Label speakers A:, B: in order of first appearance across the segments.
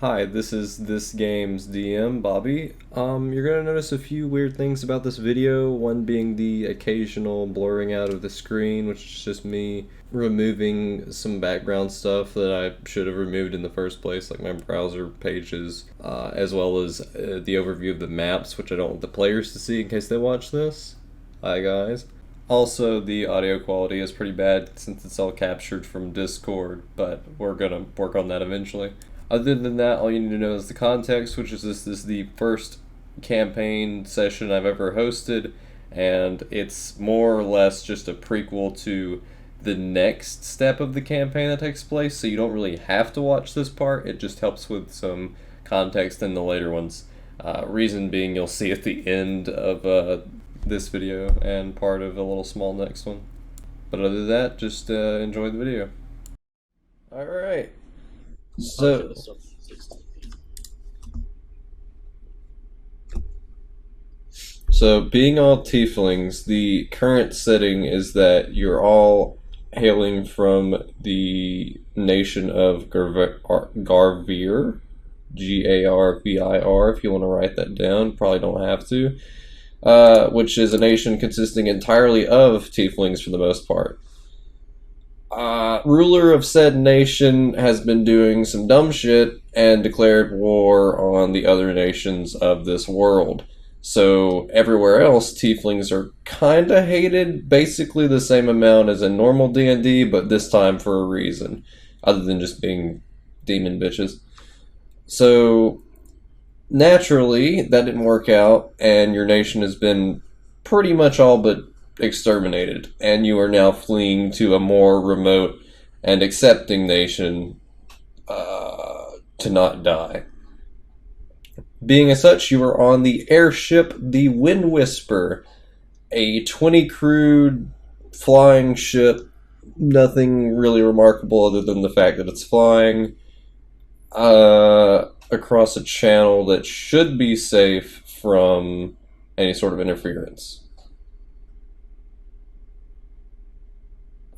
A: Hi, this is this game's DM, Bobby. You're gonna notice a few weird things about this video, one being the occasional blurring out of the screen, which is just me removing some background stuff that I should have removed in the first place, like my browser pages, as well as the overview of the maps, which I don't want the players to see in case they watch this. Hi guys. Also, the audio quality is pretty bad since it's all captured from Discord, but we're gonna work on that eventually. Other than that, all you need to know is the context, which is this is the first campaign session I've ever hosted, and it's more or less just a prequel to the next step of the campaign that takes place, so you don't really have to watch this part. It just helps with some context in the later ones. Reason being, you'll see at the end of this video and part of a little small next one. But other than that, just enjoy the video. Alright. So being all tieflings, the current setting is that you're all hailing from the nation of Garvir, Garvir, if you want to write that down. Probably don't have to. Which is a nation consisting entirely of tieflings for the most part. Ruler of said nation has been doing some dumb shit and declared war on the other nations of this world. So everywhere else, tieflings are kinda hated, basically the same amount as in normal D&D, but this time for a reason, other than just being demon bitches. So naturally, that didn't work out, and your nation has been pretty much all but exterminated, and you are now fleeing to a more remote and accepting nation to not die. Being as such, you are on the airship the Wind Whisper, a 20-crewed flying ship, nothing really remarkable other than the fact that it's flying across a channel that should be safe from any sort of interference.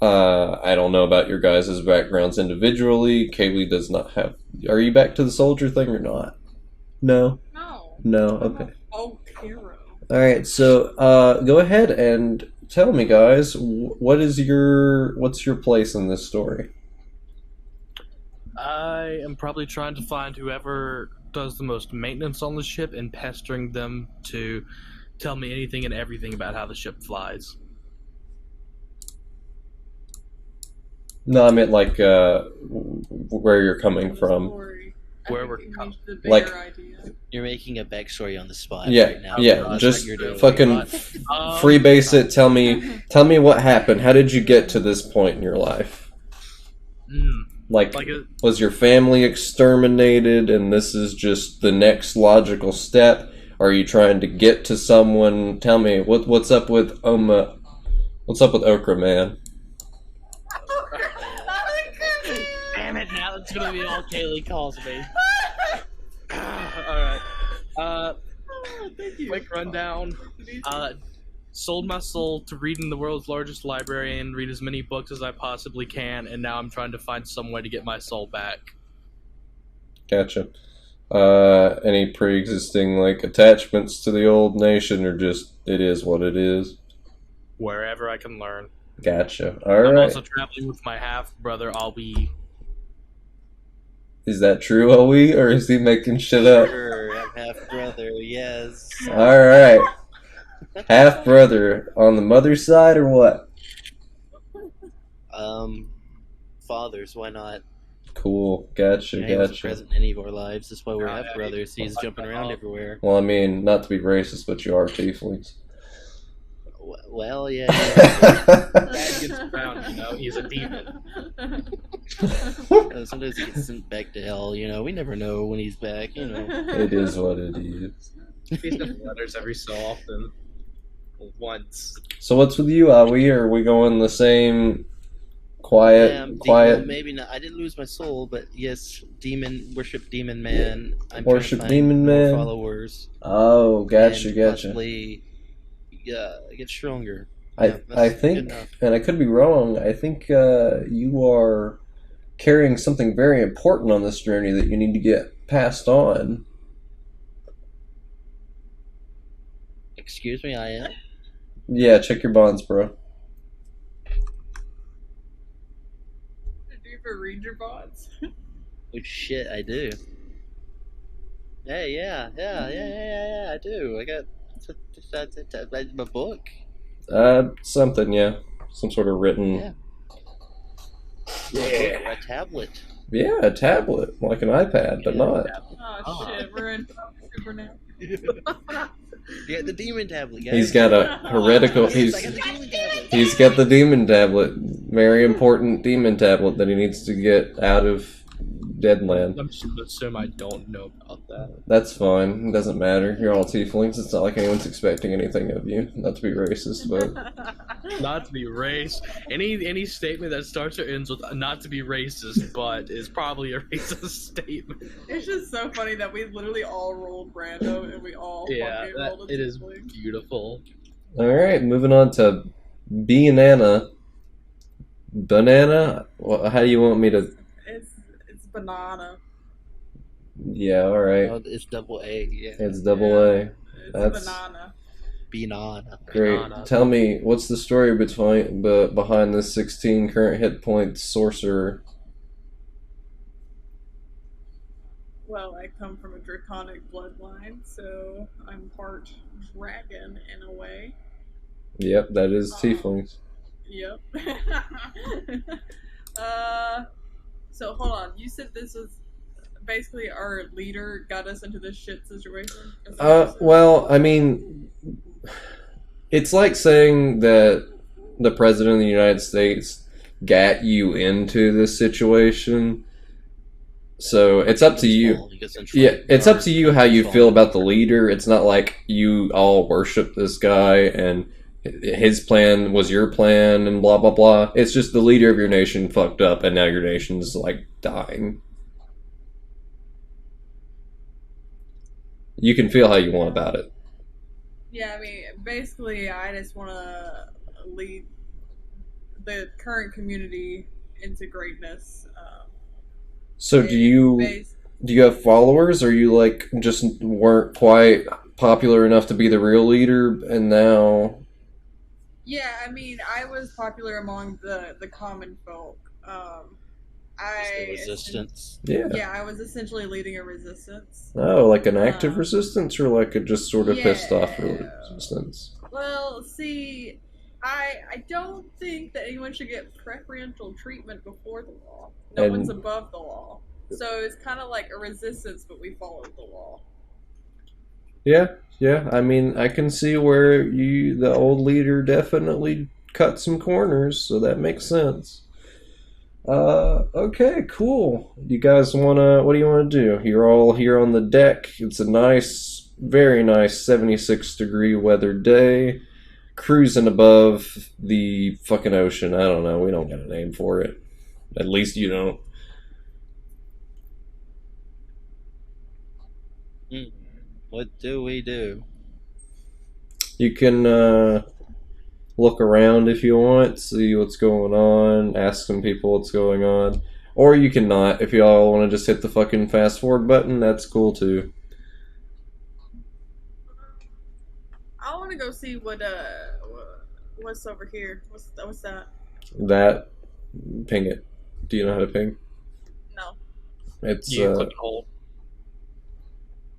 A: I don't know about your guys' backgrounds individually. Kaylee does not have... Are you back to the soldier thing or not? No?
B: No.
A: No? Okay.
B: Oh, hero.
A: Alright, so go ahead and tell me, guys, what's your place in this story?
C: I am probably trying to find whoever does the most maintenance on the ship and pestering them to tell me anything and everything about how the ship flies.
A: No, I meant like where you're coming from.
C: Where we're coming.
A: Like,
D: you're making a backstory on the spot
A: yeah,
D: right now.
A: yeah. Just
D: you're
A: fucking freebase it. Tell me what happened. How did you get to this point in your life? Was your family exterminated, and this is just the next logical step? Are you trying to get to someone? Tell me what's up with What's up with Okra Man?
D: Damn it! Now it's gonna be all Kaylee calls me.
C: Alright. Quick rundown. Sold my soul to reading the world's largest library and read as many books as I possibly can, and now I'm trying to find some way to get my soul back.
A: Gotcha. Any pre-existing attachments to the old nation, or just it is what it is?
C: Wherever I can learn.
A: Gotcha. Alright.
C: I'm also traveling with my half-brother, Albie.
A: Is that true, Owie, or is he making shit up?
D: Sure, I'm half-brother, yes.
A: Alright. Half-brother on the mother's side, or what?
D: Fathers, why not?
A: Cool, gotcha,
D: He wasn't present in any of our lives, that's why we're half-brothers, he's jumping around everywhere.
A: Well, I mean, not to be racist, but you are tieflings.
D: Well, yeah.
C: Dad gets around, he's a demon.
D: Sometimes he gets sent back to hell, we never know when he's back,
A: It is what it is.
C: He's got letters every so often. Once.
A: So what's with you, Awi? Are we going the same quiet?
D: Well, maybe not. I didn't lose my soul, but yes, worship demon man. I'm
A: worship
D: trying to find
A: demon
D: more
A: man
D: followers.
A: Oh, gotcha,
D: and
A: gotcha.
D: Possibly, get stronger.
A: I think, and I could be wrong. I think you are carrying something very important on this journey that you need to get. passed on.
D: Excuse me, I am.
A: Yeah, check your bonds, bro.
B: Do you ever read your bots?
D: Oh shit, I do. Hey, yeah, I do. I got my book.
A: Something, yeah. Some sort of written.
D: Yeah.
A: Yeah.
D: A tablet.
A: Yeah, a tablet, like an iPad, but not.
B: Oh shit, we're in super now.
D: Yeah, the demon tablet, guys.
A: He's got a heretical.
D: Yes, I got the demon tablet.
A: He's got the demon tablet. Very important demon tablet that he needs to get out of Deadland.
C: I'm just gonna assume I don't know about that.
A: That's fine. It doesn't matter. You're all tieflings. It's not like anyone's expecting anything of you. Not to be racist, but
C: Not to be racist. Any statement that starts or ends with "not to be racist," but is probably a racist statement.
B: It's just so funny that we literally all rolled random and we all
C: Yeah,
B: fucking rolled a
C: it is
B: tiefling.
C: beautiful.
A: all right. Moving on to banana. Banana. Well, how do you want me to?
B: It's banana.
A: Yeah. All right.
D: Oh, it's double A. Yeah.
A: It's double A.
B: It's
A: That's
B: banana.
D: Banana.
A: great.
C: Banana.
A: Tell me, what's the story behind this 16 current hit points sorcerer?
B: Well, I come from a draconic bloodline, so I'm part dragon in a way.
A: Yep, that is tieflings.
B: Yep. So hold on. You said this was basically our leader got us into this shit situation? Is that what you said?
A: Well, I mean, it's like saying that the president of the United States got you into this situation. So it's up to you. Yeah, it's up to you how you feel about the leader. It's not like you all worship this guy and his plan was your plan and blah blah blah. It's just the leader of your nation fucked up and now your nation's like dying. You can feel how you want about it.
B: Yeah, I mean, basically, I just want to lead the current community into greatness.
A: So do you have followers, or you like just weren't quite popular enough to be the real leader and now?
B: Yeah, I mean, I was popular among the common folk.
D: The resistance.
A: Yeah.
B: Yeah, I was essentially leading a resistance.
A: Oh, like an active resistance, or like a just sort of pissed off
B: Yeah.
A: resistance?
B: Well, see, I don't think that anyone should get preferential treatment before the law. No
A: And-
B: one's above the law. So it's kind of like a resistance, but we followed the law.
A: Yeah, yeah. I mean, I can see where the old leader, definitely cut some corners, so that makes sense. Okay, cool. You guys what do you want to do? You're all here on the deck. It's a nice, very nice 76-degree weather day. Cruising above the fucking ocean. I don't know. We don't got a name for it. At least you don't.
D: What do we do?
A: You can look around if you want, see what's going on, ask some people what's going on. Or you can not. If y'all want to just hit the fucking fast forward button, that's cool too.
B: I want to go see what's over here. What's that?
A: That, ping it. Do you know how to ping?
B: No.
A: It's
C: You click and hold.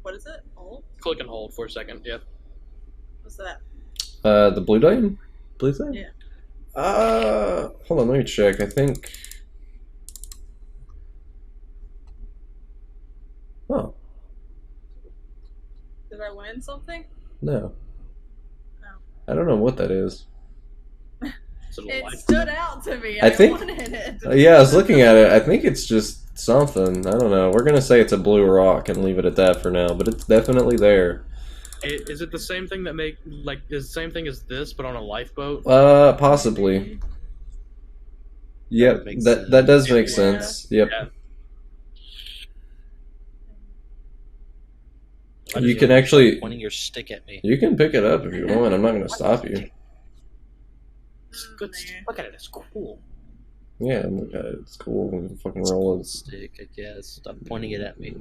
B: What is it? Oh,
C: Click and hold for a second. Yeah.
B: what's that?
A: the blue thing? Blue thing?
B: Yeah.
A: Hold on, let me check. I think. Oh,
B: Did I win something?
A: no.
B: No.
A: I don't know what that is.
C: It's a
B: It
C: life.
B: stood out to me.
A: I think-
B: wanted it.
A: Yeah, I was looking at it. I think it's just something. I don't know. We're gonna say it's a blue rock and leave it at that for now, but it's definitely there.
C: Is it the same thing that is the same thing as this, but on a lifeboat?
A: Possibly. Yep,
D: makes
A: that does make
B: Yeah.
A: sense. Yep.
C: Yeah.
A: You can actually
D: Pointing your stick at me.
A: you can pick it up if you want. I'm not gonna stop you.
C: It's good.
B: Nah.
C: Look at it. It's cool.
A: Yeah, look at it. It's cool. We can fucking roll it.
D: Stick, I guess. Stop pointing it at me.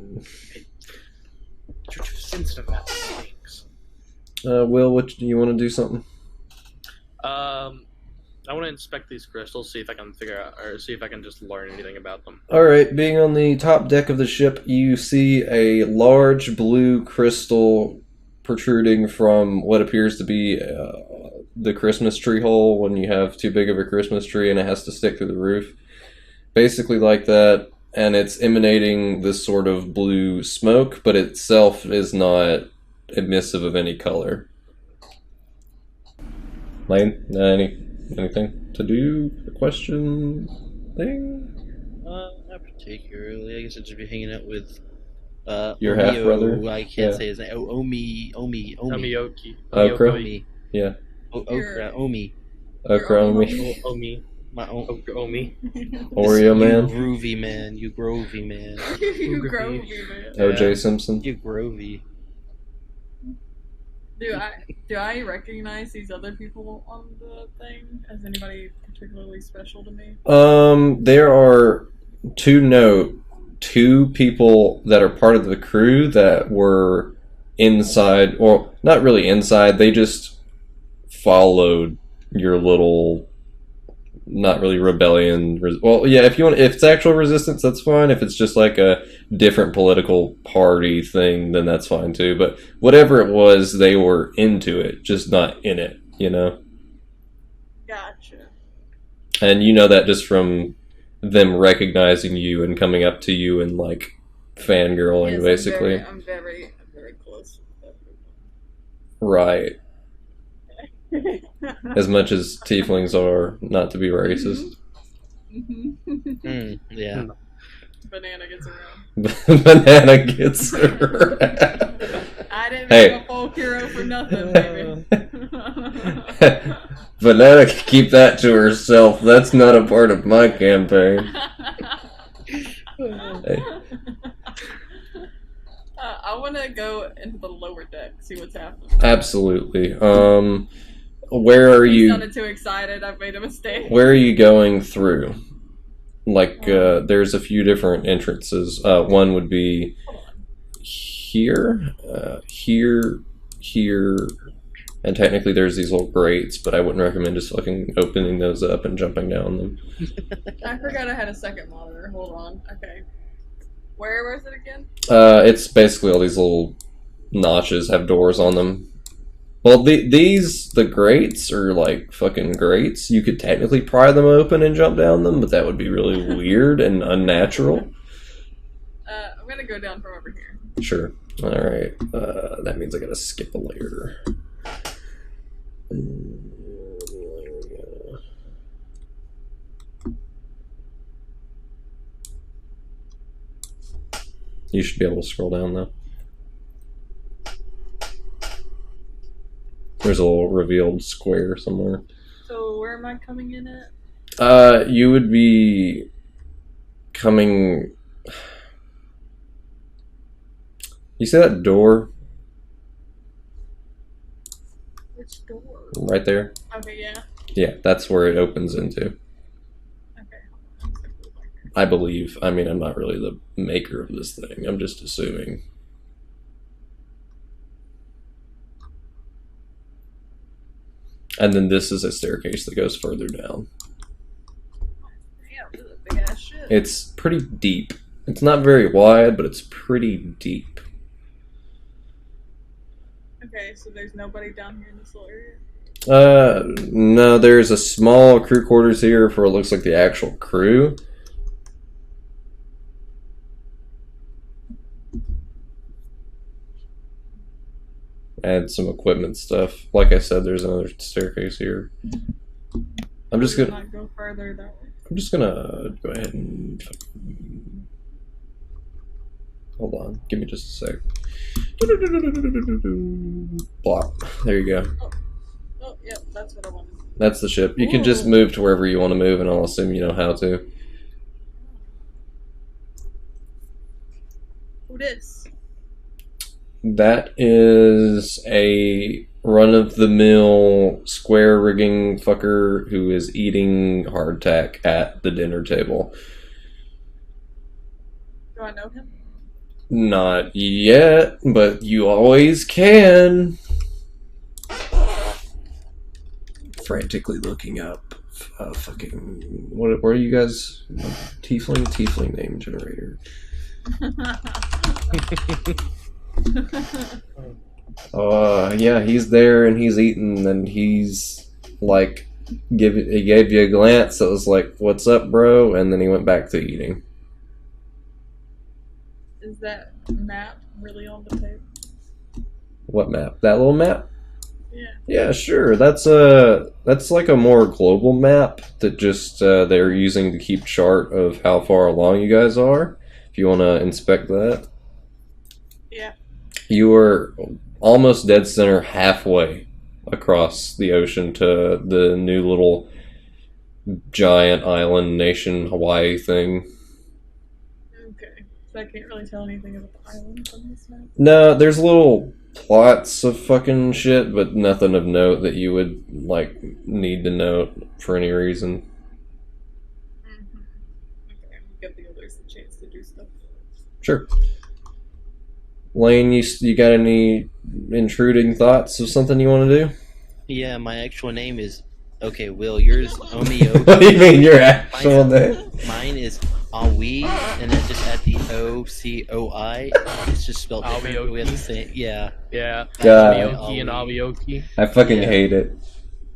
C: You're too sensitive about things.
A: Will, what do you want to do something?
C: I want to inspect these crystals, see if I can figure out, or see if I can just learn anything about them.
A: Alright, being on the top deck of the ship, you see a large blue crystal protruding from what appears to be the Christmas tree hole when you have too big of a Christmas tree and it has to stick through the roof. Basically like that, and it's emanating this sort of blue smoke, but itself is not emissive of any color. Lane, anything to do? A question thing?
D: Not particularly. I guess I'd just be hanging out with
A: Your
D: Omio,
A: half-brother?
D: I can't
A: Yeah.
D: say his name. Omi.
C: Omioki.
A: Okra?
D: Omi.
A: Yeah.
D: Okra. Omi.
A: Omi.
C: Omi.
D: My own.
C: Omi.
A: Oreo Man?
D: You groovy man. You grovy man.
B: You grovy, man.
A: OJ Simpson?
D: You grovy.
B: Do I recognize these other people on the thing as anybody particularly special to me?
A: There are two people that are part of the crew that were inside, or not really inside, they just followed your little, not really rebellion. Well, yeah, if it's actual resistance, that's fine. If it's just like a different political party thing, then that's fine too. But whatever it was, they were into it, just not in it, you know?
B: Gotcha.
A: And you know that just from them recognizing you and coming up to you and like fangirling,
B: Yes,
A: basically.
B: I'm very close with
A: Right.
B: everyone.
A: As much as tieflings are, not to be racist.
D: Yeah.
B: Banana gets around.
A: Banana gets around.
B: I didn't
A: Hey.
B: make a folk hero for nothing, baby.
A: Banana can keep that to herself. That's not a part of my campaign. Hey.
B: I want to go into the lower deck, see what's happening.
A: Absolutely. Where are
B: You
A: you?
B: sounded too excited. I've made a mistake.
A: Where are you going through? Like, there's a few different entrances. One would be here, here, and technically there's these little grates, but I wouldn't recommend just fucking opening those up and jumping down them.
B: I forgot I had a second monitor. Hold on. Okay. Where was it again?
A: It's basically all these little notches have doors on them. Well, the grates are like fucking grates. You could technically pry them open and jump down them, but that would be really weird and unnatural.
B: I'm gonna go down from over here.
A: Sure. All right. That means I gotta skip a layer. You should be able to scroll down though. There's a little revealed square somewhere.
B: So where am I coming in at?
A: You would be coming. You see that door
B: Which door?
A: right there?
B: Okay, yeah.
A: Yeah, that's where it opens into.
B: Okay. Hold on.
A: I believe. I mean, I'm not really the maker of this thing. I'm just assuming. And then this is a staircase that goes further down.
B: Damn, this is a big ass shit.
A: It's pretty deep. It's not very wide, but it's pretty deep.
B: Okay, so there's nobody down here in this little area?
A: No, there's a small crew quarters here for what looks like the actual crew. Add some equipment stuff. Like I said, there's another staircase here. I'm just gonna
B: Not go further that way.
A: go ahead and hold on. Give me just a sec. Block. There you go.
B: Oh, yep, that's what I wanted.
A: That's the ship. You can just
B: Ooh.
A: move to wherever you want to move, and I'll assume you know how to.
B: Who this?
A: That is a run-of-the-mill square rigging fucker who is eating hardtack at the dinner table.
B: Do I know him?
A: Not yet, but you always can. Frantically looking up fucking what are you guys? Tiefling name generator. Yeah, he's there and he's eating and he's like he gave you a glance that was like, "What's up, bro?" and then he went back to eating.
B: Is that map really on the tape?
A: What map? That little map?
B: Yeah.
A: Yeah, sure. That's like a more global map that just they're using to keep chart of how far along you guys are. If you want to inspect that.
B: Yeah.
A: You are almost dead center halfway across the ocean to the new little giant island nation Hawaii thing.
B: Okay. So I can't really tell anything about the islands on this map.
A: No, there's little plots of fucking shit, but nothing of note that you would like need to note for any reason.
B: Mm-hmm. Okay, we'll give the others a chance to do stuff.
A: Sure. Lane, you got any intruding thoughts of something you want to do?
D: Yeah, my actual name is... Okay, Will, yours Omioki.
A: What do you mean your actual name?
D: Mine is Awi, and then just at the O-C-O-I. It's just spelled different. We have the same... Yeah.
C: Yeah.
A: God.
C: Amioki and Amioki.
A: I fucking hate it.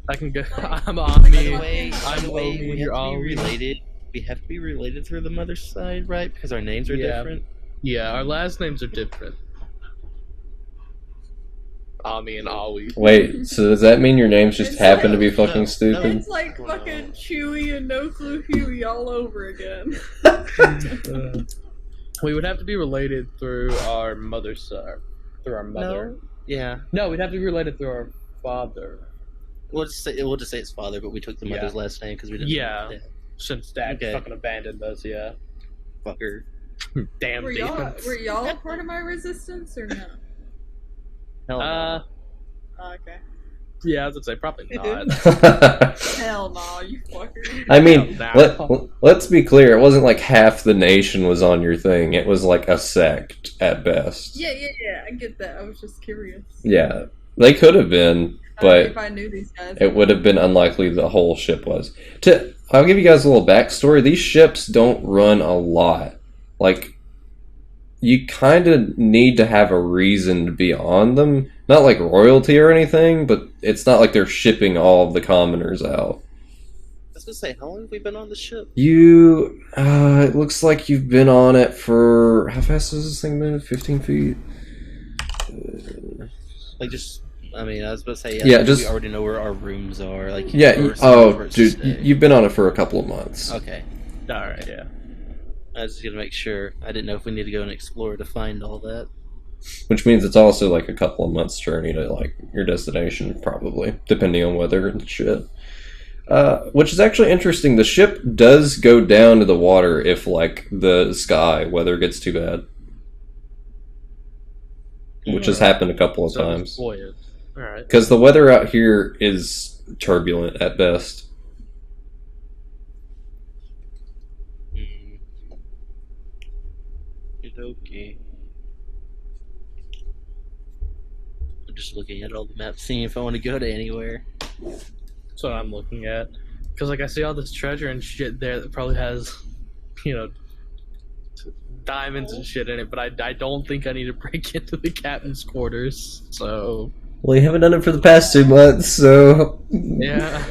C: I can go. I'm
D: By
C: Ami.
D: the way,
C: I'm Omi.
D: we
C: You're
D: have to be
C: Ami.
D: related. We have to be related through the mother's side, right? Because our names are different.
C: Yeah, our last names are different. Ami and Awi.
A: Wait, so does that mean your names just
B: It's
A: happen to be
B: like-
A: fucking
D: no,
A: stupid?
B: It's like fucking Chewy and No Clue Huey all over again.
C: We would have to be related through our mother's side. Through our mother.
D: No? Yeah.
C: No, we'd have to be related through our father.
D: We'll just say it's father, but we took the mother's last name because we didn't.
C: Yeah. Since Dad
D: Okay.
C: fucking abandoned us, yeah.
D: Fucker.
C: Damn
B: Were y'all
C: demons.
B: part of my resistance or no?
D: Hell no.
B: Oh, okay.
C: Yeah, I was gonna say probably not.
B: Hell no, you fucker.
A: I mean,
C: No.
A: let's be clear. It wasn't like half the nation was on your thing. It was like a sect at best.
B: Yeah, I get that. I was just curious.
A: Yeah, they could have been, but
B: if I knew these guys,
A: it would have been unlikely the whole ship was. I'll give you guys a little backstory. These ships don't run a lot. Like, you kind of need to have a reason to be on them. Not like royalty or anything, but it's not like they're shipping all of the commoners out.
D: I was gonna say, how long have we been on the ship?
A: It looks like you've been on it for, how fast has this thing been? 15 feet?
D: Like, just, I mean, I was about to say,
A: Yeah, just-
D: we already know where our rooms are. Like,
A: Yeah,
D: or somewhere for us to
A: dude,
D: stay.
A: you've been on it for a couple of months.
D: Okay.
C: Alright, yeah.
D: I was just gonna make sure. I didn't know if we need to go and explore to find all that.
A: Which means it's also like a couple of months journey to like your destination, probably, depending on weather and shit. Which is actually interesting. The ship does go down to the water if like the sky weather gets too bad, which has happened a couple of times.
C: Alright.
A: Because the weather out here is turbulent at best.
D: Okay. I'm just looking at all the maps, seeing if I want to go to anywhere.
C: That's what I'm looking at. Because, like, I see all this treasure and shit there that probably has, diamonds and shit in it, but I don't think I need to break into the captain's quarters, so...
A: Well, you haven't done it for the past 2 months, so...
C: Yeah.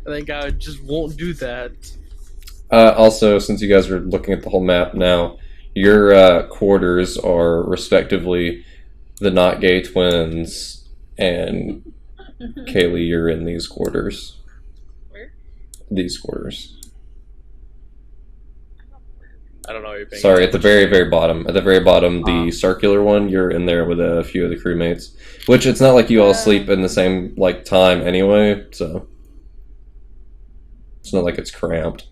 C: I think I just won't do that.
A: Also, since you guys are looking at the whole map now, your quarters are respectively the Not Gay Twins and Kaylee, you're in these quarters.
B: Where?
A: These quarters.
C: I don't know what you're paying
A: Sorry, at the
C: attention
A: very,
C: to.
A: very bottom. At the very bottom, the circular one, you're in there with a few of the crewmates. Which, it's not like you all sleep in the same, like, time anyway, so... It's not like it's cramped.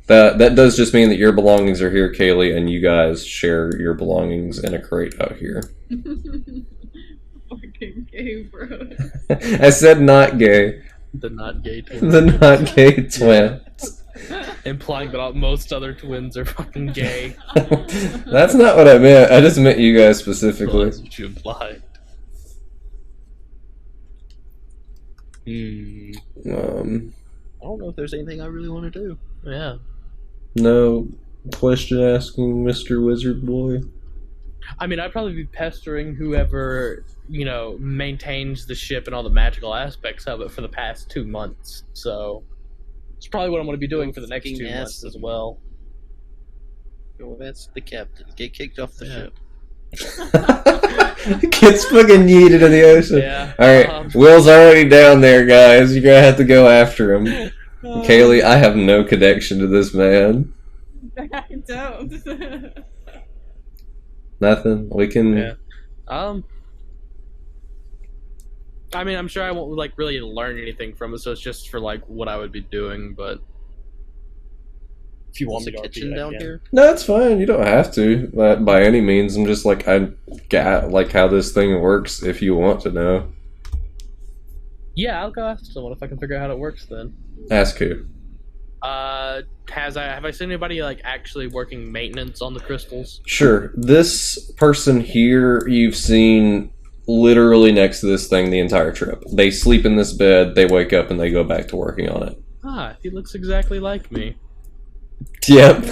A: That does just mean that your belongings are here, Kaylee, and you guys share your belongings in a crate out here.
B: Fucking Gay bros.
A: I said not gay.
C: The not gay twins.
A: The not gay twins.
C: Implying that most other twins are fucking gay.
A: That's not what I meant. I just meant you guys
C: Well,
A: specifically.
C: that's what you implied.
D: I
A: Um,
D: don't know if there's anything I really want to do.
C: Yeah.
A: no question asking, Mr. Wizard Boy.
C: I mean, I'd probably be pestering whoever, maintains the ship and all the magical aspects of it for the past 2 months. So, it's probably what I'm going to be doing for the next 2 months as well.
D: Well, that's the captain. Get kicked off the ship.
A: Gets fucking yeeted in the ocean.
C: Yeah.
A: Alright, Will's already down there, guys. You're gonna have to go after him. Kaylee, I have no connection to this man.
B: I don't.
A: Nothing. We can.
C: Yeah. I mean, I'm sure I won't really learn anything from it, so it's just for what I would be doing. But if you want
D: There's
C: me
D: a
C: to
D: kitchen
C: repeat it,
D: down
C: I can.
D: here.
A: No, it's fine. You don't have to by any means. I'm just I got how this thing works. If you want to know,
C: Yeah, I'll go ask someone if I can figure out how it works. Then,
A: ask who.
C: have I seen anybody actually working maintenance on the crystals?
A: Sure. This person here, you've seen literally next to this thing the entire trip. They sleep in this bed. They wake up and they go back to working on it.
C: Ah, he looks exactly like me.
A: Yep.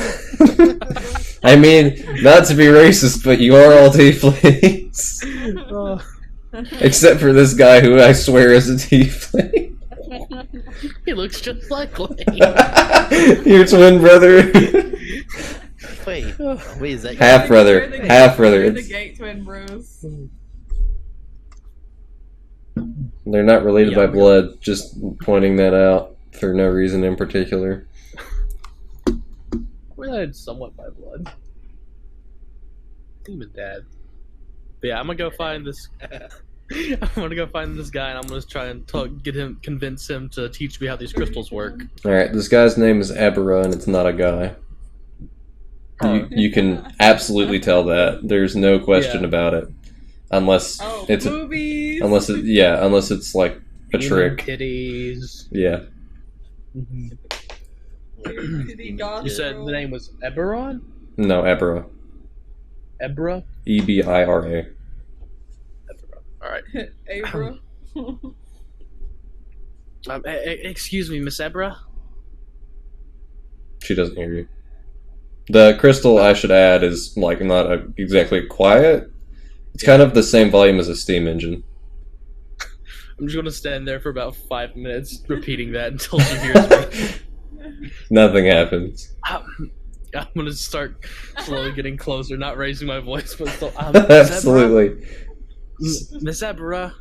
A: I mean, not to be racist, but you are all tieflings. Except for this guy who I swear is a tiefling.
C: He looks just like me.
A: Your twin brother.
D: Wait, is that
A: Half brother.
B: We're the
A: Half brother.
B: We're the gay twin bros.
A: They're not related by
C: Younger.
A: blood, just pointing that out for no reason in particular.
C: We're related somewhat by blood. Demon dad. But yeah, I'm gonna go find this. I'm gonna go find this guy, and I'm gonna try and convince him to teach me how these crystals work.
A: Alright, this guy's name is Abera, and it's not a guy. You can absolutely tell that. There's no question
C: Yeah.
A: about it. Unless
B: Oh,
A: it's
B: movies.
A: unless it's like a trick.
C: Kitties.
A: Yeah.
B: Titty goth
C: You said
B: girl.
C: the name was Eberron?
A: No, Abera.
C: Ebra?
A: Ebira.
C: Alright.
B: Abra.
C: Excuse me, Miss Ebra?
A: She doesn't hear you. The crystal, I should add, is not exactly quiet. It's kind of the same volume as a steam engine.
C: I'm just gonna stand there for about 5 minutes repeating that until she hears me.
A: Nothing happens.
C: I'm gonna start slowly getting closer, not raising my voice, but still.
A: Absolutely.
C: Miss Ebra?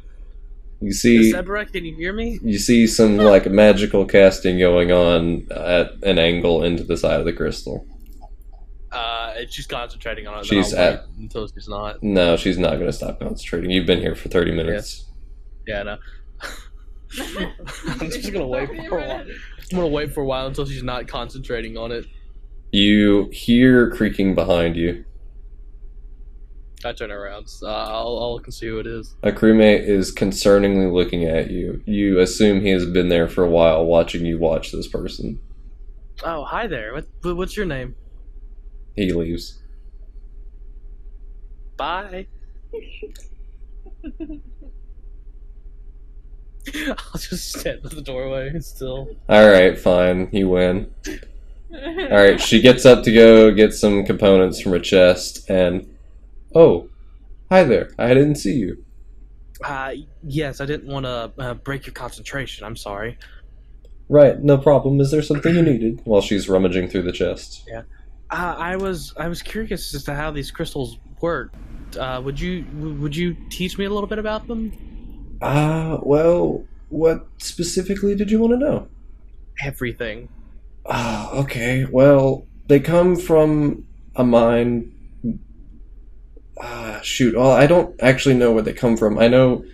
A: You
C: Miss
A: see,
C: Ebra, can you hear me?
A: you see some magical casting going on at an angle into the side of the crystal.
C: She's concentrating on it.
A: She's
C: then I'll
A: at-
C: wait until she's not.
A: No, she's not going to stop concentrating. You've been here for 30 minutes.
C: Yeah, no. I'm just gonna wait for a while. I'm gonna wait for a while until she's not concentrating on it.
A: You hear creaking behind you.
C: I turn around. So I'll look and see who it is.
A: A crewmate is concerningly looking at you. You assume he has been there for a while, watching you watch this person.
C: Oh, hi there. What's your name?
A: He leaves.
C: Bye. I'll just stand at the doorway still.
A: Alright, fine. You win. Alright, she gets up to go get some components from a chest, and... Oh, hi there. I didn't see you.
C: Yes, I didn't want to break your concentration. I'm sorry.
A: Right, no problem. Is there something you needed? While she's rummaging through the chest.
C: I was curious as to how these crystals work. Would you teach me a little bit about them?
A: Well, what specifically did you want to know?
C: Everything.
A: Okay. Well, they come from a mine. Shoot. Well, I don't actually know where they come from. I know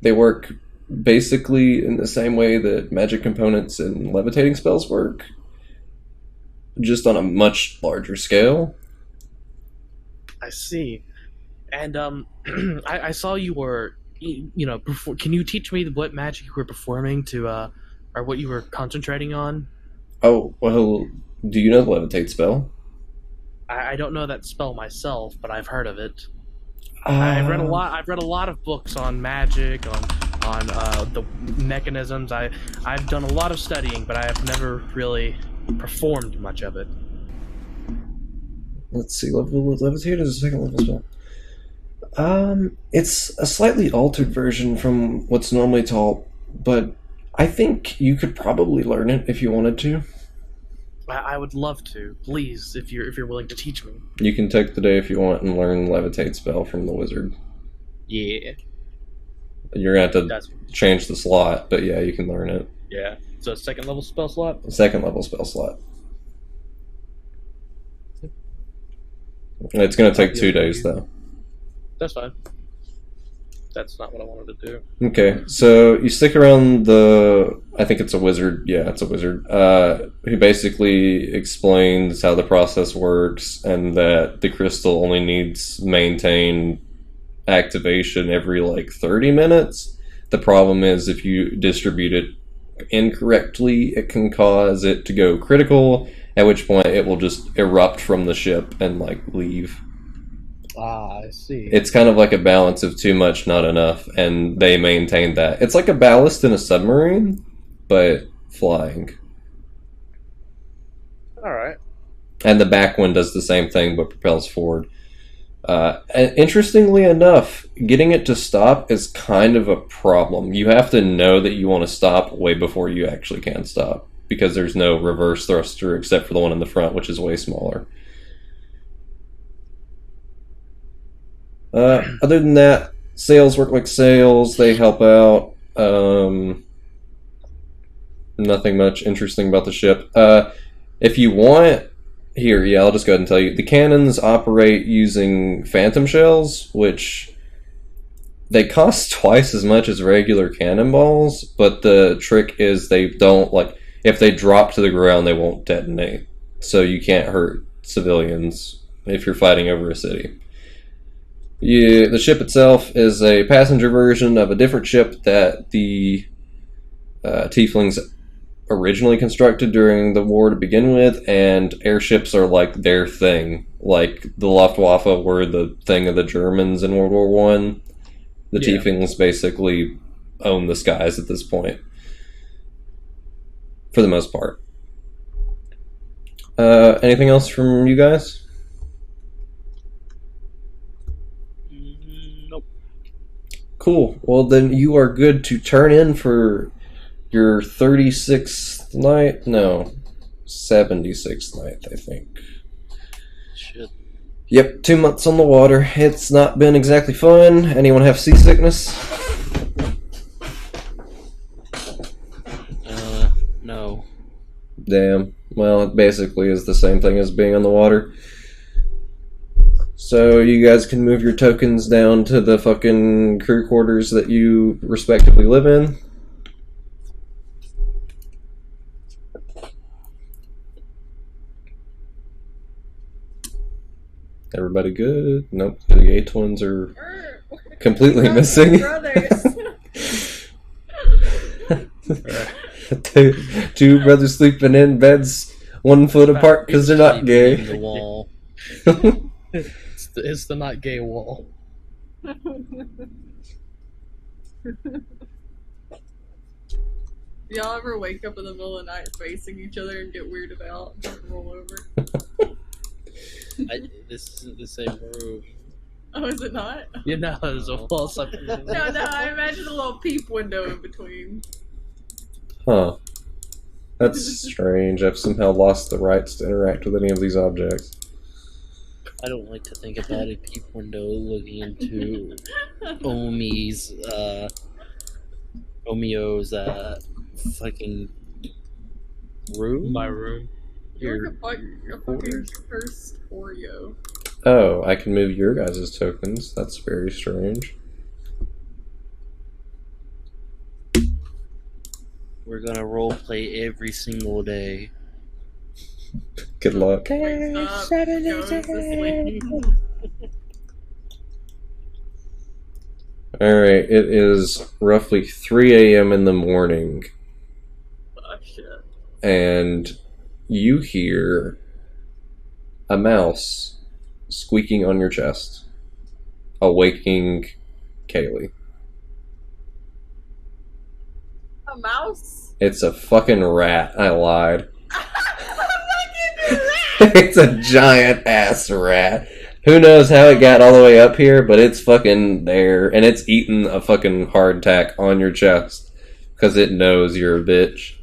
A: they work basically in the same way that magic components and levitating spells work, just on a much larger scale.
C: I see. And I saw you were can you teach me what magic you were performing to, or what you were concentrating on?
A: Oh, well, do you know the levitate spell?
C: I don't know that spell myself, but I've heard of it. I've read a lot. I've read a lot of books on magic, on the mechanisms. I've done a lot of studying, but I have never really performed much of it.
A: Let's see, levitate is a second level spell. It's a slightly altered version from what's normally taught, but I think you could probably learn it if you wanted to.
C: I would love to, please, if you're willing to teach me.
A: You can take the day if you want and learn levitate spell from the wizard.
C: Yeah.
A: You're gonna have to change the slot, but yeah, you can learn it.
C: Yeah. So second level spell slot?
A: Second level spell slot. It's gonna take 2 days though.
C: That's fine. That's not what I wanted to do.
A: Okay, so you stick around I think it's a wizard. Yeah, it's a wizard. Who basically explains how the process works and that the crystal only needs maintain activation every like 30 minutes. The problem is if you distribute it incorrectly, it can cause it to go critical, at which point it will just erupt from the ship and like leave.
C: Ah, I see.
A: It's kind of like a balance of too much, not enough, and they maintain that. It's like a ballast in a submarine, but flying.
C: Alright.
A: And the back one does the same thing, but propels forward. And interestingly enough, getting it to stop is kind of a problem. You have to know that you want to stop way before you actually can stop, because there's no reverse thruster except for the one in the front, which is way smaller. Other than that, sails work like sails. They help out. Nothing much interesting about the ship. If you want, I'll just go ahead and tell you. The cannons operate using phantom shells, which they cost twice as much as regular cannonballs, but the trick is they don't, if they drop to the ground, they won't detonate. So you can't hurt civilians if you're fighting over a city. The ship itself is a passenger version of a different ship that the Tieflings originally constructed during the war to begin with, and airships are like their thing. Like the Luftwaffe were the thing of the Germans in World War One. The Tieflings basically own the skies at this point, for the most part. Anything else from you guys? Cool. Well, then you are good to turn in for your 36th night. No, 76th night, I think.
D: Shit.
A: Yep, 2 months on the water. It's not been exactly fun. Anyone have seasickness?
D: No.
A: Damn. Well, it basically is the same thing as being on the water. So you guys can move your tokens down to the fucking crew quarters that you respectively live in. Everybody good? Nope, the 8 twins are completely missing. Two brothers sleeping in beds 1 foot apart because they're not gay.
D: The wall.
C: It's the not gay wall.
B: Y'all ever wake up in the middle of the night facing each other and get weirded out and just roll over?
D: This isn't the same room.
B: Oh, is it not?
C: You know, there's a wall separating.
B: No, I imagine a little peep window in between.
A: Huh. That's strange. I've somehow lost the rights to interact with any of these objects.
D: I don't like to think about a peep window looking into Omio's fucking room.
C: My room.
B: You're like a fucking cursed Oreo.
A: Oh, I can move your guys' tokens. That's very strange.
D: We're gonna roleplay every single day.
A: Good luck.
B: Wakes up, goes to sleep.
A: Alright, it is roughly 3 a.m. in the morning,
B: Oh shit.
A: and you hear a mouse squeaking on your chest, awaking Kaylee.
B: A mouse?
A: It's a fucking rat. I lied.
B: I'm not gonna do that!
A: It's a giant ass rat. Who knows how it got all the way up here, but it's fucking there, and it's eating a fucking hardtack on your chest because it knows you're a bitch.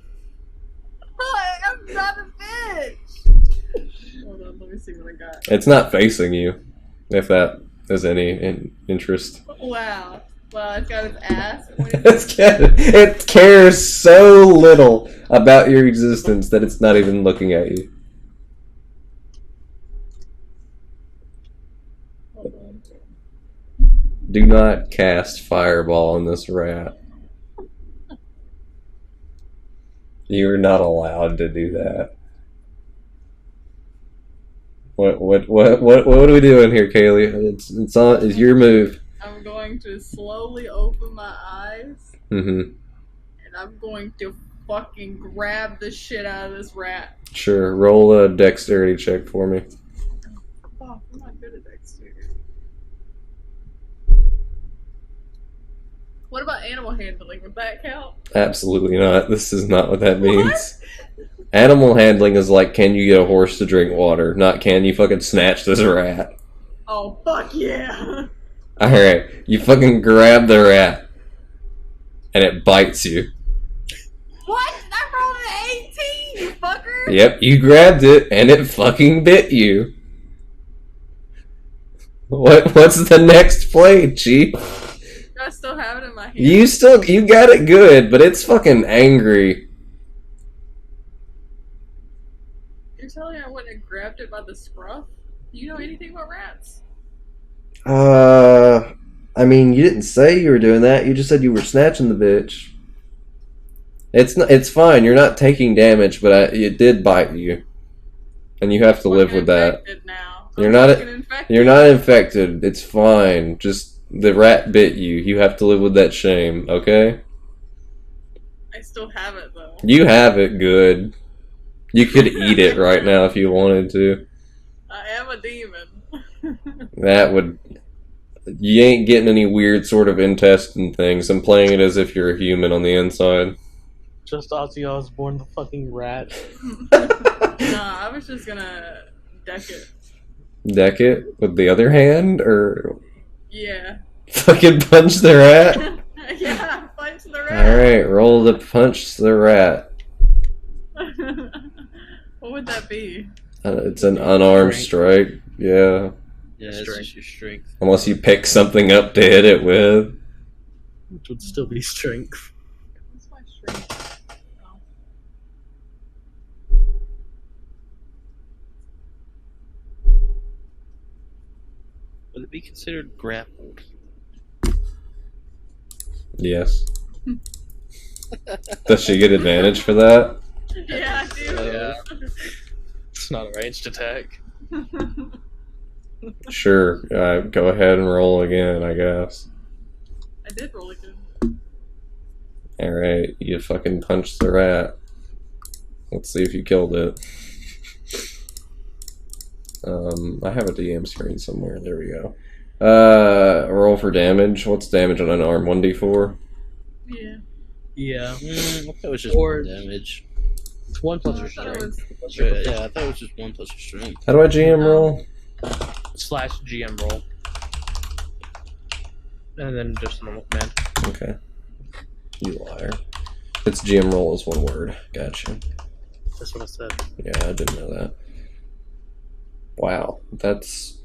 B: I'm not a bitch! Hold on, let me see what I got.
A: It's not facing you, if that is any interest.
B: Wow. Well, it's got its ass pointed.
A: It cares so little about your existence that it's not even looking at you.
B: Hold on.
A: Do not cast fireball on this rat. You're not allowed to do that. What are we doing here, Kaylee? It's your move.
B: I'm going to slowly open my eyes,
A: Mm-hmm.
B: and I'm going to fucking grab the shit out of this rat.
A: Sure. Roll a dexterity check for me.
B: Fuck, I'm not good at dexterity. What about animal handling? Would that count?
A: Absolutely not. This is not what that means. Animal handling is like, can you get a horse to drink water? Not, can you fucking snatch this rat?
B: Oh, fuck yeah!
A: Alright, you fucking grab the rat, and it bites you.
B: What? I rolled an 18, you fucker!
A: Yep, you grabbed it, and it fucking bit you. What's the next play, Chief?
B: Do I still have it in my hand?
A: You got it good, but it's fucking angry.
B: You're telling me I wouldn't have grabbed it by the scruff? Do you know anything about rats?
A: I mean, you didn't say you were doing that. You just said you were snatching the bitch. It's fine. You're not taking damage, but it did bite you, and you have to live with that.
B: Now.
A: You're not infected. It's fine. Just the rat bit you. You have to live with that shame. Okay?
B: I still have it though.
A: You have it good. You could eat it right now if you wanted to.
B: I am a demon.
A: That would. You ain't getting any weird sort of intestine things. I'm playing it as if you're a human on the inside.
C: Just Ozzy Osbourne, the fucking rat.
B: Nah, I was just gonna deck it.
A: Deck it with the other hand, or
B: Yeah.
A: fucking punch the rat?
B: Yeah, punch the rat.
A: Alright, roll to punch the rat.
B: What would that be?
A: It's an unarmed strike. Yeah.
D: Yeah, it's just your strength.
A: Unless you pick something up to hit it with.
C: Which would still be strength.
B: What's my strength? Oh.
D: Would it be considered grappled?
A: Yes. Does she get advantage for that?
B: Yeah, I do.
C: Yeah. It's not a ranged attack.
A: Sure. Go ahead and roll again, I guess.
B: I did roll good.
A: Alright, you fucking punched the rat. Let's see if you killed it. I have a DM screen somewhere. There we go. Roll for damage. What's damage on an arm? 1d4?
B: Yeah.
C: Yeah.
D: I thought it was just
C: Or-
D: 1 damage.
C: It's 1 plus
B: I
C: your
B: thought it
C: strength.
B: was.
D: Yeah, I thought it was just 1 plus your strength.
A: How do I GM roll?
C: / GM roll. And then just a normal command.
A: Okay. You liar. It's GM roll is one word. Gotcha.
C: That's what I said.
A: Yeah, I didn't know that. Wow. That's...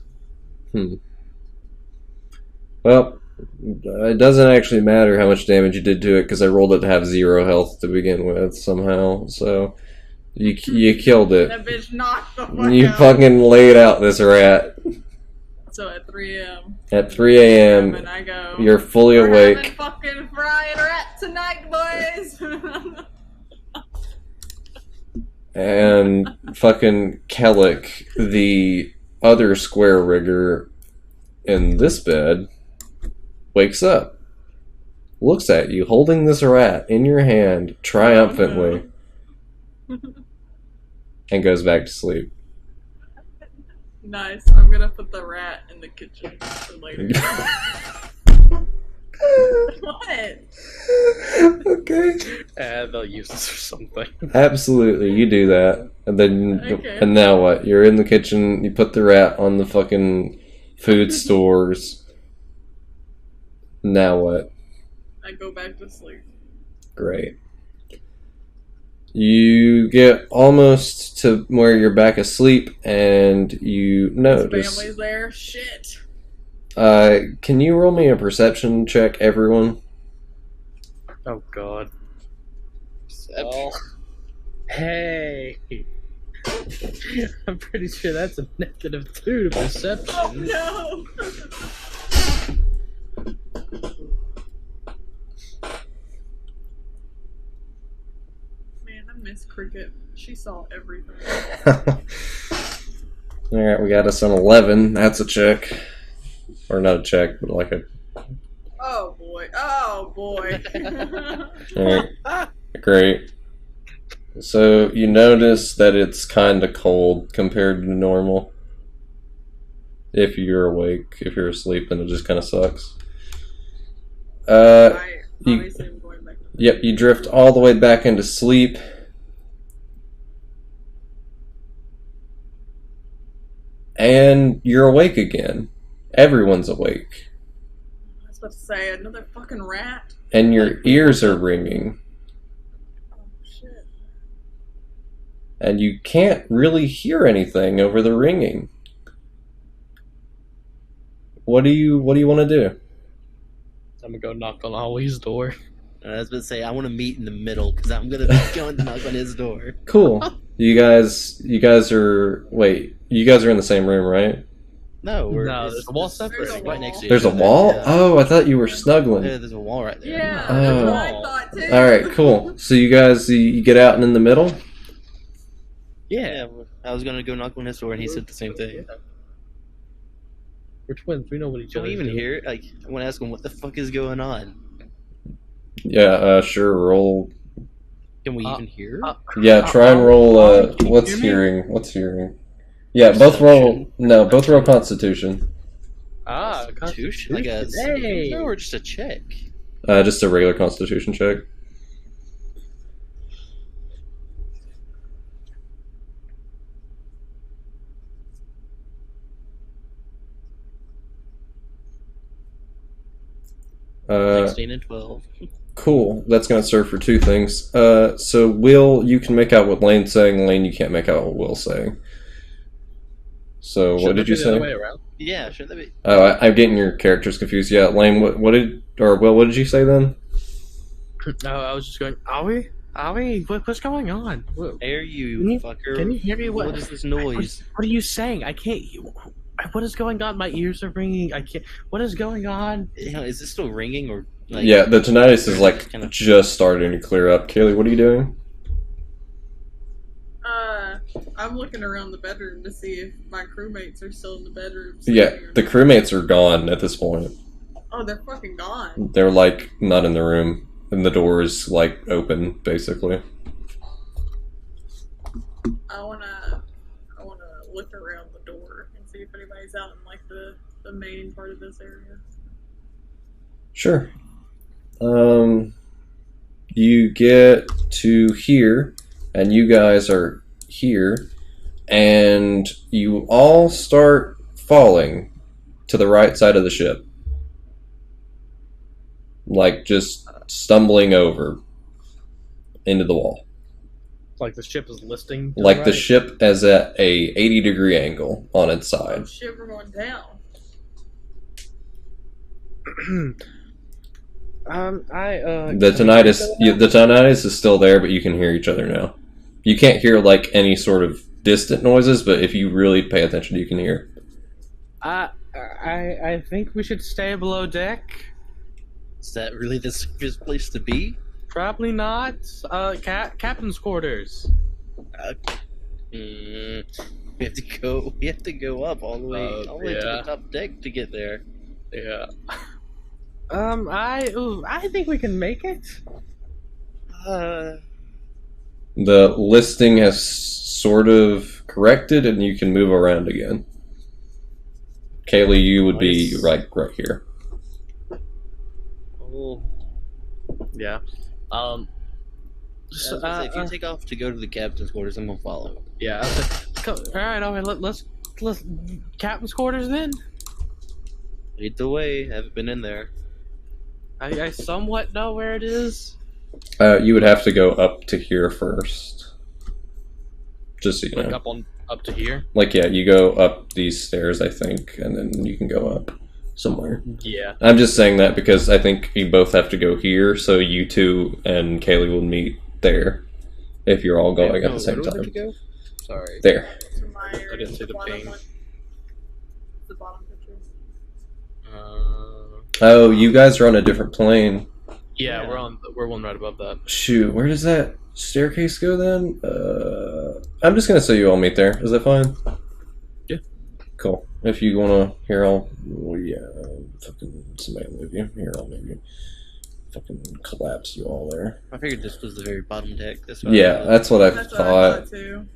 A: Well, it doesn't actually matter how much damage you did to it because I rolled it to have 0 health to begin with somehow. So you killed it.
B: That bitch knocked the fuck
A: You
B: out.
A: fucking laid out this rat.
B: So at 3 a.m.
A: At 3 a.m.,
B: And I go.
A: you're fully
B: We're having
A: awake.
B: fucking frying rat tonight, boys.
A: And fucking Kellic, the other square rigger in this bed, wakes up. looks at you holding this rat in your hand triumphantly and goes back to sleep.
B: Nice. I'm gonna put the rat in the kitchen for later. What?
A: Okay.
C: They'll use this for something.
A: Absolutely, you do that. And then,
B: Okay.
A: and now what? You're in the kitchen, you put the rat on the fucking food stores. Now what?
B: I go back to sleep.
A: Great. You get almost to where you're back asleep, and you
B: His
A: notice.
B: family's there. Shit.
A: Can you roll me a perception check, everyone?
C: Oh god.
D: Perception.
C: Well, hey. I'm pretty sure that's a -2 to perception.
B: Oh no. Man, I miss Cricket. She saw everything.
A: Alright, we got us an 11. That's a check. Or not a check, but like a...
B: Oh boy. Oh boy.
A: Alright, great. So you notice that it's kind of cold compared to normal. If you're awake. If you're asleep, then it just kind of sucks.
B: I obviously am going back to bed.
A: Yep, you drift all the way back into sleep. And you're awake again. Everyone's awake.
B: I was about to say, another fucking rat?
A: And your ears are ringing.
B: Oh shit.
A: And you can't really hear anything over the ringing. What do you want to do?
C: I'm gonna go knock on Ollie's door.
D: I was about to say I want to meet in the middle because I'm gonna be going to knock on his door.
A: Cool. You guys are in the same room, right?
D: No,
C: No, there's a wall separate.
B: There's a
D: right next to
A: There's
D: each
A: a
D: other,
A: wall?
D: yeah.
A: Oh, I thought you were snuggling.
D: Yeah, there's a wall right there.
B: Yeah,
A: Oh.
B: that's what I thought too.
A: Alright, cool. So you guys, you get out and in the middle?
D: Yeah, I was gonna go knock on his door and he said the same thing.
C: We're twins. We know what each
D: Can
C: other
D: we even
C: do.
D: hear it? Like, I want to ask him what the fuck is going on.
A: Yeah, sure, roll.
D: Can we even hear?
A: Yeah, try and roll,
C: can you
A: what's
C: hear me?
A: What's hearing? Yeah, both roll Constitution.
D: Constitution? Like a
C: Hey.
D: no, or just a check?
A: Just a regular Constitution check. Uh,
D: 16 and 12.
A: Cool. That's going to serve for two things. So Will, you can make out what Lane's saying. Lane, you can't make out what Will's saying. So what did you
C: The other way
A: say?
C: around?
D: Yeah, should that be?
A: Oh, I'm getting your characters confused. Yeah, Lane, what did Will? What did you say then?
C: No, I was just going. Ollie, what's going on?
D: There you
C: Can you-
D: fucker.
C: Can you hear me?
D: What is this noise?
C: What are you saying? I can't. What is going on? My ears are ringing. I can't. What is going on?
D: You know, is it still ringing or? Like,
A: Yeah, the tinnitus is like
D: Kind of-
A: just starting to clear up. Kaylee, what are you doing?
B: I'm looking around the bedroom to see if my crewmates are still in the bedroom.
A: Yeah,
B: sleeping or
A: the
B: not.
A: crewmates are gone at this point.
B: Oh, they're fucking gone.
A: They're like not in the room, and the door is like open, basically.
B: I wanna look around the door and see if anybody's out in like the main part of this area.
A: Sure. You get to here, and you guys are here, and you all start falling to the right side of the ship. Like just stumbling over into the wall.
C: Like the ship is listing. to
A: Like the
C: right?
A: ship is at a 80-degree angle on its
B: Oh
A: side.
B: shit, we're going down.
A: The tinnitus is still there, but you can hear each other now. You can't hear like any sort of distant noises, but if you really pay attention, you can hear.
C: I think we should stay below deck.
D: Is that really the safest place to be?
C: Probably not. Captain's quarters.
D: We have to go. We have to go up all the way, to
C: Yeah.
D: the top deck to get there.
C: Yeah. I think we can make it.
A: The listing has sort of corrected, and you can move around again. Kaylee, you would be right here.
D: Oh.
C: Yeah.
D: So, if you take off to go to the captain's quarters, I'm gonna follow.
C: Yeah. All right. Okay. Let's captain's quarters then.
D: Lead the way. Haven't been in there.
C: I somewhat know where it is.
A: You would have to go up to here first. Just so you know.
C: Up to here?
A: Like, yeah, you go up these stairs, I think, and then you can go up somewhere.
C: Yeah.
A: I'm just saying that because I think you both have to go here, so you two and Kaylee will meet there if you're all going at the same time.
C: Go? Sorry.
A: There.
C: I didn't see the ping.
B: The bottom picture.
A: Oh, you guys are on a different plane.
C: Yeah, we're one right above that.
A: Shoot, where does that staircase go then? I'm just gonna say you all meet there. Is that fine?
C: Yeah.
A: Cool. If you wanna, here I'll, fucking somebody move you. Here I'll move you. Fucking collapse you all there.
D: I figured this was the very bottom deck. That's
A: That's what I
B: That's
A: thought.
B: what I thought too.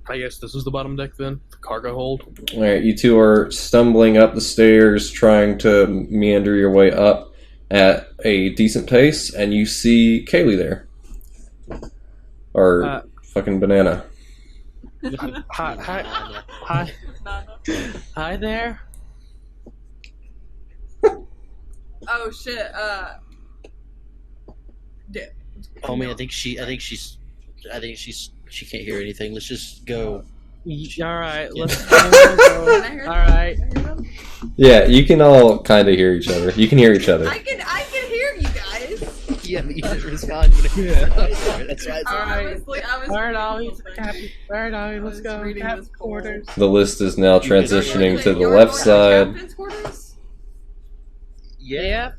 C: I guess this is the bottom deck then? The cargo hold?
A: Alright, you two are stumbling up the stairs, trying to meander your way up at a decent pace, and you see Kaylee there. Or fucking Banana.
C: Hi there.
B: Oh shit.
D: Homie, I think she can't hear anything. Let's just go.
C: Alright, let's
B: Can I hear them?
C: Alright.
B: Can I hear them?
A: Yeah, you can all kind of hear each other. You can hear each other.
B: I can hear you guys.
D: Yeah, but you didn't respond. That's right.
B: Alright,
C: Alright, let's go. Captain's quarters.
A: The list is now transitioning to the
B: You're
A: left
B: going to
A: side.
B: captain's quarters?
C: Yeah.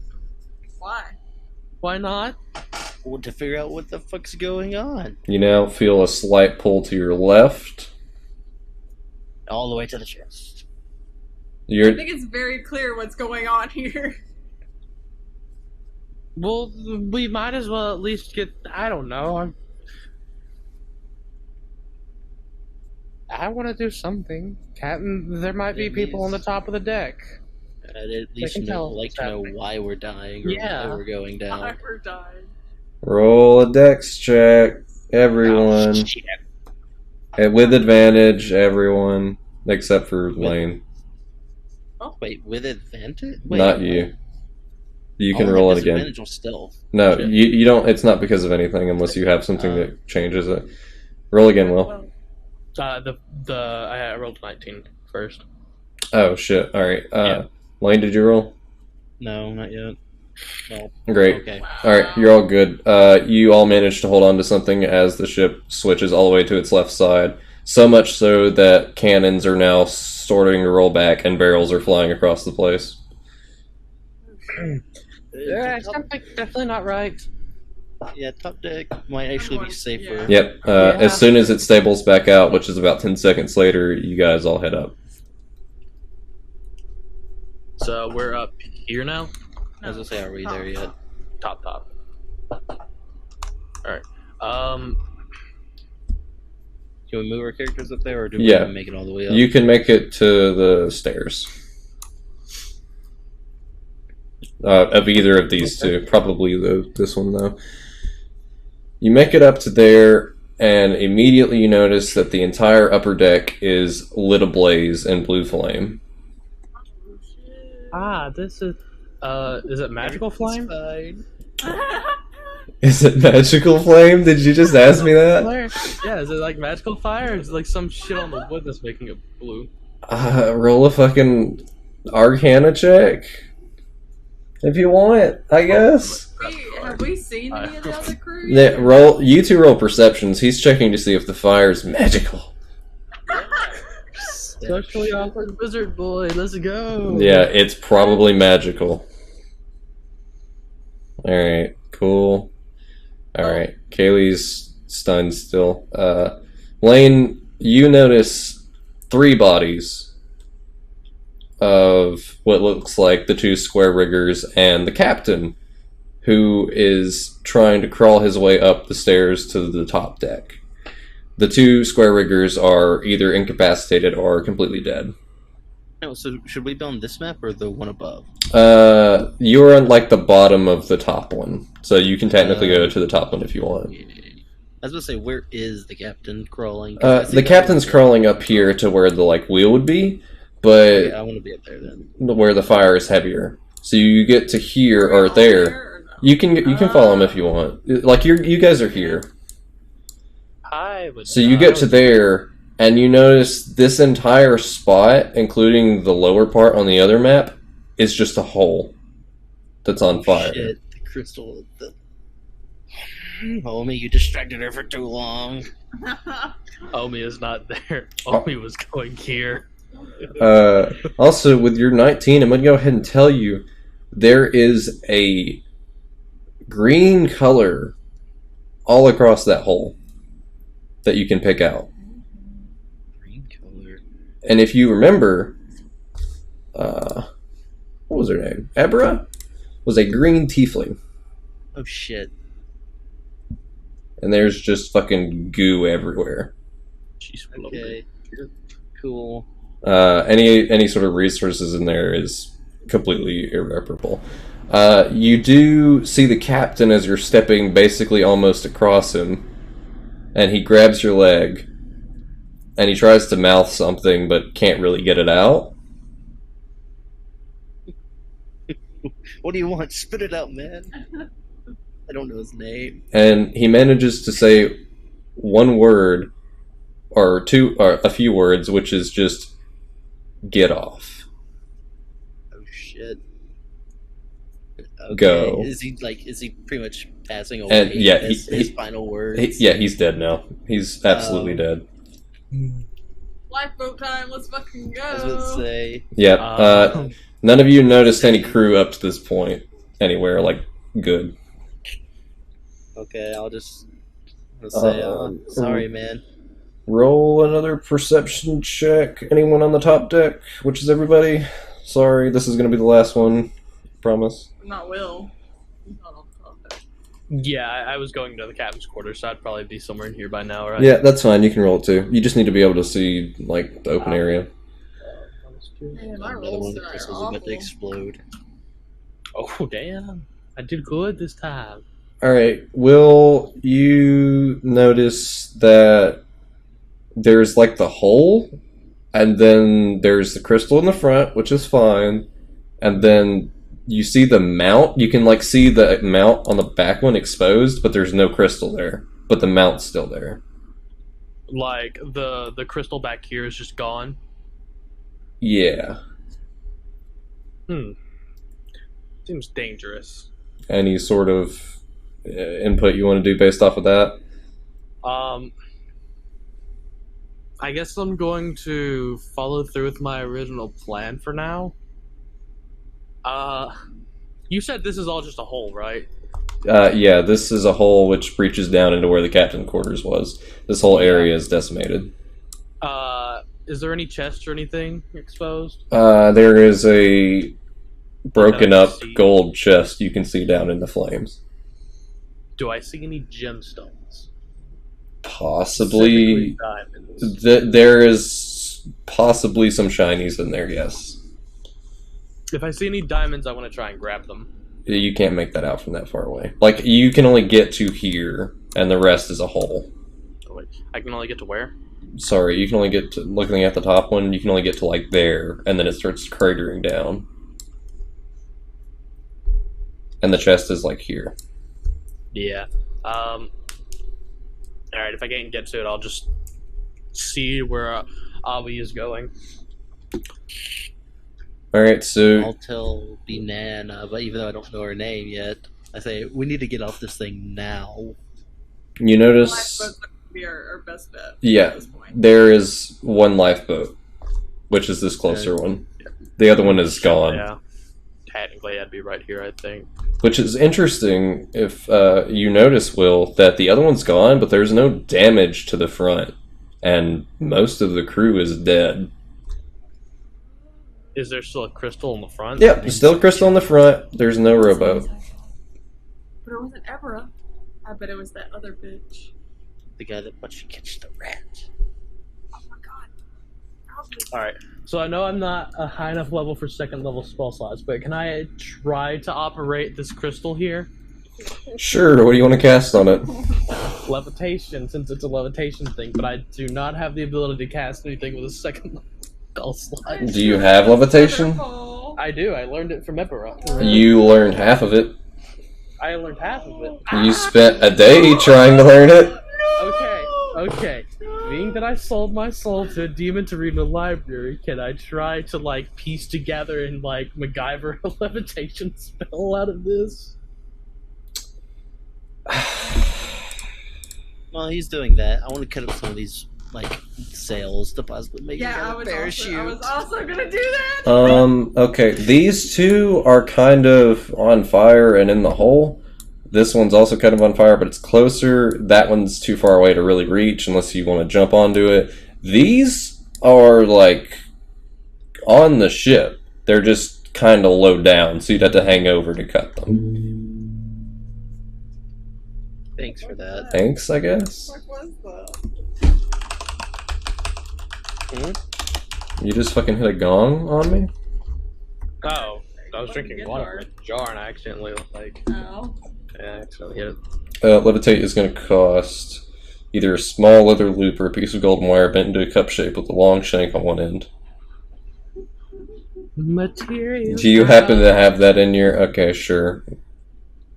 B: Why?
C: Why not?
D: Well, to figure out what the fuck's going on.
A: You now feel a slight pull to your left.
D: All the way to the chest.
B: I
A: You're
B: think it's very clear what's going on here.
C: Well, we might as well at least get. I don't know. I want to do something. Captain, there might be people on the top of the deck.
D: I'd at least
C: can tell
D: like to know why we're dying or why we're going down.
B: Never died.
A: roll a dex check, everyone.
C: Oh, shit.
A: And with advantage, everyone except for Lane.
D: Oh, wait, with advantage? Wait,
A: Not you. You can
D: I
A: roll
D: have
A: it again.
D: disadvantage on stealth.
A: No,
C: Shit.
A: you don't. It's not because of anything unless you have something that changes it. Roll again, Will.
C: I rolled 19 first.
A: Oh shit! All right.
C: Yeah.
A: Lane, did you roll?
D: No, not yet. No.
A: Great.
D: Okay.
A: All right, you're all good. You all managed to hold on to something as the ship switches all the way to its left side. So much so that cannons are now starting to roll back and barrels are flying across the place.
C: Something definitely not right.
D: Yeah, top deck might actually be safer.
A: Yep.
C: Yeah.
A: As soon as it stables back out, which is about 10 seconds later, you guys all head up.
C: So we're up here now?
D: I was gonna say, are we there yet?
C: Top. Alright.
D: Can we move our characters up there, or do we
A: Yeah.
D: make it all the way up?
A: You can make it to the stairs. Of either of these two. Probably this one, though. You make it up to there, and immediately you notice that the entire upper deck is lit ablaze in blue flame.
C: This is it magical flame?
D: Fine.
A: Is it magical flame? Did you just ask me that?
C: Yeah, is it like magical fire, or is it like some shit on the wood that's making it blue?
A: Roll a fucking Arcana check. If you want, I guess.
B: Have we seen any of the other crew?
A: Yeah, roll. You two roll perceptions. He's checking to see if the fire's magical.
C: Socially awkward wizard boy, let's go.
A: Yeah, it's probably magical. Alright, cool. Alright, Kaylee's stunned still. Lane, you notice 3 bodies of what looks like the two square riggers and the captain, who is trying to crawl his way up the stairs to the top deck. The two square riggers are either incapacitated or completely dead.
D: No, so should we be on this map or the one above?
A: You're on like the bottom of the top one, so you can technically go to the top one if you want.
D: Yeah. I was gonna say, where is the captain crawling? 'Cause I see
A: The
D: that
A: captain's
D: one-
A: crawling up here to where the like wheel would be, but
D: Yeah, I want to be up there then.
A: where the fire is heavier. So you get to here
B: Are we
A: or
B: all
A: there.
B: or no?
A: You can follow him if you want. Like you guys are here.
C: Hi. But
A: So you get to there, and you notice this entire spot, including the lower part on the other map, is just a hole that's on fire.
D: Shit, the crystal. Homie, you distracted her for too long.
C: Omi is not there.
A: Oh.
C: Omi was going here.
A: Also, with your 19, I'm going to go ahead and tell you, there is a green color all across that hole that you can pick out.
D: Green color.
A: And if you remember, what was her name? Ebra was a green tiefling.
D: Oh shit.
A: And there's just fucking goo everywhere.
C: She's
D: Okay. Cool.
A: Any sort of resources in there is completely irreparable. You do see the captain as you're stepping basically almost across him, and he grabs your leg, and he tries to mouth something but can't really get it out.
D: What do you want? Spit it out, man. I don't know his name.
A: And he manages to say one word, or two, or a few words, which is just "get off."
D: Oh shit. Okay.
A: Go.
D: Is he pretty much passing away?
A: And yeah,
D: his final words.
A: Yeah, he's dead now. He's absolutely dead.
B: Lifeboat time, let's fucking go.
D: I was about to say.
A: Yeah. None of you noticed any crew up to this point anywhere. Like, good.
D: Okay, I'll say, sorry, man.
A: Roll another perception check. Anyone on the top deck? Which is everybody? Sorry, this is going to be the last one. Promise.
B: Not Will. He's not on top there.
C: Yeah, I was going to the captain's quarters, so I'd probably be somewhere in here by now, right?
A: Yeah, that's fine. You can roll it too. You just need to be able to see, like, the open area.
B: Man, my
D: Another one
B: rolls
D: of the
B: tonight
D: crystals
B: are
D: is about to
B: awful.
D: explode.
C: Oh, damn. I did good this time.
A: Alright, Will, you notice that there's, like, the hole, and then there's the crystal in the front, which is fine, and then you see the mount. You can, like, see the mount on the back one exposed, but there's no crystal there. But the mount's still there.
C: Like, the crystal back here is just gone.
A: Yeah.
C: Seems dangerous.
A: Any sort of input you want to do based off of that?
C: I guess I'm going to follow through with my original plan for now. You said this is all just a hole, right?
A: Yeah, this is a hole which reaches down into where the captain quarters was. This whole area is decimated.
C: Is there any chests or anything exposed?
A: There is a broken
C: No,
A: up
C: see.
A: gold chest you can see down in the flames.
C: Do I see any gemstones?
A: Possibly.
C: Specifically diamonds.
A: There is possibly some shinies in there, yes.
C: If I see any diamonds, I want to try and grab them.
A: You can't make that out from that far away. Like, you can only get to here, and the rest is a hole.
C: Oh, wait. I can only get to where?
A: Sorry, you can only get to, looking at the top one, you can only get to, like, there, and then it starts cratering down. And the chest is, like, here.
C: Yeah. Alright, if I can't get to it, I'll just see where Avi is going.
A: Alright, so...
D: I'll tell Banana, but even though I don't know her name yet, I say, we need to get off this thing now.
A: You notice...
B: Lifeboat's gonna be our best bet.
A: Yeah.
B: At this point.
A: There is one lifeboat, which is this closer one. The other one is gone.
C: Yeah. Technically, I'd be right here, I think.
A: Which is interesting if you notice, Will, that the other one's gone, but there's no damage to the front. And most of the crew is dead.
C: Is there still a crystal in the front?
A: Yep, there's still a crystal in the front. There's no rowboat.
B: But it wasn't Evra. I bet it was that other bitch.
D: The guy that wants you to catch the rat.
B: Oh my god. Probably.
C: Alright, so I know I'm not a high enough level for second level spell slots, but can I try to operate this crystal here?
A: Sure, what do you want to cast on it?
C: Levitation, since it's a levitation thing, but I do not have the ability to cast anything with a second level spell slot.
A: Do you have levitation?
C: I do, I learned it from Epera.
A: You learned half of it.
C: I learned half of it.
A: You spent a day trying to learn it.
C: Okay. Being that I sold my soul to a demon to read in a library, can I try to, like, piece together and, like, MacGyver a levitation spell out of this?
D: While he's doing that, I want to cut up some of these, like, sails to possibly make a parachute.
B: I was also gonna do that!
A: Okay, these two are kind of on fire and in the hole. This one's also kind of on fire, but it's closer. That one's too far away to really reach unless you want to jump onto it. These are, like, on the ship. They're just kind of low down, so you'd have to hang over to cut them.
D: Thanks for that.
A: Thanks, I guess.
B: What was that?
A: You just fucking hit a gong on me?
C: Oh, I was drinking water from a jar and I accidentally, like,
B: Oh.
C: I accidentally hit it.
A: Levitate is going to cost either a small leather loop or a piece of golden wire bent into a cup shape with a long shank on one end.
C: Material.
A: Do you happen to have that in your... Okay, sure.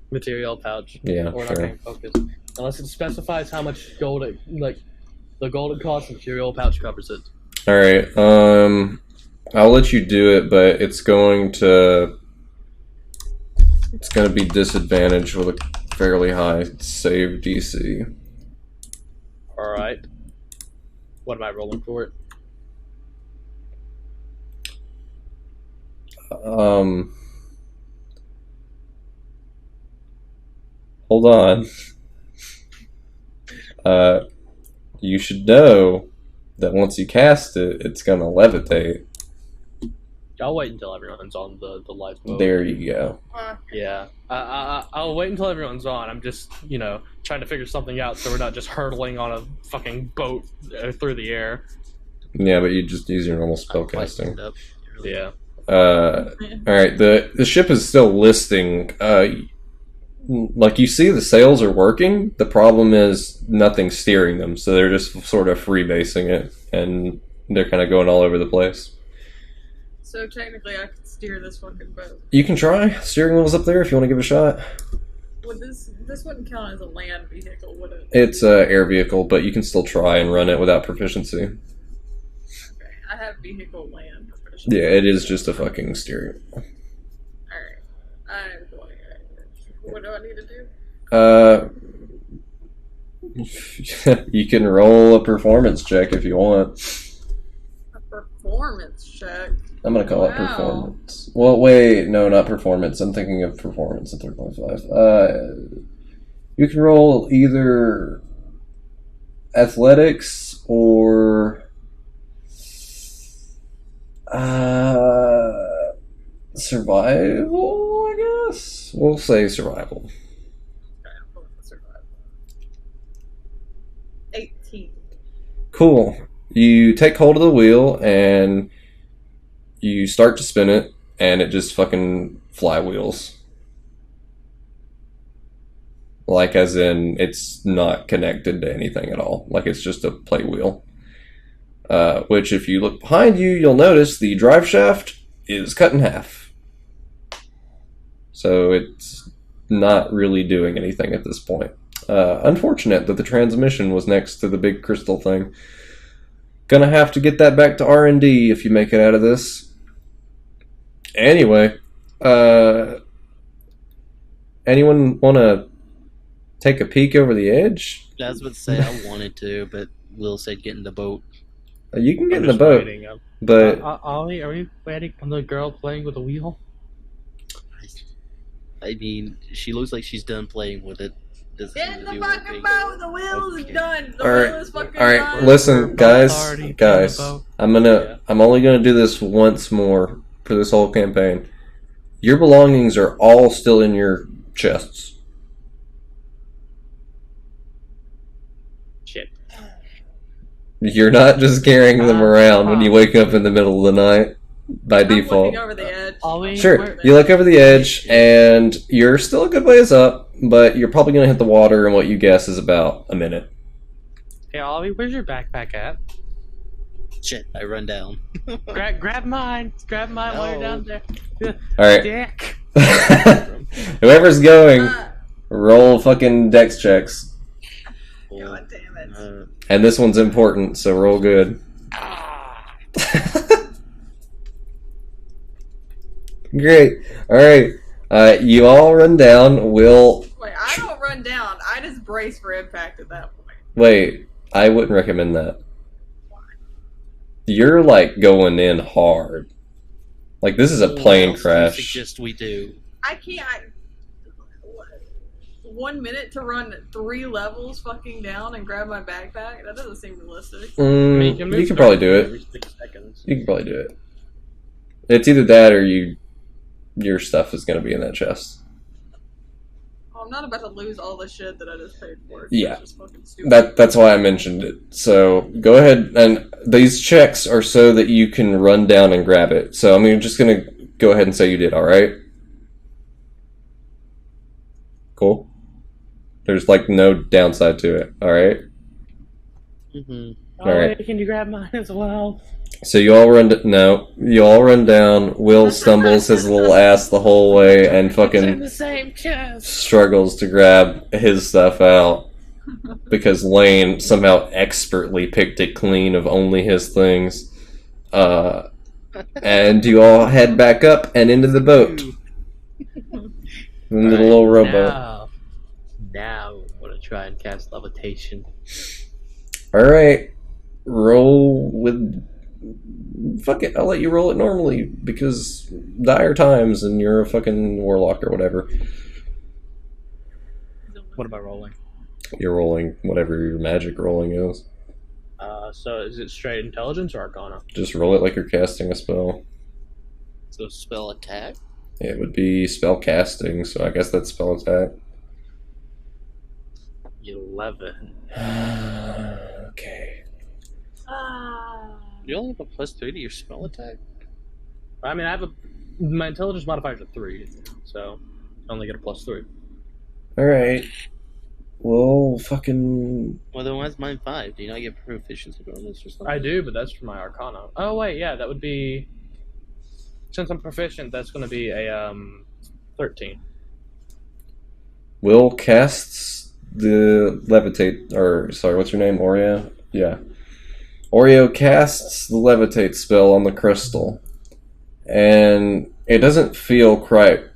C: Material pouch.
A: Yeah,
C: We're not
A: sure.
C: going to focus. Unless it specifies how much gold it, like, the gold it costs, material pouch covers it.
A: Alright, I'll let you do it, but it's going to be disadvantaged with a fairly high save DC.
C: Alright. What am I rolling for it?
A: Hold on. You should know that once you cast it, it's gonna levitate.
C: I'll wait until everyone's on the lifeboat.
A: There you go.
C: Yeah. I'll wait until everyone's on. I'm just, trying to figure something out so we're not just hurtling on a fucking boat through the air.
A: Yeah, but you just use your normal spell casting.
C: Yeah.
A: Alright, the ship is still listing. Like, you see the sails are working. The problem is nothing's steering them, so they're just sort of freebasing it, and they're kind of going all over the place.
B: So technically I could steer this fucking boat.
A: You can try. Steering wheel's up there if you want to give it a shot.
B: Would this wouldn't count as a land vehicle, would it?
A: It's an air vehicle, but you can still try and run it without proficiency.
B: Okay, I have vehicle land proficiency.
A: Yeah, it is just a fucking steering wheel.
B: Alright. I'm going. What do I need to do?
A: You can roll a performance check if you want.
B: A performance check.
A: I'm gonna call it performance. Well, wait, no, not performance. I'm thinking of performance at 3.5. You can roll either athletics or survival, I guess. We'll say survival.
B: Okay, I'm going for survival. 18.
A: Cool. You take hold of the wheel and you start to spin it, and it just fucking flywheels. Like, as in, it's not connected to anything at all. Like, it's just a play wheel. Which, if you look behind you, you'll notice the drive shaft is cut in half. So it's not really doing anything at this point. Unfortunate that the transmission was next to the big crystal thing. Gonna have to get that back to R&D if you make it out of this. Anyway, anyone want to take a peek over the edge?
D: I was about to say I wanted to, but Will said get in the boat.
A: You can get in the boat, but
C: are we waiting on the girl playing with the wheel?
D: I mean, she looks like she's done playing with it.
B: Get in the fucking boat! The wheel is done! The
A: Alright,
B: wheel is fucking
A: alright,
B: done!
A: listen, guys, I'm only gonna do this once more. for this whole campaign. Your belongings are all still in your chests.
C: Shit.
A: You're not just carrying them around when you wake up in the middle of the night by
B: I'm
A: default.
B: looking over the edge.
A: Sure, you look over the edge, and you're still a good ways up, but you're probably going to hit the water in what you guess is about a minute.
C: Hey, Ollie, where's your backpack at?
D: Shit, I run down.
C: Grab mine. Grab mine while you're down there.
A: Alright.
C: Dick.
A: Whoever's going, roll fucking dex checks.
B: God damn it.
A: And this one's important, so roll good. Great. Alright. You all run down. Wait,
B: I don't run down. I just brace for impact at that point.
A: Wait, I wouldn't recommend that. You're like going in hard. Like this is a plane crash.
D: Suggest we do.
B: I can't. 1 minute to run 3 levels fucking down and grab my backpack? That doesn't seem realistic.
A: You can probably do it.
C: Every 6 seconds.
A: You can probably do it. It's either that or your stuff is going to be in that chest.
B: I'm not about to lose all the shit that I just paid for.
A: Yeah.
B: Just fucking stupid.
A: That's why I mentioned it. So go ahead, and these checks are so that you can run down and grab it. So I'm just going to go ahead and say you did, alright? Cool. There's like no downside to it, alright?
D: Mm-hmm.
A: Alright.
C: Can you grab mine as well?
A: So you all run you all run down. Will stumbles his little ass the whole way and
C: It's in
A: fucking
C: the same chest.
A: struggles to grab his stuff out because Lane somehow expertly picked it clean of only his things. And you all head back up and into the boat. Into the little rowboat.
D: Now I'm gonna try and cast levitation.
A: Alright. Roll with... Fuck it, I'll let you roll it normally because dire times and you're a fucking warlock or whatever.
C: What am I rolling?
A: You're rolling whatever your magic rolling is.
C: So is it straight intelligence or arcana?
A: Just roll it like you're casting a spell.
D: So spell attack?
A: It would be spell casting, so I guess that's spell attack.
D: 11.
A: Okay.
D: You only have a +3 to your spell attack?
C: I mean, my intelligence modifier is a 3, so I only get a +3.
A: Alright. Well, fucking...
D: Well, then why's mine 5? Do you not get proficiency bonus or something?
C: I do, but that's for my arcana. Oh, wait, yeah, that would be... Since I'm proficient, that's going to be a 13.
A: Will casts the levitate... Or, sorry, what's your name? Oreo? Yeah. Oreo casts the levitate spell on the crystal. And it doesn't feel quite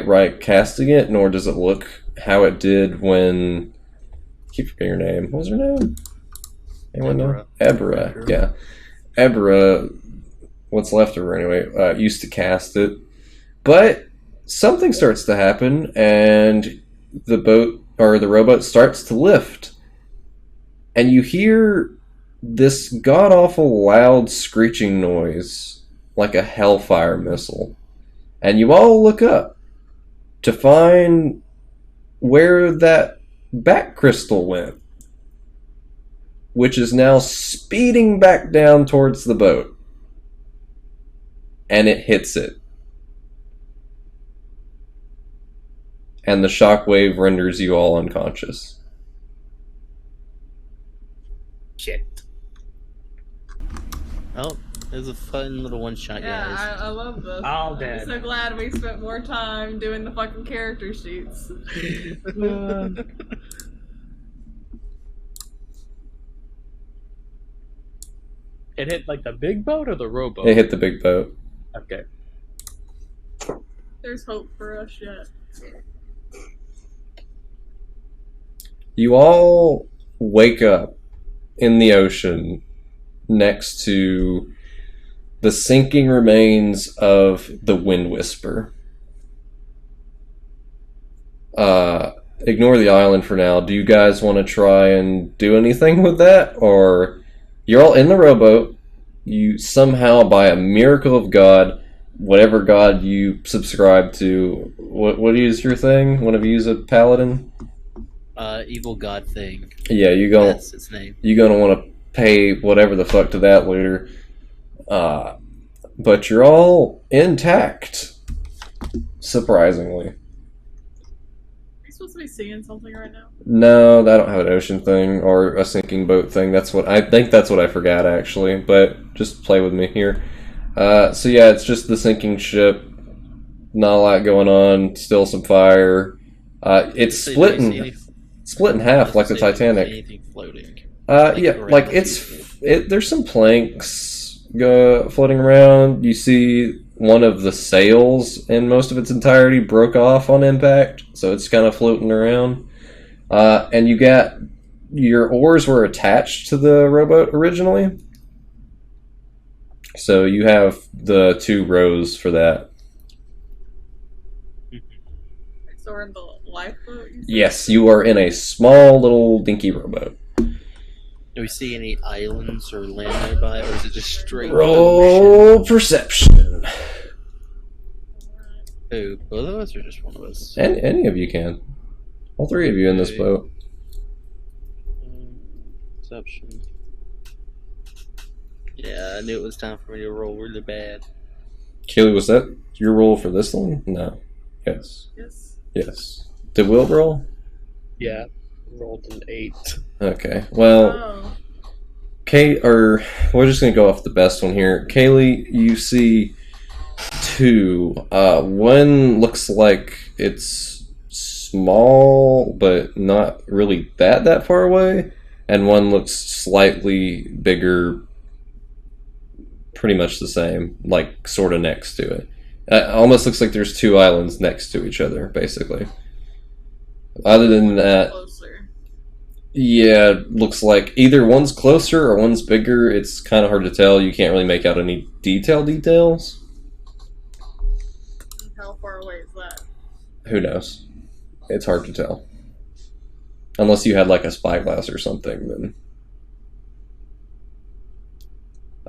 A: right casting it, nor does it look how it did when... I keep forgetting her name. What was her name? Anyone know? Ebra. Yeah. Ebra, what's left of her anyway, used to cast it. But something starts to happen, and the boat, or the rowboat, starts to lift. And you hear this god-awful loud screeching noise, like a hellfire missile. And you all look up to find where that back crystal went, which is now speeding back down towards the boat. And it hits it. And the shockwave renders you all unconscious.
D: Shit. Oh, it was a fun little one-shot,
B: Yeah,
D: guys.
B: I love this.
C: All
B: I'm
C: dead.
B: so glad we spent more time doing the fucking character sheets.
C: It hit like the big boat or the rowboat?
A: It hit the big boat.
C: Okay.
B: There's hope for us yet.
A: You all wake up in the ocean next to the sinking remains of the Wind Whisper. Ignore the island for now. Do you guys want to try and do anything with that? Or you're all in the rowboat. You somehow, by a miracle of God, whatever god you subscribe to. What is your thing? Whenever you use a paladin?
D: Evil god thing.
A: Yeah,
D: That's its name.
A: you're gonna want to pay whatever the fuck to that later. But you're all intact, surprisingly.
B: Are you supposed to be seeing something right now?
A: No, I don't have an ocean thing or a sinking boat thing. That's what I forgot actually. But just play with me here. So yeah, it's just the sinking ship. Not a lot going on. Still some fire. It's split in half like the Titanic.
D: Anything floating?
A: Yeah, like there's some planks floating around. You see one of the sails in most of its entirety broke off on impact, so it's kind of floating around. And you got your oars were attached to the rowboat originally, so you have the 2 rows for that.
B: So we're in the lifeboat?
A: Yes, you are in a small little dinky rowboat.
D: Do we see any islands or land nearby, or is it just straight
A: Roll perception.
D: Who? Both of us, or just one of us?
A: Any of you can. All 3 of you in this boat.
D: Perception. Yeah, I knew it was time for me to roll really bad.
A: Kaylee, was that your roll for this one? No. Yes. Yes. Did Will roll?
C: Yeah, rolled an 8.
A: Okay. Well, we're just gonna go off the best one here. Kaylee, you see 2. One looks like it's small, but not really that far away, and one looks slightly bigger, pretty much the same, like sort of next to it. Almost looks like there's 2 islands next to each other, basically. Other than that, yeah, looks like either one's closer or one's bigger. It's kind of hard to tell. You can't really make out any details.
B: How far away is that?
A: Who knows? It's hard to tell. Unless you had like a spyglass or something, then.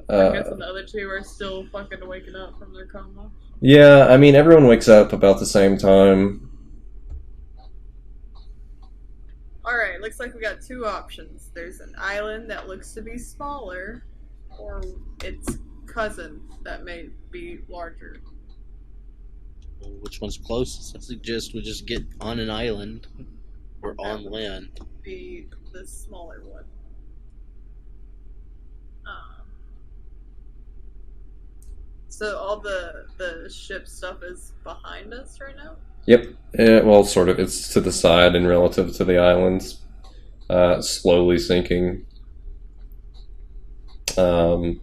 B: I guess the other 2 are still fucking waking up from their coma.
A: Yeah, I mean, everyone wakes up about the same time.
B: Alright, looks like we got 2 options. There's an island that looks to be smaller, or its cousin that may be larger.
D: Well, which one's closest? I suggest we just get on an island or on land.
B: Be the smaller one. So all the ship stuff is behind us right now?
A: Yep. Well, sort of. It's to the side and relative to the islands. Slowly sinking. Yeah.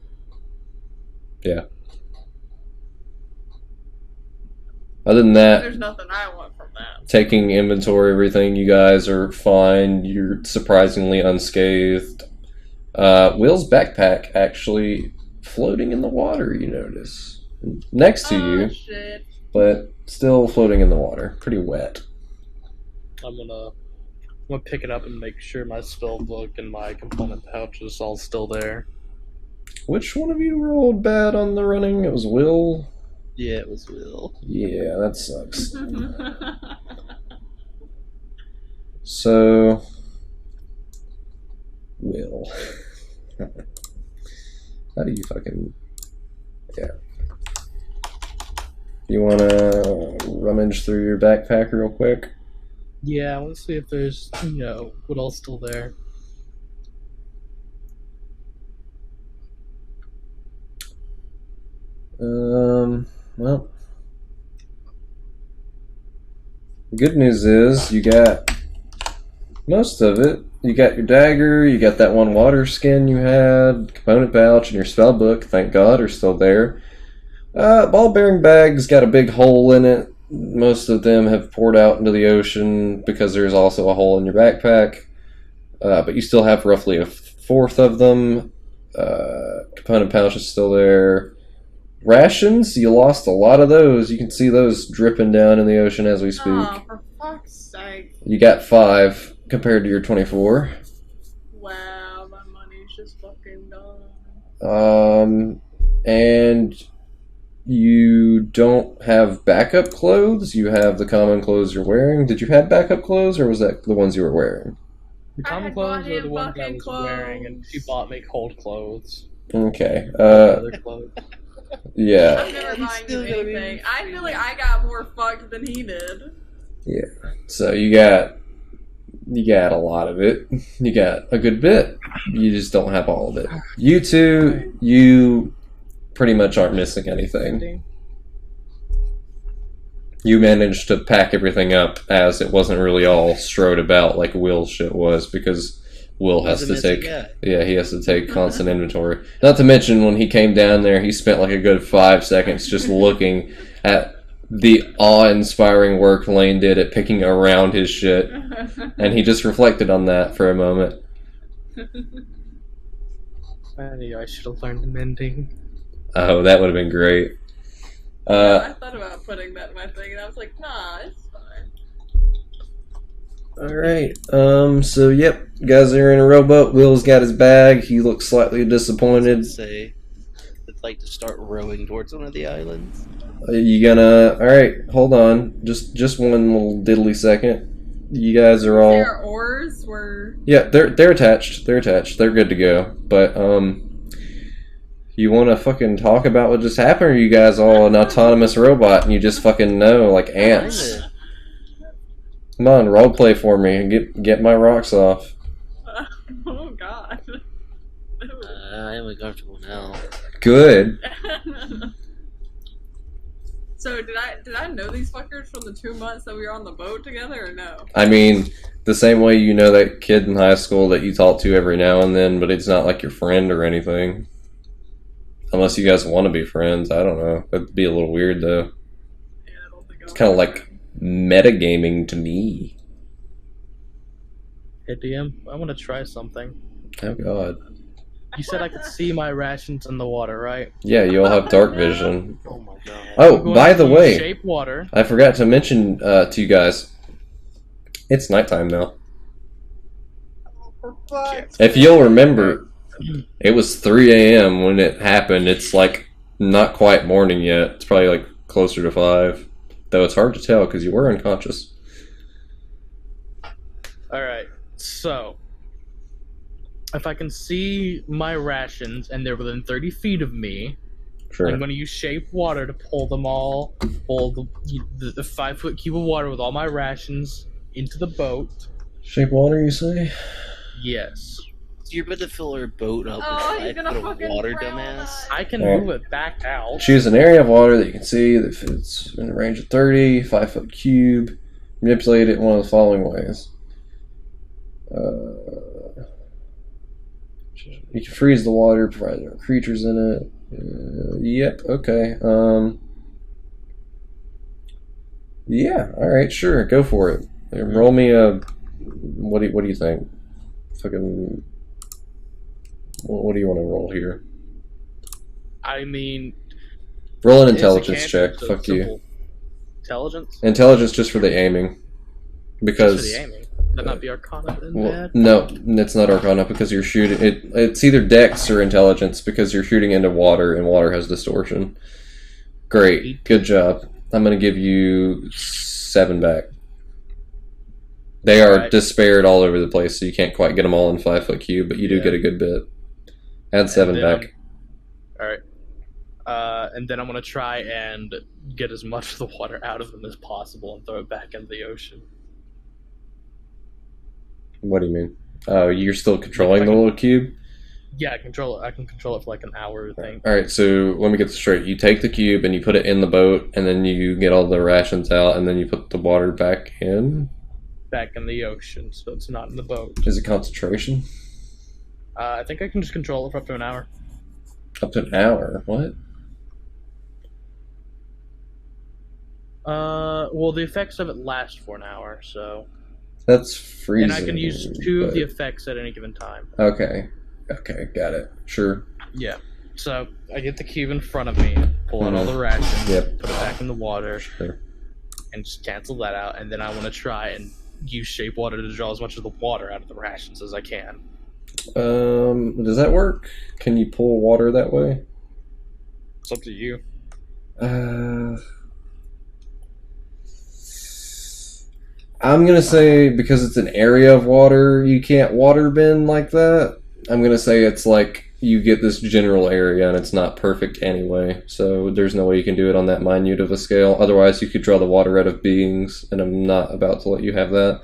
A: Other than that,
B: there's nothing I want from that.
A: Taking inventory, everything, you guys are fine. You're surprisingly unscathed. Will's backpack actually floating in the water, you notice. Next to you.
B: Shit.
A: But still floating in the water. Pretty wet.
C: I'm gonna pick it up and make sure my spell book and my component pouch is all still there.
A: Which one of you rolled bad on the running? It was Will?
D: Yeah, it was Will.
A: Yeah, that sucks. So, Will. How do you fucking... Yeah. You wanna rummage through your backpack real quick?
C: Yeah, I want to see if there's, what else still there.
A: Well, the good news is you got most of it. You got your dagger, you got that one water skin you had, component pouch, and your spell book, thank God, are still there. Ball bearing bag's got a big hole in it. Most of them have poured out into the ocean because there's also a hole in your backpack. But you still have roughly a fourth of them. Component pouch is still there. Rations, you lost a lot of those. You can see those dripping down in the ocean as we speak.
B: Oh, for fuck's sake.
A: You got 5 compared to your 24.
B: Wow, my money's just fucking gone.
A: And You don't have backup clothes. You have the common clothes you're wearing. Did you have backup clothes, or was that the ones you were wearing?
C: The
B: I
C: common
B: had
C: clothes
B: bought
C: are
B: him
C: the ones I
B: fucking
C: was wearing, and she
B: clothes.
C: bought me cold clothes.
A: Okay.
C: Other clothes.
A: Yeah.
B: I'm never buying
D: still
B: you
D: gonna be
B: anything. I feel like I got more fucked than he did.
A: So you got a lot of it. You got a good bit. You just don't have all of it. You two, you pretty much aren't missing anything. You managed to pack everything up as it wasn't really all strode about like Will's shit was, because Will has
D: He's a
A: to
D: missing
A: take
D: guy.
A: he has to take constant inventory. Not to mention when he came down there, he spent like a good 5 seconds just looking at the awe-inspiring work Lane did at picking around his shit, and he just reflected on that for a moment.
C: I should have learned mending.
A: Oh, that would have been great.
B: Yeah, I thought about putting that in my thing, and I was like, nah, it's fine.
A: Alright, so yep, you guys are in a rowboat. Will's got his bag. He looks slightly disappointed.
D: Say, I'd like to start rowing towards one of the islands.
A: You gonna... Alright, hold on. Just one little diddly second. You guys are all...
B: Their oars were...
A: Yeah, they're attached. They're attached. They're good to go. But, you want to fucking talk about what just happened, or are you guys all an autonomous robot and you just fucking know, like ants? Come on, roleplay for me and get my rocks off.
B: Oh, God.
D: I am uncomfortable now.
A: Good.
B: So did I know these fuckers from the 2 months that we were on the boat together, or no?
A: I mean, the same way you know that kid in high school that you talk to every now and then, but it's not like your friend or anything. Unless you guys want to be friends, I don't know. That'd be a little weird though.
B: Yeah, I don't think
A: It's kind of like metagaming to me.
C: Hey DM, I want to try something.
A: Oh god.
C: You said I could see my rations in the water, right?
A: Yeah, you all have dark vision.
D: Oh my god.
A: Oh,
C: I'm going
A: by
C: to
A: the
C: use
A: way,
C: shape water.
A: I forgot to mention to you guys, it's nighttime now.
B: For fuck's
A: If you'll remember, it was 3 a.m. when it happened. It's like not quite morning yet. It's probably like closer to 5. Though it's hard to tell because you were unconscious.
C: Alright, so if I can see my rations and they're within 30 feet of me,
A: Sure.
C: I'm going to use shape water to pull them all, pull the 5 foot cube of water with all my rations into the boat.
A: Shape water, you say?
C: Yes.
D: So you're about to fill our boat up
B: Oh,
D: with
B: he's
D: 5
B: gonna
D: foot of
B: fucking
D: water,
B: drown
D: dumbass.
B: us.
C: I can
A: Alright.
C: move it back out.
A: Choose an area of water that you can see that fits in a range of 30, 5 foot cube. Manipulate it in one of the following ways. You can freeze the water, provided there are creatures in it. Yep, okay. Yeah, alright, sure, go for it. Roll me a... What do you think? Fucking... What do you want to roll here?
C: I mean,
A: Roll an
C: it's a
A: intelligence
C: cantrip,
A: check.
C: so
A: Fuck
C: it's
A: you.
C: simple. Intelligence?
A: Intelligence just for the aiming. Because...
C: Just for the aiming. Would that not be Arcana then,
A: Well,
C: bad?
A: no, it's not Arcana because you're shooting... It's either Dex or Intelligence because you're shooting into water and water has distortion. Great. Good job. I'm going to give you 7 back. They are
C: Alright.
A: disparate all over the place, so you can't quite get them all in 5 foot cube, but you do
C: Yeah.
A: get a good bit. Add 7
C: then
A: back.
C: Alright. And then I'm going to try and get as much of the water out of them as possible and throw it back into the ocean.
A: What do you mean? Oh, you're still controlling the
C: Like-
A: little cube?
C: Yeah, I can control it for like an hour, I think.
A: Alright, so let me get this straight. You take the cube and you put it in the boat, and then you get all the rations out, and then you put the water back in?
C: Back in the ocean, so it's not in the boat.
A: Is it concentration?
C: I think I can just control it for up to an hour.
A: Up to an hour? What?
C: Well, the effects of it last for an hour, so...
A: That's freezing.
C: And I can use 2 of the
A: but-
C: effects at any given time.
A: Okay. Okay, got it. Sure.
C: Yeah. So, I get the cube in front of me, pull out all the rations,
A: Yep.
C: put it back in the water,
A: Sure.
C: and just cancel that out, and then I want to try and use shape water to draw as much of the water out of the rations as I can.
A: Does that work? Can you pull water that way?
C: It's up to you.
A: I'm gonna say because it's an area of water, you can't water bend like that. I'm gonna say it's like you get this general area and it's not perfect anyway, so there's no way you can do it on that minute of a scale. Otherwise, you could draw the water out of beings, and I'm not about to let you have that.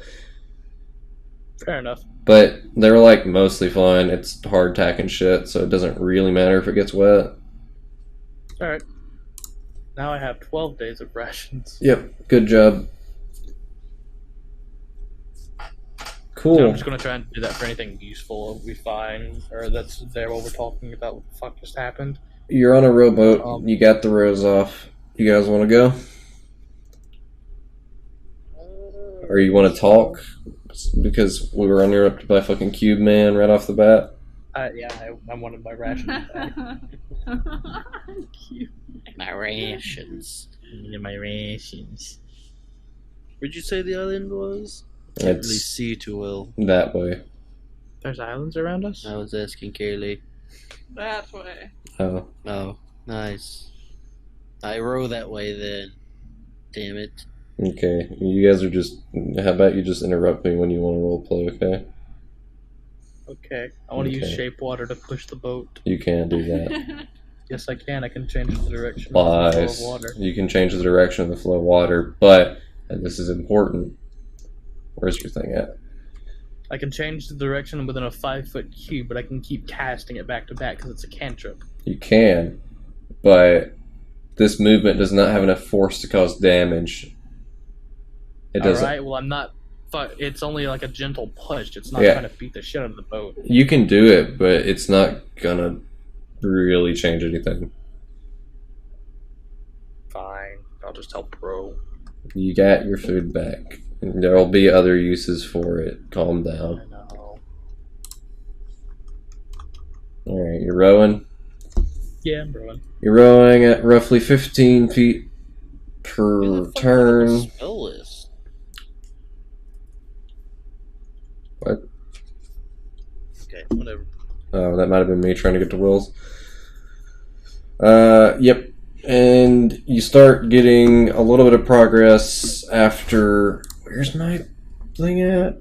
C: Fair enough.
A: But they're like mostly fine. It's hardtack and shit, so it doesn't really matter if it gets wet.
C: Alright. Now I have 12 days of rations.
A: Yep, good job. Cool.
C: So I'm just gonna try and do that for anything useful we find, or that's there while we're talking about what the fuck just happened.
A: You're on a rowboat. You got the rows off. You guys want to go? Or you want to talk? Because we were interrupted by fucking Cube Man right off the bat.
C: Yeah, I wanted my rations back.
B: Cute.
D: My rations.
C: My rations.
D: Where'd you say the island was? Can't really
A: It's
D: see too well.
A: that way.
C: There's islands around us?
D: I was asking Kaylee.
B: That way.
A: Oh.
D: Oh, nice. I row that way then. Damn it.
A: Okay. You guys are just... How about you just interrupt me when you want to roleplay, okay?
C: Okay. I want to use
A: Okay.
C: shape water to push the boat.
A: You can't do that.
C: Yes, I can. I can change the direction of the flow of
A: Lies.
C: water.
A: You can change the direction of the flow of water, but, and this is important, where's your thing at?
C: I can change the direction within a 5-foot cube, but I can keep casting it back to back because it's a cantrip.
A: You can, but this movement does not have enough force to cause damage. It doesn't.
C: Alright, well, I'm not. It's only like a gentle push. It's not
A: Yeah.
C: trying to beat the shit out of the boat.
A: You can do it, but it's not gonna really change anything.
C: Fine. I'll just tell Pro.
A: You got your food back. And there'll be other uses for it. Calm down.
C: I know.
A: Alright, you're rowing.
C: Yeah, I'm rowing.
A: You're rowing at roughly 15 feet per
D: Who the fuck
A: turn.
D: would spell this?
A: What?
D: Okay, whatever.
A: Oh, that might have been me trying to get to Will's. Yep. And you start getting a little bit of progress after... Where's my thing at?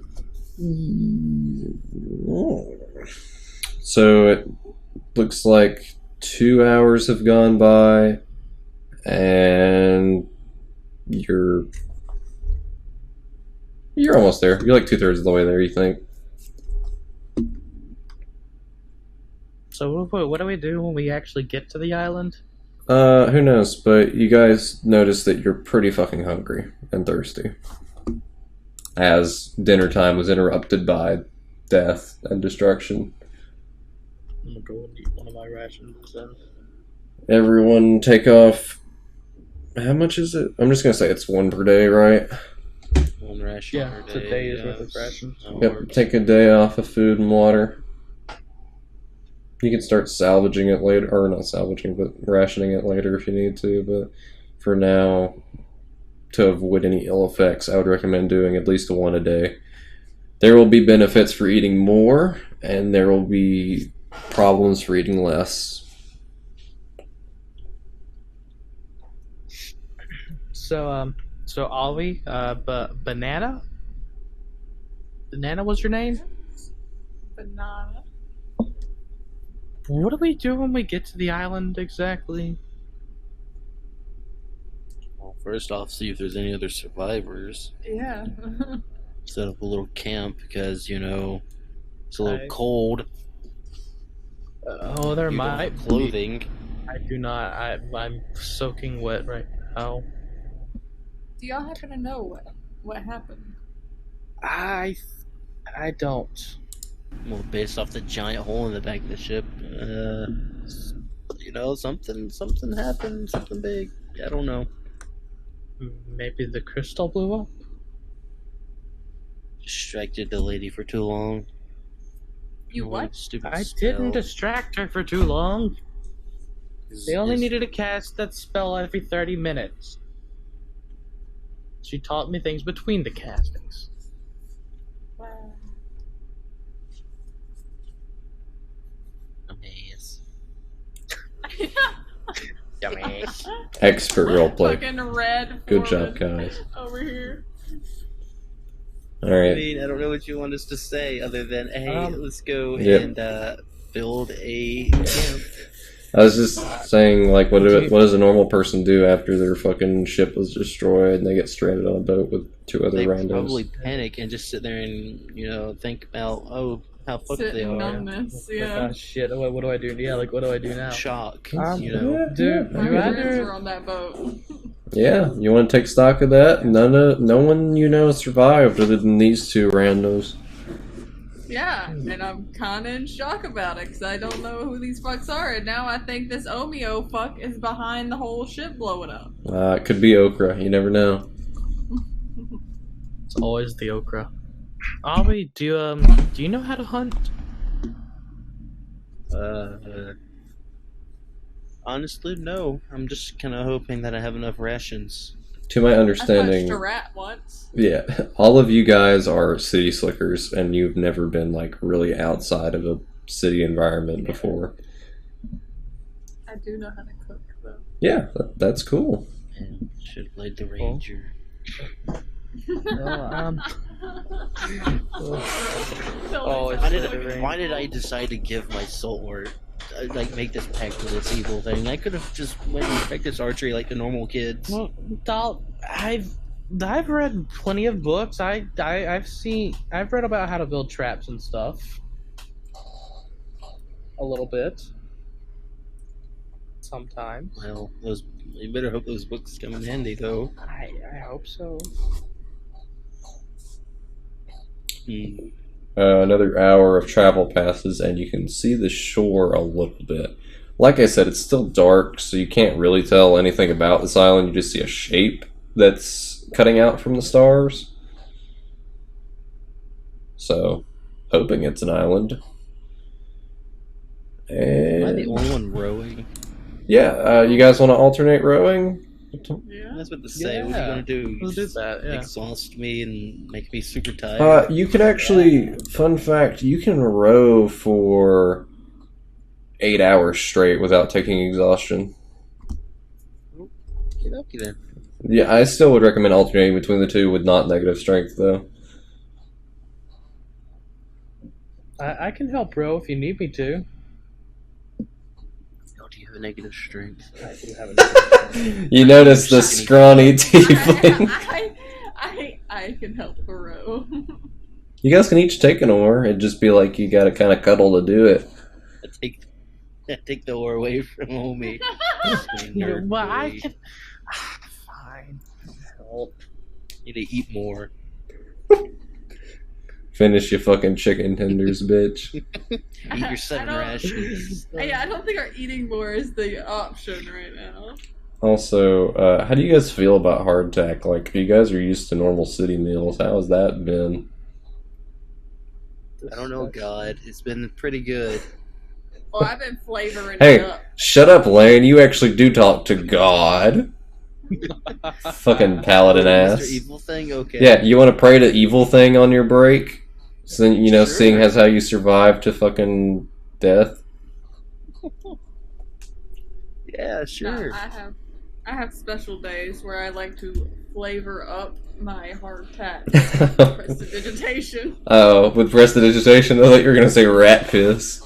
A: So it looks like 2 hours have gone by, and you're almost there. You're like 2/3 of the way there, you think.
C: So what do we do when we actually get to the island?
A: Who knows, but you guys notice that you're pretty fucking hungry and thirsty. As dinner time was interrupted by death and destruction.
C: I'm gonna go and eat one of my rations then.
A: Everyone take off... How much is it? I'm just gonna say it's 1 per day, right?
D: One ration
C: Yeah,
D: per
C: it's a
D: day.
C: day's worth of
D: yes.
C: rations.
D: That
A: Yep,
D: works.
A: take a day off of food and water. You can start salvaging it later, or not salvaging, but rationing it later if you need to, but for now, to avoid any ill effects, I would recommend doing at least 1 a day. There will be benefits for eating more, and there will be problems for eating less.
C: So Ollie, Banana? Banana was your name?
B: Banana.
C: What do we do when we get to the island exactly?
D: Well, first off, see if there's any other survivors.
B: Yeah.
D: Set up a little camp because, you know, it's a little
C: Right.
D: cold.
C: There
D: You don't
C: might
D: have clothing.
C: I do not. I'm soaking wet right now.
B: Do y'all happen to know what happened?
C: I don't.
D: Well, based off the giant hole in the back of the ship, you know, something happened, something big. I don't know.
C: Maybe the crystal blew up?
D: Distracted the lady for too long.
B: You
D: One
B: what?
D: Stupid
C: I
D: spell.
C: didn't distract her for too long. They only
D: Is-
C: needed to cast that spell every 30 minutes. She taught me things between the castings.
B: Wow.
D: a maze.
C: Yummy.
A: Expert roleplay.
B: Fucking red.
A: Good
B: foreman
A: job, guys.
B: Over here.
A: All
D: I
A: right.
D: mean, I don't know what you want us to say other than, hey, let's go
A: Yep.
D: and build a camp.
A: I was just saying, like, what does a normal person do after their fucking ship was destroyed and they get stranded on a boat with two other
D: They
A: randos?
D: probably panic and just sit there and, think about, how fucked
B: Sit
D: they
B: in
D: are.
B: numbness,
C: Oh,
B: yeah.
C: shit. What do I do? Yeah, like, what do I do now?
D: Shock,
A: Yeah,
C: Dude,
B: My
C: you
B: friends
C: either...
B: were on that boat.
A: Yeah, you want to take stock of that? No one survived other than these two randos.
B: Yeah, and I'm kind of in shock about it because I don't know who these fucks are, and now I think this Omeo fuck is behind the whole ship blowing up.
A: It could be Okra. You never know.
C: It's always the okra. Ollie, do you know how to hunt?
D: Honestly, no. I'm just kind of hoping that I have enough rations.
A: To my
B: I
A: understanding,
B: touched a rat once.
A: yeah, all of you guys are city slickers, and you've never been like really outside of a city environment before.
B: I do know how to cook, though.
A: Yeah, that's cool.
D: And should have played the ranger. Why did I decide to give my soul make this pact with this evil thing? I could have just went and practiced archery like the normal kids.
C: Well, I've read plenty of books. I've read about how to build traps and stuff. A little bit. Sometimes.
D: Well, you better hope those books come in handy, though.
C: I hope so.
A: Another hour of travel passes, and you can see the shore a little bit. Like I said, it's still dark, so you can't really tell anything about this island. You just see a shape that's cutting out from the stars. So, hoping it's an island.
D: Am I the
A: And
D: only one rowing?
A: yeah, you guys want to alternate rowing?
B: Yeah.
D: That's what to say.
C: Yeah.
D: What are you gonna do?
C: We'll do that, yeah.
D: Exhaust me and make me super tired?
A: You can actually, fun fact, you can row for 8 hours straight without taking exhaustion.
D: Get up, then.
A: Yeah, I still would recommend alternating between the two with not negative strength, though.
C: I can help row if you need me to.
D: Oh, do you have a negative strength?
C: I do have a
A: You notice the scrawny tiefling.
B: I can help a row.
A: You guys can each take an oar. It'd just be like you gotta kind of cuddle to do it.
D: I take the oar away from homie.
C: Well, I can. Fine. Help.
D: Need to eat more.
A: Finish your fucking chicken tenders, bitch.
D: Eat your 7
B: I don't-
D: rations.
B: I don't think our eating more is the option right now.
A: Also, how do you guys feel about hardtack? Like, you guys are used to normal city meals. How has that been?
D: I don't know, God. It's been pretty good.
B: Well, I've been flavoring
A: Hey,
B: it up.
A: shut up, Lane. You actually do talk to God. Fucking paladin
D: Mr.
A: ass.
D: Evil Thing? Okay.
A: Yeah, you want to pray to evil thing on your break? So,
D: Sure.
A: seeing as how you survived to fucking death.
D: Yeah,
B: No,
D: sure.
B: I have special days where I like to flavor up my hardtack
A: Oh,
B: prestidigitation.
A: with prestidigitation, I thought you were gonna say rat piss.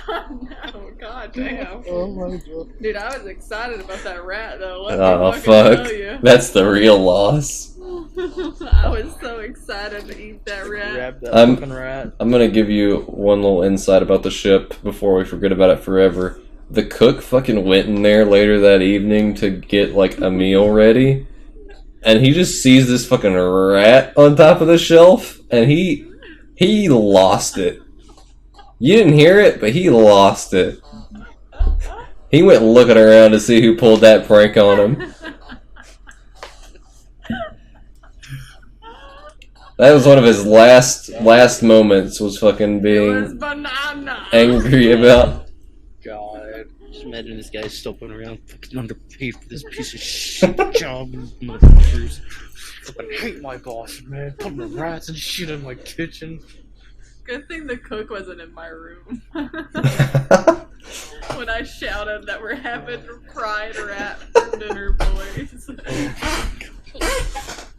B: No, god damn.
C: Oh my god.
B: Dude, I was excited about that rat though. Let
A: Oh,
B: me fucking
A: fuck.
B: tell you.
A: That's the real loss.
B: I was so excited to eat that rat.
C: Grab that
A: I'm-
C: fucking rat.
A: I'm gonna give you one little insight about the ship before we forget about it forever. The cook fucking went in there later that evening to get like a meal ready, and he just sees this fucking rat on top of the shelf, and he lost it. You didn't hear it, but he lost it. He went looking around to see who pulled that prank on him. That was one of his last moments, was fucking
B: It was
A: being
B: banana.
A: angry about.
D: God. Just imagine this guy stomping around fucking underpaid for this piece of shit job. Motherfuckers.
C: I hate my boss, man. Putting rats and shit in my kitchen.
B: Good thing the cook wasn't in my room. when I shouted that we're having fried rat for dinner, boys.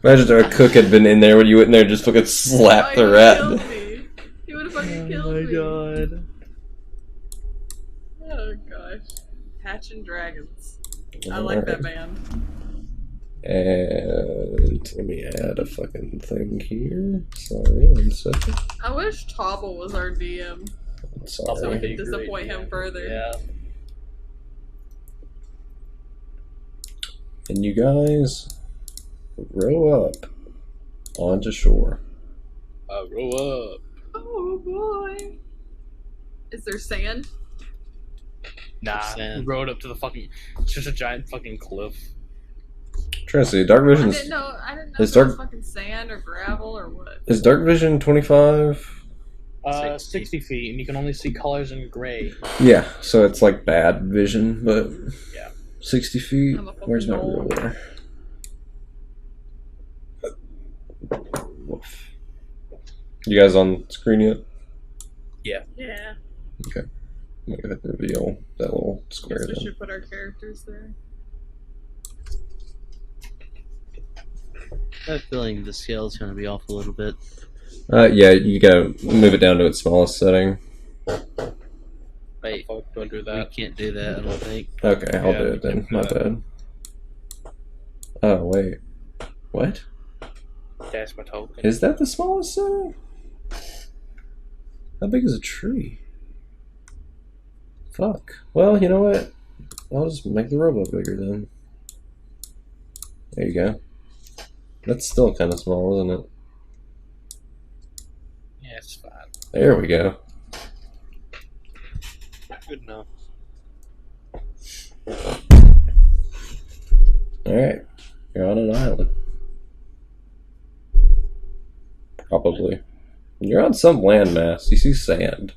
A: Imagine if a cook had been in there when you went in there and just fucking slapped the rat.
B: Killed me. He would have fucking killed me.
C: God.
B: Oh gosh. Hatching Dragons. I like that band.
A: And let me add a fucking thing here. Sorry, 1 second.
B: I wish Tobble was our DM. So we
A: Sorry.
B: could disappoint him further.
C: Yeah.
A: And you guys row up onto shore.
C: Roll up.
B: Oh boy. Is there sand?
C: Nah,
D: Sand.
C: we rode up to the fucking. It's just a giant fucking cliff.
A: Trying to see, Dark
B: I
A: Vision's
B: didn't know
A: Is
B: if it was
A: dark-
B: fucking sand or gravel or what.
A: is Dark Vision 25?
C: 60 feet, and you can only see colors in gray.
A: Yeah, so it's like bad vision, but
C: Yeah.
A: 60 feet.
B: I'm a fucking
A: Where's my
B: knoll.
A: ruler? Woof. You guys on screen yet?
B: Yeah.
A: I'm gonna reveal that little square
B: Guess we
A: then.
B: should put our characters there.
D: I have a feeling the scale's going to be off a little bit.
A: Yeah, you gotta move it down to its smallest setting.
D: Wait,
C: Fuck, don't do
D: we
C: that.
D: can't do that, I don't think.
A: Okay, I'll
C: Yeah,
A: do
C: we
A: it then.
C: can do
A: My
C: that.
A: bad. Oh, wait. What?
C: Dash my token.
A: Is that the smallest setting? How big is a tree? Fuck. Well, you know what? I'll just make the robot bigger then. There you go. That's still kind of small, isn't it?
C: Yeah, it's fine.
A: There we go.
D: Good enough.
A: Alright. You're on an island. Probably. You're on some landmass. You see sand.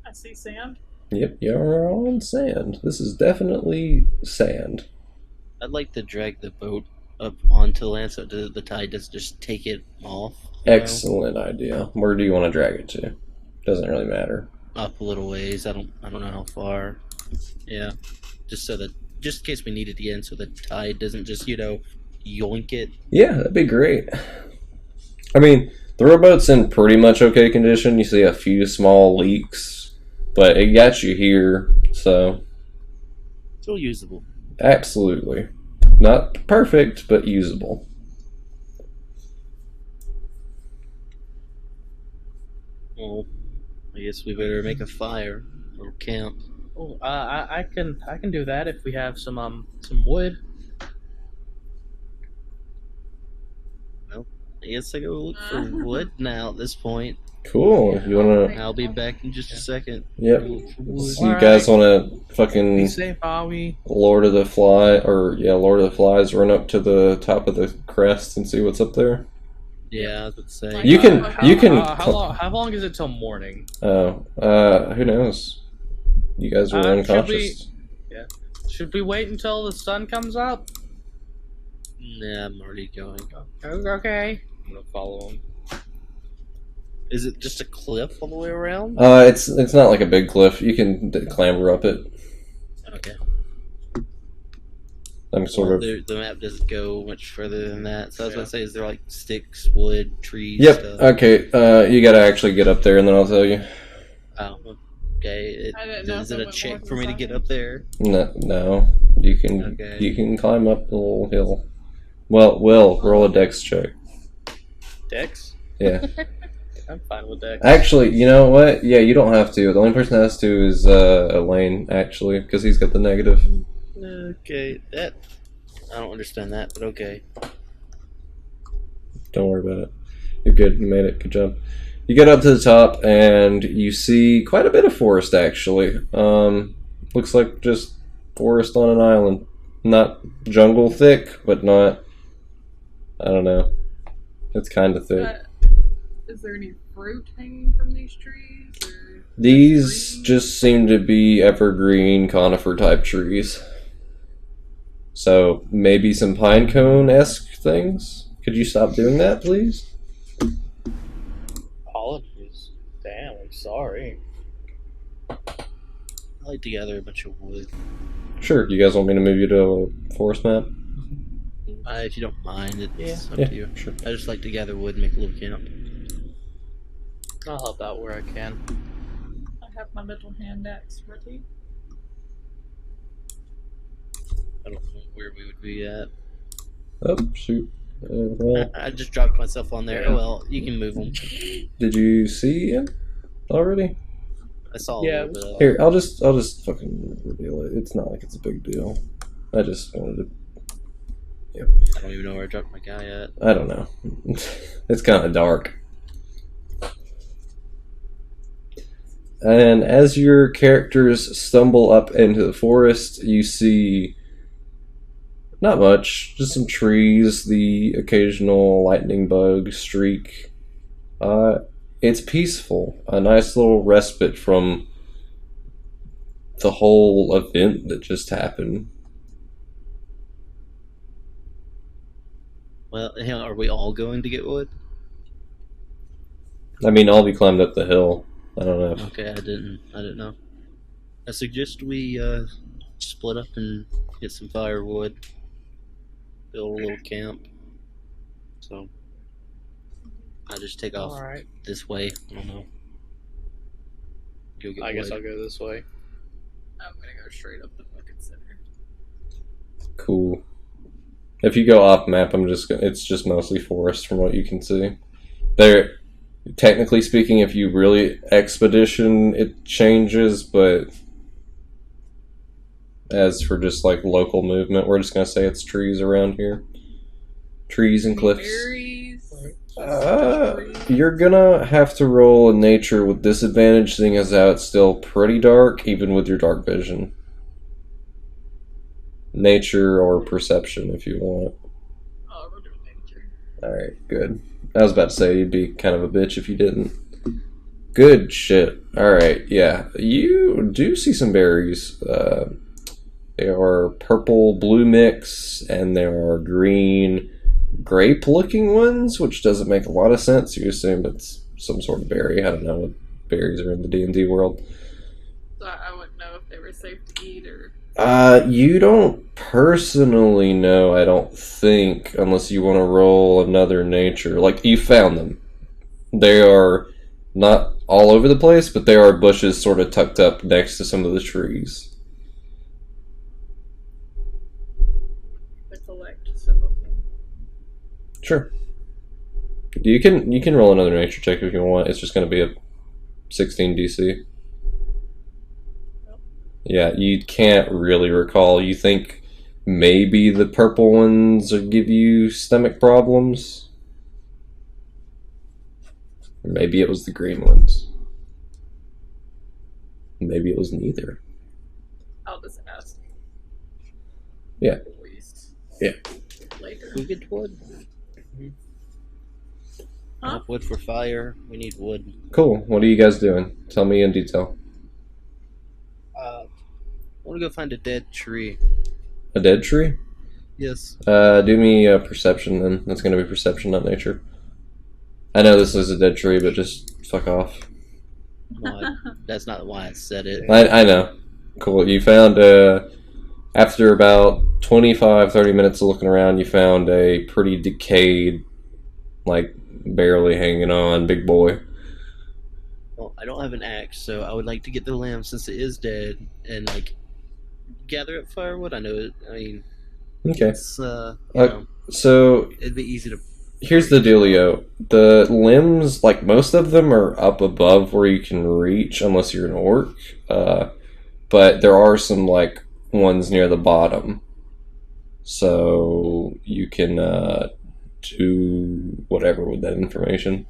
B: I see sand.
A: Yep, you're on sand. This is definitely sand.
D: I'd like to drag the boat up onto land so the tide doesn't just take it off. you know?
A: Excellent idea. Where do you want to drag it to? Doesn't really matter.
D: Up a little ways. I don't know how far. Yeah. Just in case we need it again so the tide doesn't just, yoink it.
A: Yeah, that'd be great. I mean, the rowboat's in pretty much okay condition. You see a few small leaks, but it got you here, so
D: Still usable.
A: absolutely. Not perfect, but usable.
D: Well, I guess we better make a fire. Little camp.
C: Oh, I can do that if we have some wood.
D: I guess I go look for wood now at this point.
A: Cool. If you wanna,
D: I'll be back in just a second.
A: yep.
D: Go look for wood.
A: So you guys wanna
C: Be
A: fucking
C: safe, Bowie.
A: Lord of the Flies run up to the top of the crest and see what's up there?
D: Yeah, I was about to say.
A: You can-
C: How long is it till morning?
A: Oh, who knows? You guys were
C: Should
A: unconscious.
C: Should we wait until the sun comes up?
D: Nah, I'm already going.
C: Okay. I'm gonna follow him.
D: Is it just a cliff all the way around?
A: It's not like a big cliff. You can clamber up it.
D: Okay.
A: I'm sort
D: Well,
A: of.
D: the map doesn't go much further than that. So I was going to say, is there like sticks, wood, trees?
A: Yep.
D: Stuff?
A: Okay. You gotta actually get up there, and then I'll tell you.
D: Oh, okay.
B: I didn't know
D: Is
B: if
D: it
B: it
D: a
B: went
D: check
B: north
D: for
B: or
D: me to
B: south.
D: get up there?
A: No. You can.
D: Okay.
A: You can climb up the little hill. Well, Will roll a dex check.
C: Dex?
A: Yeah.
C: I'm fine with Dex.
A: Actually, you know what? Yeah, you don't have to. The only person that has to is Elaine, actually, because he's got the negative.
D: Okay, that I don't understand that, but okay.
A: Don't worry about it. You're good. You made it. Good job. You get up to the top and you see quite a bit of forest, actually. Looks like just forest on an island. Not jungle thick, but not. I don't know. It's kind of thick.
B: Is there any fruit hanging from these trees? Or
A: These
B: trees?
A: just seem to be evergreen conifer type trees. So maybe some pine cone esque things. Could you stop doing that, please?
C: Apologies. Damn, I'm sorry.
D: I like to gather a bunch of wood.
A: Sure. You guys want me to move you to a forest map?
D: If you don't mind, it's up
A: Yeah,
D: to you.
A: sure.
D: I just like to gather wood and make a little camp.
C: I'll help out where I can.
B: I have my little hand axe ready.
D: I don't know where we would be at.
A: Oh, shoot. Well,
D: I just dropped myself on there.
C: Yeah.
D: Oh well, you can move them.
A: did you see him already?
D: I saw
C: Yeah,
D: a little bit of
A: Here, I'll just fucking reveal it. It's not like it's a big deal. I just wanted to.
D: I don't even know where I dropped my guy at.
A: I don't know. It's kind of dark. And as your characters stumble up into the forest, you see not much, just some trees, the occasional lightning bug streak. It's peaceful, a nice little respite from the whole event that just happened.
D: Well, are we all going to get wood?
A: I mean, all of you climbed up the hill. I don't know.
D: Okay, I didn't know. I suggest we split up and get some firewood, build a little camp. So I just take off
C: Alright.
D: this way. I don't know. Go get
C: I guess
D: wood.
C: I'll go this way.
B: I'm gonna go straight up the fucking center.
A: Cool. If you go off map, it's just mostly forest from what you can see. There, technically speaking, if you really expedition, it changes, but as for just like local movement, we're just gonna say it's trees around here. Trees and cliffs.
B: Berries.
A: You're gonna have to roll a nature with disadvantage, seeing as how it's still pretty dark, even with your dark vision. Nature or perception, if you want.
B: Oh, we're doing nature.
A: Alright, good. I was about to say you'd be kind of a bitch if you didn't. Good shit. Alright, yeah. You do see some berries. They are purple-blue mix, and there are green grape-looking ones, which doesn't make a lot of sense. You assume it's some sort of berry. I don't know what berries are in the D&D world.
B: So I wouldn't know if they were safe to eat or.
A: You don't personally know, I don't think, unless you want to roll another nature. Like, you found them. They are not all over the place, but there are bushes sort of tucked up next to some of the trees.
B: To collect some of them.
A: Sure. You can roll another nature check if you want. It's just going to be a 16 DC. Yeah, you can't really recall. You think maybe the purple ones give you stomach problems? Or maybe it was the green ones. Maybe it was neither.
B: I'll just ask.
A: Yeah. Yeah.
B: Later.
D: We get wood. I
B: Huh?
D: have wood for fire. We need wood.
A: Cool. What are you guys doing? Tell me in detail.
D: I want to go find a dead tree.
A: A dead tree?
D: Yes.
A: Do me a perception then. That's going to be perception, not nature. I know this is a dead tree, but just fuck off.
D: No, that's not why I said it.
A: I know. Cool. You found, after about 25-30 minutes of looking around, you found a pretty decayed, like, barely hanging on big boy.
D: Well, I don't have an axe, so I would like to get the limb since it is dead and, like, gather up firewood. I know it. I mean,
A: Okay.
D: it's, you know,
A: So,
D: it'd be easy to.
A: here's the dealio. The limbs, like, most of them are up above where you can reach, unless you're an orc. But there are some, like, ones near the bottom. So, you can, do whatever with that information.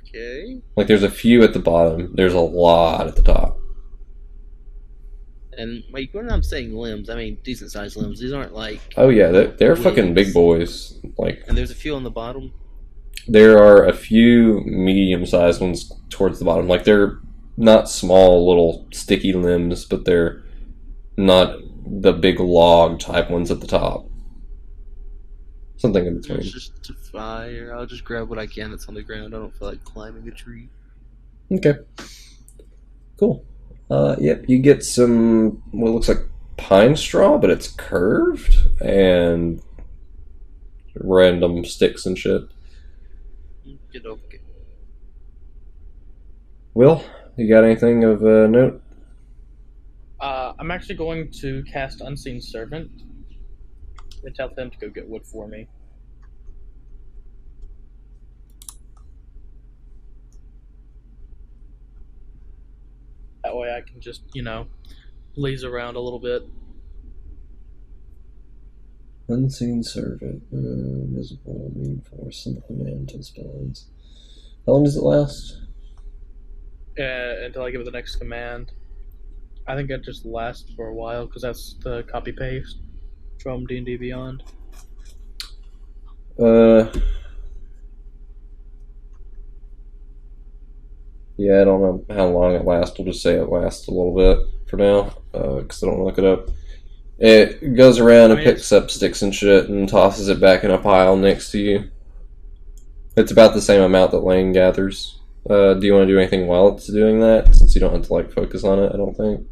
D: Okay.
A: Like, there's a few at the bottom. There's a lot at the top.
D: And like when I'm saying limbs, I mean decent sized limbs. These aren't like.
A: Oh, yeah, they're fucking big
D: Limbs.
A: boys. Like,
D: And there's a few on the bottom.
A: there are a few medium-sized ones towards the bottom. Like, they're not small little sticky limbs, but they're not the big log type ones at the top. Something in between.
D: It's just to fire. I'll just grab what I can that's on the ground. I don't feel like climbing a tree.
A: Okay. Cool. Yep, you get some what looks like pine straw, but it's curved, and random sticks and shit.
D: Okay.
A: Will, you got anything of note?
C: I'm actually going to cast Unseen Servant and tell them to go get wood for me. That way I can just, laze around a little bit.
A: Unseen servant, visible, mean force, simple command to spells. How long does it last?
C: Until I give it the next command. I think it just lasts for a while because that's the copy paste from D&D Beyond.
A: Yeah, I don't know how long it lasts. We'll just say it lasts a little bit for now, because I don't want to look it up. It goes around and picks up sticks and shit and tosses it back in a pile next to you. It's about the same amount that Lane gathers. Do you want to do anything while it's doing that? Since you don't have to focus on it, I don't think.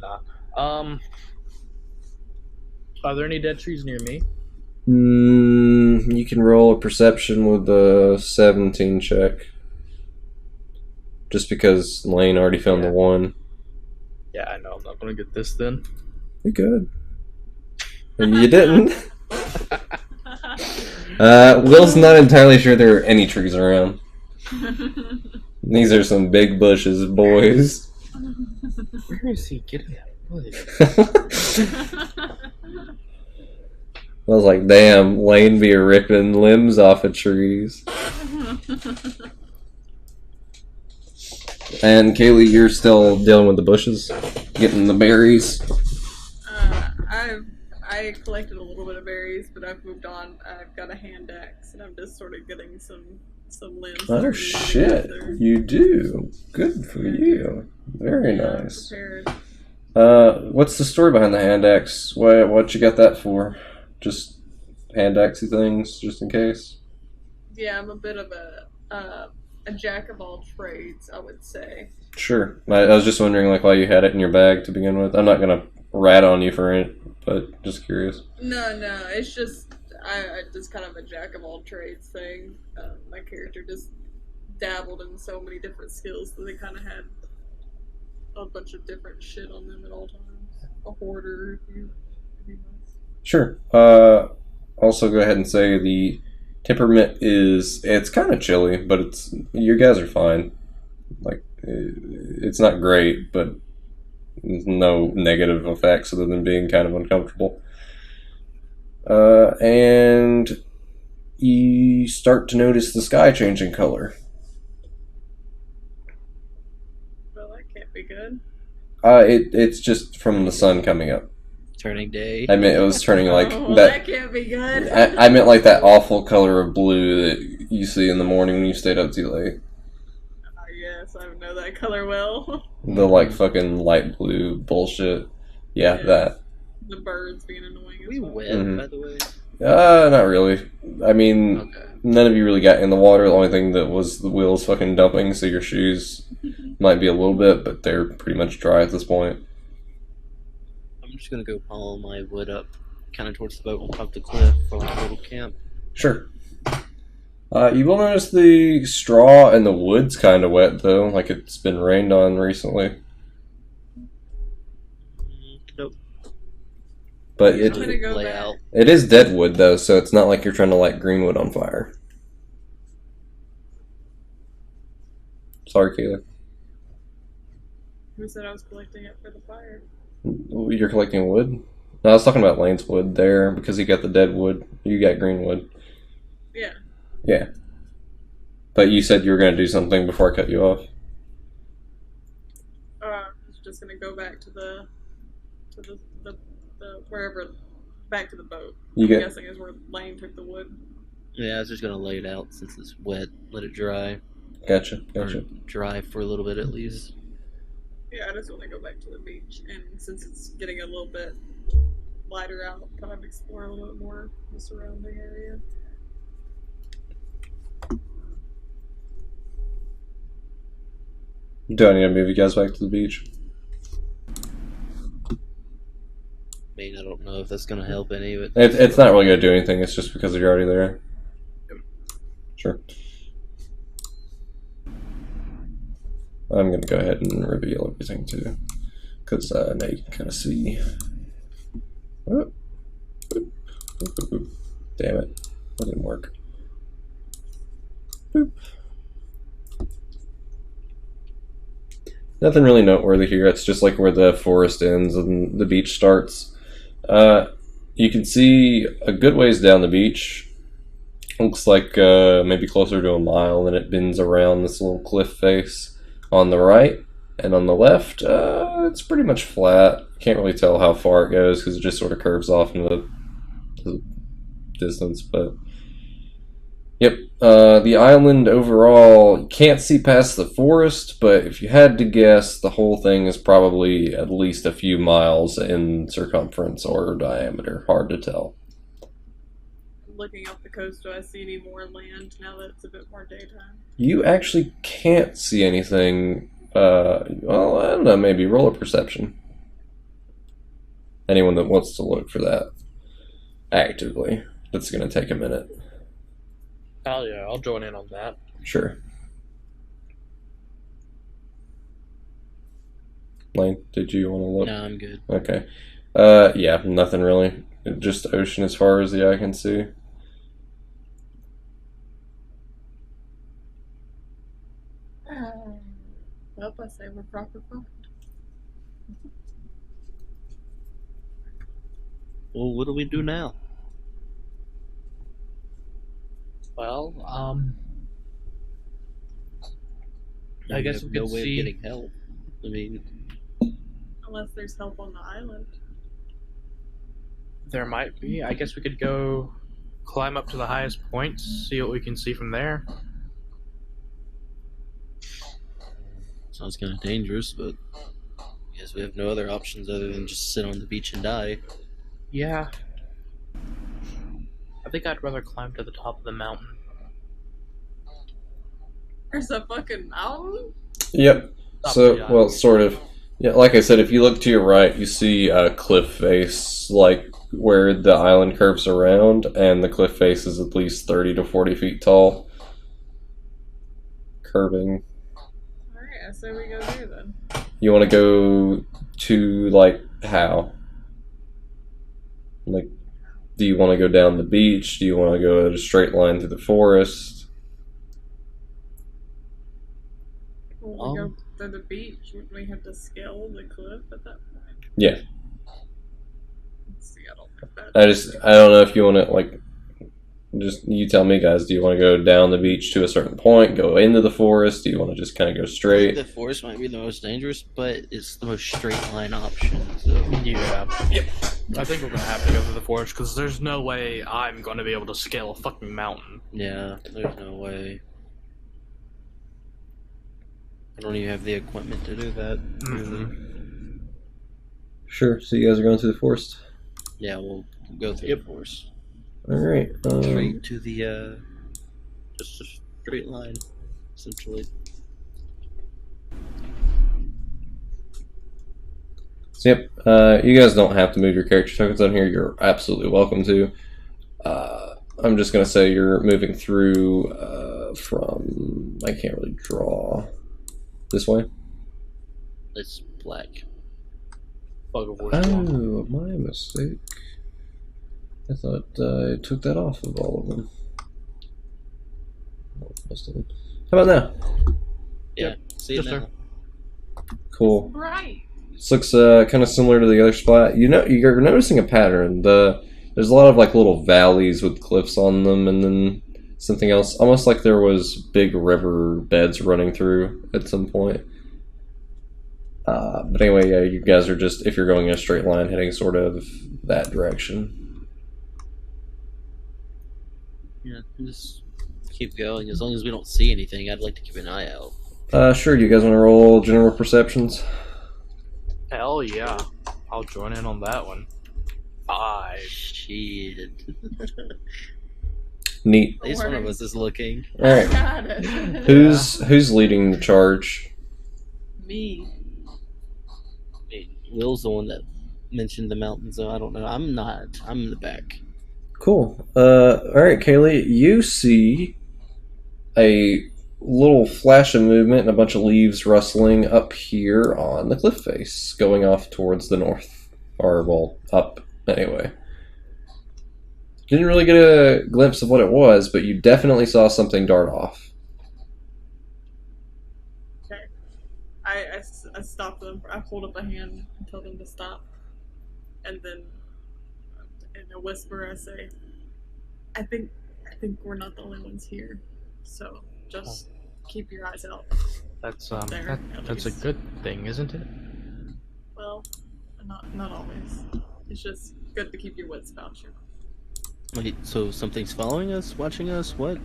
C: Nah. Are there any dead trees near me?
A: You can roll a perception with a 17 check. Just because Lane already found the one.
C: Yeah, I know. I'm not going to get this then.
A: You could. You didn't. Will's not entirely sure there are any trees around. These are some big bushes, boys.
C: Where is he getting that wood?
A: I was like, damn, Lane be ripping limbs off of trees. And Kaylee, you're still dealing with the bushes, getting the berries.
B: I collected a little bit of berries, but I've moved on. I've got a hand axe, and I'm just sort of getting some limbs.
A: Oh shit, you do. Good for you. Very nice. What's the story behind the hand axe? What you got that for? Just hand axey things, just in case.
B: Yeah, I'm a bit of a jack of all trades, I would say.
A: Sure. I was just wondering why you had it in your bag to begin with. I'm not gonna rat on you for it, but just curious.
B: No, it's just I just kind of a jack of all trades thing. My character just dabbled in so many different skills that they kind of had a bunch of different shit on them at all times. A hoarder, if you know.
A: Sure. Also, go ahead and say the temperament it's kind of chilly, but you guys are fine. It's not great, but there's no negative effects other than being kind of uncomfortable. And you start to notice the sky changing color.
B: Well, that can't be good.
A: It's just from the sun coming up.
D: Turning day.
A: I meant it was turning
B: that can't be good.
A: I meant that awful color of blue that you see in the morning when you stayed up too late.
B: Yes, I know that color well.
A: The fucking light blue bullshit. Yeah, that.
B: The birds being annoying.
D: We wet, by the way.
A: Not really. I mean,
D: Okay.
A: None of you really got in the water. The only thing that was the wheels fucking dumping, so your shoes might be a little bit, but they're pretty much dry at this point.
D: I'm just gonna go haul my wood up, kind of towards the boat on top of the cliff for a little camp.
A: Sure. You will notice the straw and the wood's kind of wet, though, like it's been rained on recently.
D: Nope.
A: But
B: I'm gonna go
D: lay
B: back.
D: out.
A: it is dead wood, though, so it's not like you're trying to light green wood on fire. Sorry, Kayla.
B: Who said I was collecting it for the fire?
A: You're collecting wood? No, I was talking about Lane's wood there, because he got the dead wood. You got green wood.
B: Yeah.
A: Yeah. But you said you were going to do something before I cut you off.
B: I was just gonna go back to the wherever, back to the boat. I'm guessing is where Lane took the wood.
D: Yeah, I was just gonna lay it out since it's wet, let it dry.
A: Gotcha.
D: Or dry for a little bit at least.
B: Yeah, I just want to go back to the beach, and since it's getting a little bit lighter out, kind of explore a little bit more the surrounding area.
A: Do I need to move you guys back to the beach?
D: I mean, I don't know if that's gonna help any, but
A: It's not really going to do anything. It's just because you're already there. Sure. I'm going to go ahead and reveal everything too, because now you can kind of see. Whoop. Boop. Boop, boop, boop. Damn it, that didn't work. Boop. Nothing really noteworthy here. It's just like where the forest ends and the beach starts. You can see a good ways down the beach. Looks like maybe closer to a mile, and it bends around this little cliff face on the right. And on the left, it's pretty much flat. Can't really tell how far it goes because it just sort of curves off into the distance. But yep, the island overall, you can't see past the forest, but if you had to guess, the whole thing is probably at least a few miles in circumference or diameter. Hard to tell.
B: Looking up the coast, do I see any more land now that it's a bit more daytime?
A: You actually can't see anything. Well, I don't know, maybe roll a perception. Anyone that wants to look for that actively. That's going to take a minute.
C: Hell yeah, I'll join in on that.
A: Sure. Lane, did you want to look?
D: no, I'm good.
A: Okay. Yeah, nothing really. Just ocean as far as the eye can see.
B: Well, I say we're proper fucked.
D: Well, what do we do now?
C: Well, I
D: We
C: guess
D: have
C: we
D: no
C: could
D: way
C: see.
D: of getting help. I mean,
B: Unless there's help on the island.
C: There might be. I guess we could go climb up to the highest points, see what we can see from there.
D: sounds kind of dangerous, but I guess we have no other options other than just sit on the beach and die.
C: Yeah. I think I'd rather climb to the top of the mountain.
B: There's a fucking mountain?
A: Yep.
C: Top
A: So,
C: of the
A: well,
C: island.
A: sort of. Yeah, like I said, if you look to your right, you see a cliff face, like where the island curves around, and the cliff face is at least 30 to 40 feet tall. Curving.
B: Alright, I say we go there then.
A: You want to go to, like, how? Like, do you want to go down the beach? Do you want to go at a straight line through the forest?
B: When we go to the beach, wouldn't we have to scale the cliff at that point?
A: Yeah.
B: Let's see, I don't think that.
A: I don't know if you want to, like, just, you tell me, guys. Do you want to go down the beach to a certain point, go into the forest? Do you want to just kind of go straight?
D: The forest might be the most dangerous, but it's the most straight line option. So
C: Yeah. Yep. I think we're gonna have to go through the forest because there's no way I'm gonna be able to scale a fucking mountain.
D: yeah, there's no way. I don't even have the equipment to do that. Really.
A: Sure. So you guys are going to the forest?
D: Yeah, we'll go through
C: Yep.
D: the forest.
A: Alright.
D: Straight to the, just a straight line, essentially.
A: So, yep. You guys don't have to move your character tokens on here. You're absolutely welcome to. I'm just going to say you're moving through from... I can't really draw. This way?
D: It's black.
C: Bug of War's Claw.
A: Oh, my mistake. I thought I took that off of all of them. Most of them. How about now?
D: Yeah, see it
C: Yes,
D: now.
C: sir.
A: Cool.
B: Right.
A: This looks kind of similar to the other splat. You know, you're noticing a pattern. There's a lot of like little valleys with cliffs on them, and then something else, almost like there was big river beds running through at some point. But anyway, yeah, you guys are just, if you're going in a straight line, heading sort of that direction.
D: Yeah, just keep going. As long as we don't see anything, I'd like to keep an eye out.
A: Sure. Do you guys want to roll general perceptions?
C: Hell yeah. I'll join in on that one. 5.
D: Shit.
A: Neat.
D: At least one of us is looking.
A: All right.
B: Got it.
A: Who's leading the charge?
B: Me.
D: Will's the one that mentioned the mountains, so I don't know. I'm not. I'm in the back.
A: Cool. Alright, Kaylee, you see a little flash of movement and a bunch of leaves rustling up here on the cliff face, going off towards the north. Or, well, up anyway. Didn't really get a glimpse of what it was, but you definitely saw something dart off.
B: Okay. I stop them. I hold up a hand and tell them to stop. And then, in a whisper, I say, I think we're not the only ones here. So just keep your eyes out.
C: That's
B: There,
C: that's a
B: least.
C: good thing, isn't it?
B: Well, not always. It's just good to keep your wits about you.
D: Wait, so something's following us, watching us? What?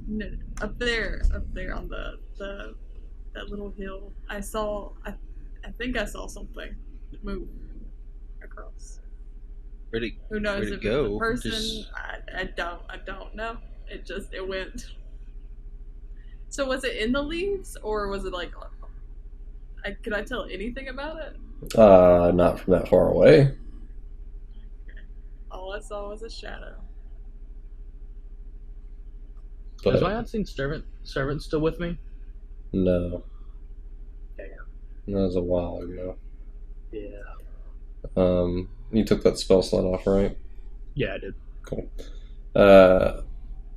B: No, up there on the that little hill. I think I saw something move across.
D: Where'd
B: Who knows
D: Where'd it
B: if
D: go?
B: it's a person?
D: Just-
B: I don't know. It went. So was it in the leaves or was it like? Could I tell anything about it?
A: Not from that far away.
B: All I saw was a shadow.
A: But
C: Is my unseen servant still with me?
A: no,
B: Damn.
A: that was a while ago.
C: Yeah.
A: You took that spell slot off, right?
C: Yeah, I did.
A: Cool.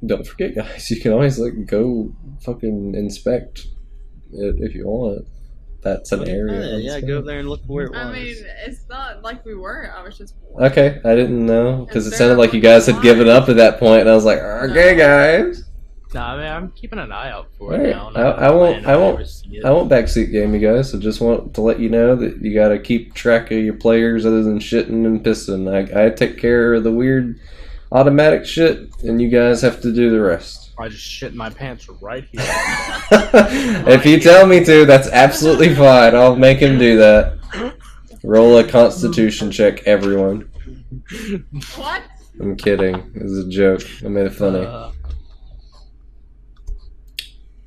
A: Don't forget, guys, you can always go fucking inspect it if you want. That's an area.
D: Yeah, go up there and look where it was.
B: I mean, it's not like we weren't. I was just.
A: Okay, I didn't know because
B: Is
A: it
B: there
A: sounded like you
B: a
A: guys had
B: line?
A: given up at that point, and I was like, okay, guys.
C: Nah, I mean, I'm keeping an eye out for it
A: Alright,
C: now.
A: I won't
C: ever see it.
A: I won't backseat game you guys. So just want to let you know that you got to keep track of your players other than shitting and pissing. I take care of the weird automatic shit, and you guys have to do the rest.
C: I just shit in my pants right here.
A: If you tell me to, that's absolutely fine. I'll make him do that. Roll a Constitution check, everyone.
B: What?
A: I'm kidding. It was a joke. I made it funny.
D: I'd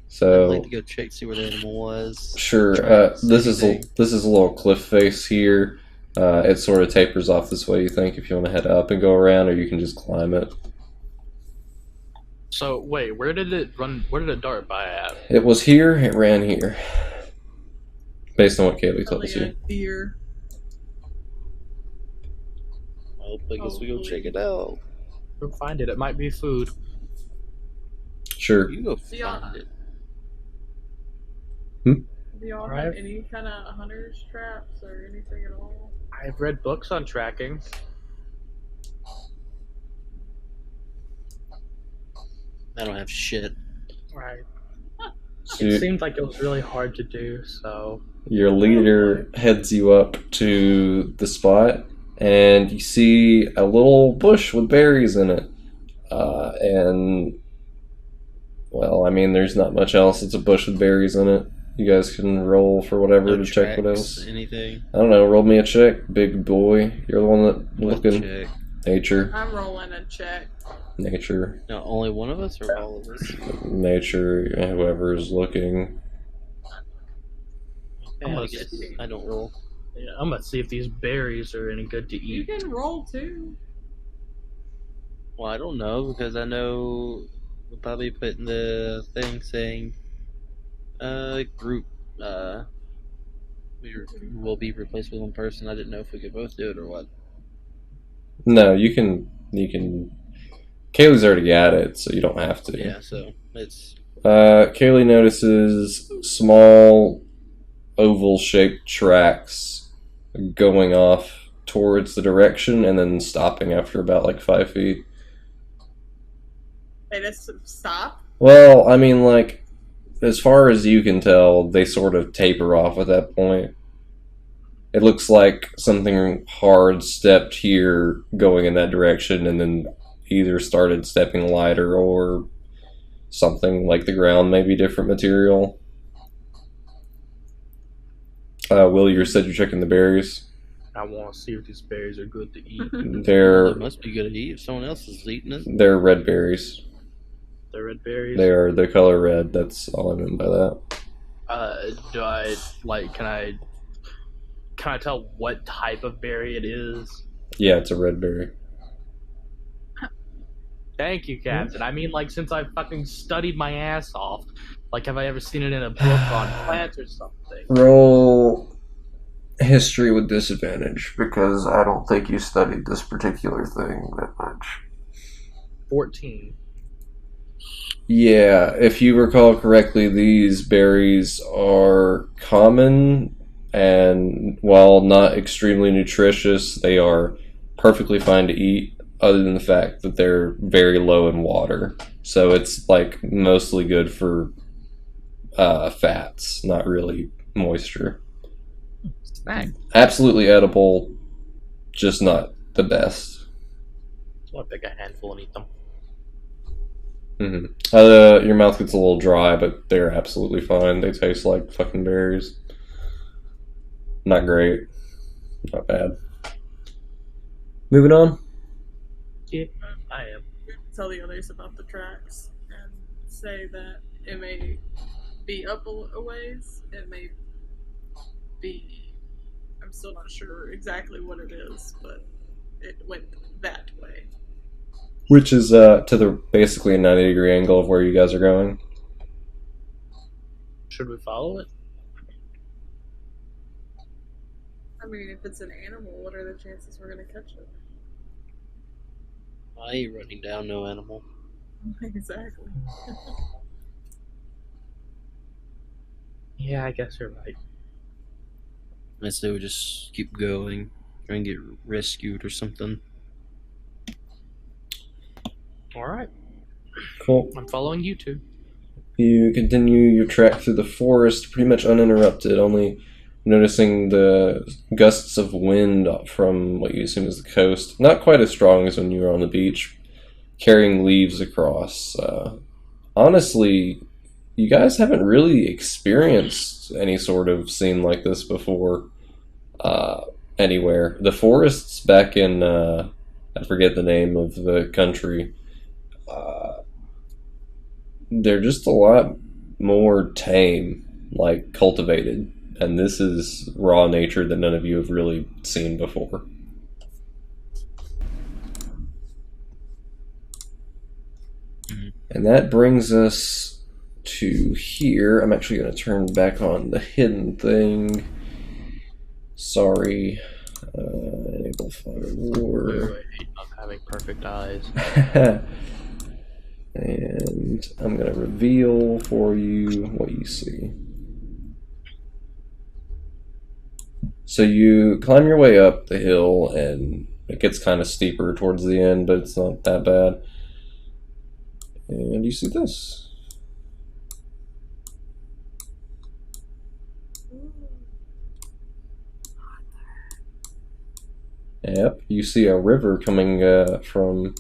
A: So
D: like to go check, see where the animal was.
A: sure.
D: Tracks,
A: This is
D: anything.
A: a little cliff face here. It sort of tapers off this way. You think if you want to head up and go around, or you can just climb it.
C: So wait, where did it run? Where did it dart by at?
A: It was here. It ran here. Based on what Kaylee told
B: Probably
A: us
B: a
A: you.
B: deer.
D: Well, I guess we go check it out.
C: Go find it. It might be food.
A: Sure.
D: You go
B: Yeah.
D: find it.
B: Do y'all have
C: Alright.
B: any kind of hunter's traps or anything at all?
C: I've read books on tracking.
D: I don't have shit.
C: Right.
A: So
C: It seemed like it was really hard to do. So
A: your leader heads you up to the spot, and you see a little bush with berries in it. And, well, I mean, there's not much else. It's a bush with berries in it. You guys can roll for whatever
D: No
A: to check what
D: tracks,
A: else.
D: anything.
A: I don't know. Roll me a check, big boy. You're the one that
D: What
A: looking.
D: check?
A: Nature,
B: I'm rolling a check.
A: nature,
D: No, only one of us or all of us?
A: nature. Whoever's looking.
D: Yeah, I
C: gonna
D: guess
C: see.
D: I don't roll.
C: yeah, I'm gonna see if these berries are any good to
B: You
C: eat.
B: can roll too.
D: Well, I don't know because I know we'll probably put in the thing saying, group, we will be replaced with one person. I didn't know if we could both do it or what.
A: No, you can. Kaylee's already at it, so you don't have to.
D: Yeah, so it's
A: Kaylee notices small oval-shaped tracks going off towards the direction and then stopping after about 5 feet.
B: They just stop.
A: Well, I mean, as far as you can tell, they sort of taper off at that point. It looks like something hard stepped here going in that direction and then either started stepping lighter or something like the ground, maybe different material. Will, you said you're checking the berries.
C: I want to see if these berries are good to eat.
A: They're
D: it must be good to eat if someone else is eating it.
A: they're red berries.
C: The red berries.
A: They are the color red. That's all I meant by that.
C: Do I like? Can I tell what type of berry it is?
A: Yeah, it's a red berry.
C: Thank you, Captain. I mean, like, since I fucking studied my ass off, like, have I ever seen it in a book on plants or something?
A: Roll history with disadvantage because I don't think you studied this particular thing that much.
C: 14.
A: Yeah, if you recall correctly, these berries are common, and while not extremely nutritious, they are perfectly fine to eat, other than the fact that they're very low in water. So it's like mostly good for fats, not really moisture.
C: Snack.
A: Absolutely edible, just not the best.
C: I want to pick a handful and eat them.
A: Your mouth gets a little dry, but they're absolutely fine. They taste like fucking berries. Not great. Not bad. Moving on.
C: Yeah, I am.
B: Tell the others about the tracks and say that it may be up a ways. It may be. I'm still not sure exactly what it is, but it went that way.
A: Which is to the basically a 90-degree angle of where you guys are going.
C: Should we follow it?
B: I mean, if it's an animal, what are the chances we're gonna catch it?
D: I ain't running down no animal.
B: Exactly.
C: Yeah, I guess you're right.
D: I say we just keep going, try and get rescued or something.
C: Alright.
A: Cool.
C: I'm following you two.
A: You continue your trek through the forest pretty much uninterrupted, only noticing the gusts of wind from what you assume is the coast. Not quite as strong as when you were on the beach, carrying leaves across. Honestly, you guys haven't really experienced any sort of scene like this before anywhere. The forests back in, I forget the name of the country, they're just a lot more tame, like cultivated. And this is raw nature that none of you have really seen before. And that brings us to here. I'm actually going to turn back on the hidden thing. Sorry. Enable firewall.
C: Wait, I'm having perfect eyes.
A: And I'm going to reveal for you what you see. So you climb your way up the hill, and it gets kind of steeper towards the end, but it's not that bad. And you see this. Yep, you see a river coming from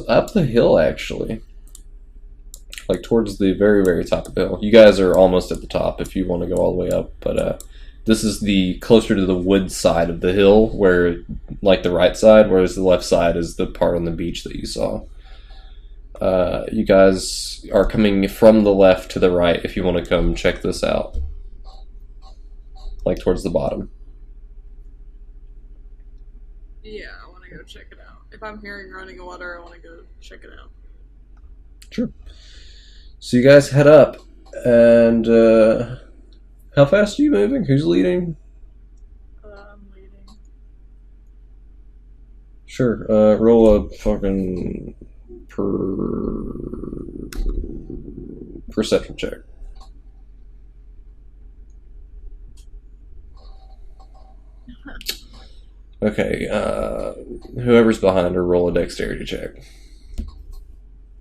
A: up the hill, actually. Like towards the very, very top of the hill. You guys are almost at the top if you want to go all the way up, but this is the closer to the wood side of the hill, where, like the right side, whereas the left side is the part on the beach that you saw. You guys are coming from the left to the right if you want to come check this out. Like towards the bottom.
B: Yeah, I want to go check it out. If I'm hearing running water, I want to go check it out.
A: Sure. So you guys head up, and how fast are you moving? Who's leading?
B: I'm leading.
A: Sure. Roll a fucking perception check. Okay. Whoever's behind her, roll a dexterity check.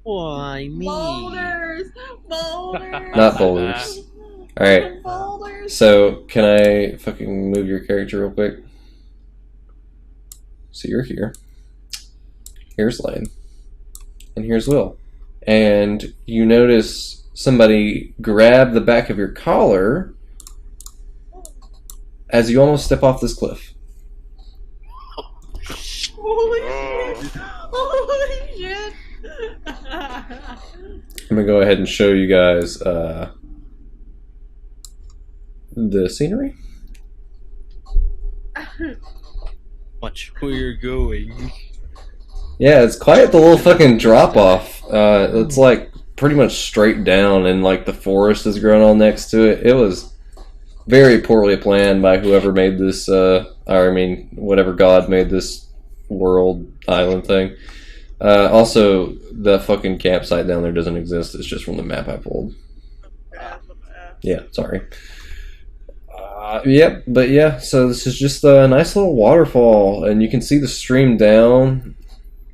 D: Why me?
B: Boulders!
A: Not boulders. Alright.
B: Boulders!
A: So, can I fucking move your character real quick? So you're here. Here's Lane. And here's Will. And you notice somebody grab the back of your collar as you almost step off this cliff.
B: Holy shit! Holy shit!
A: I'm gonna go ahead and show you guys the scenery.
D: Watch where you're going.
A: Yeah, it's quite the little fucking drop off. It's like pretty much straight down, and like the forest is growing on next to it. It was very poorly planned by whoever made this. Whatever god made this world island thing. Also, the fucking campsite down there doesn't exist. It's just from the map I pulled. Yeah, sorry. Yep, but yeah, so this is just a nice little waterfall, and you can see the stream down,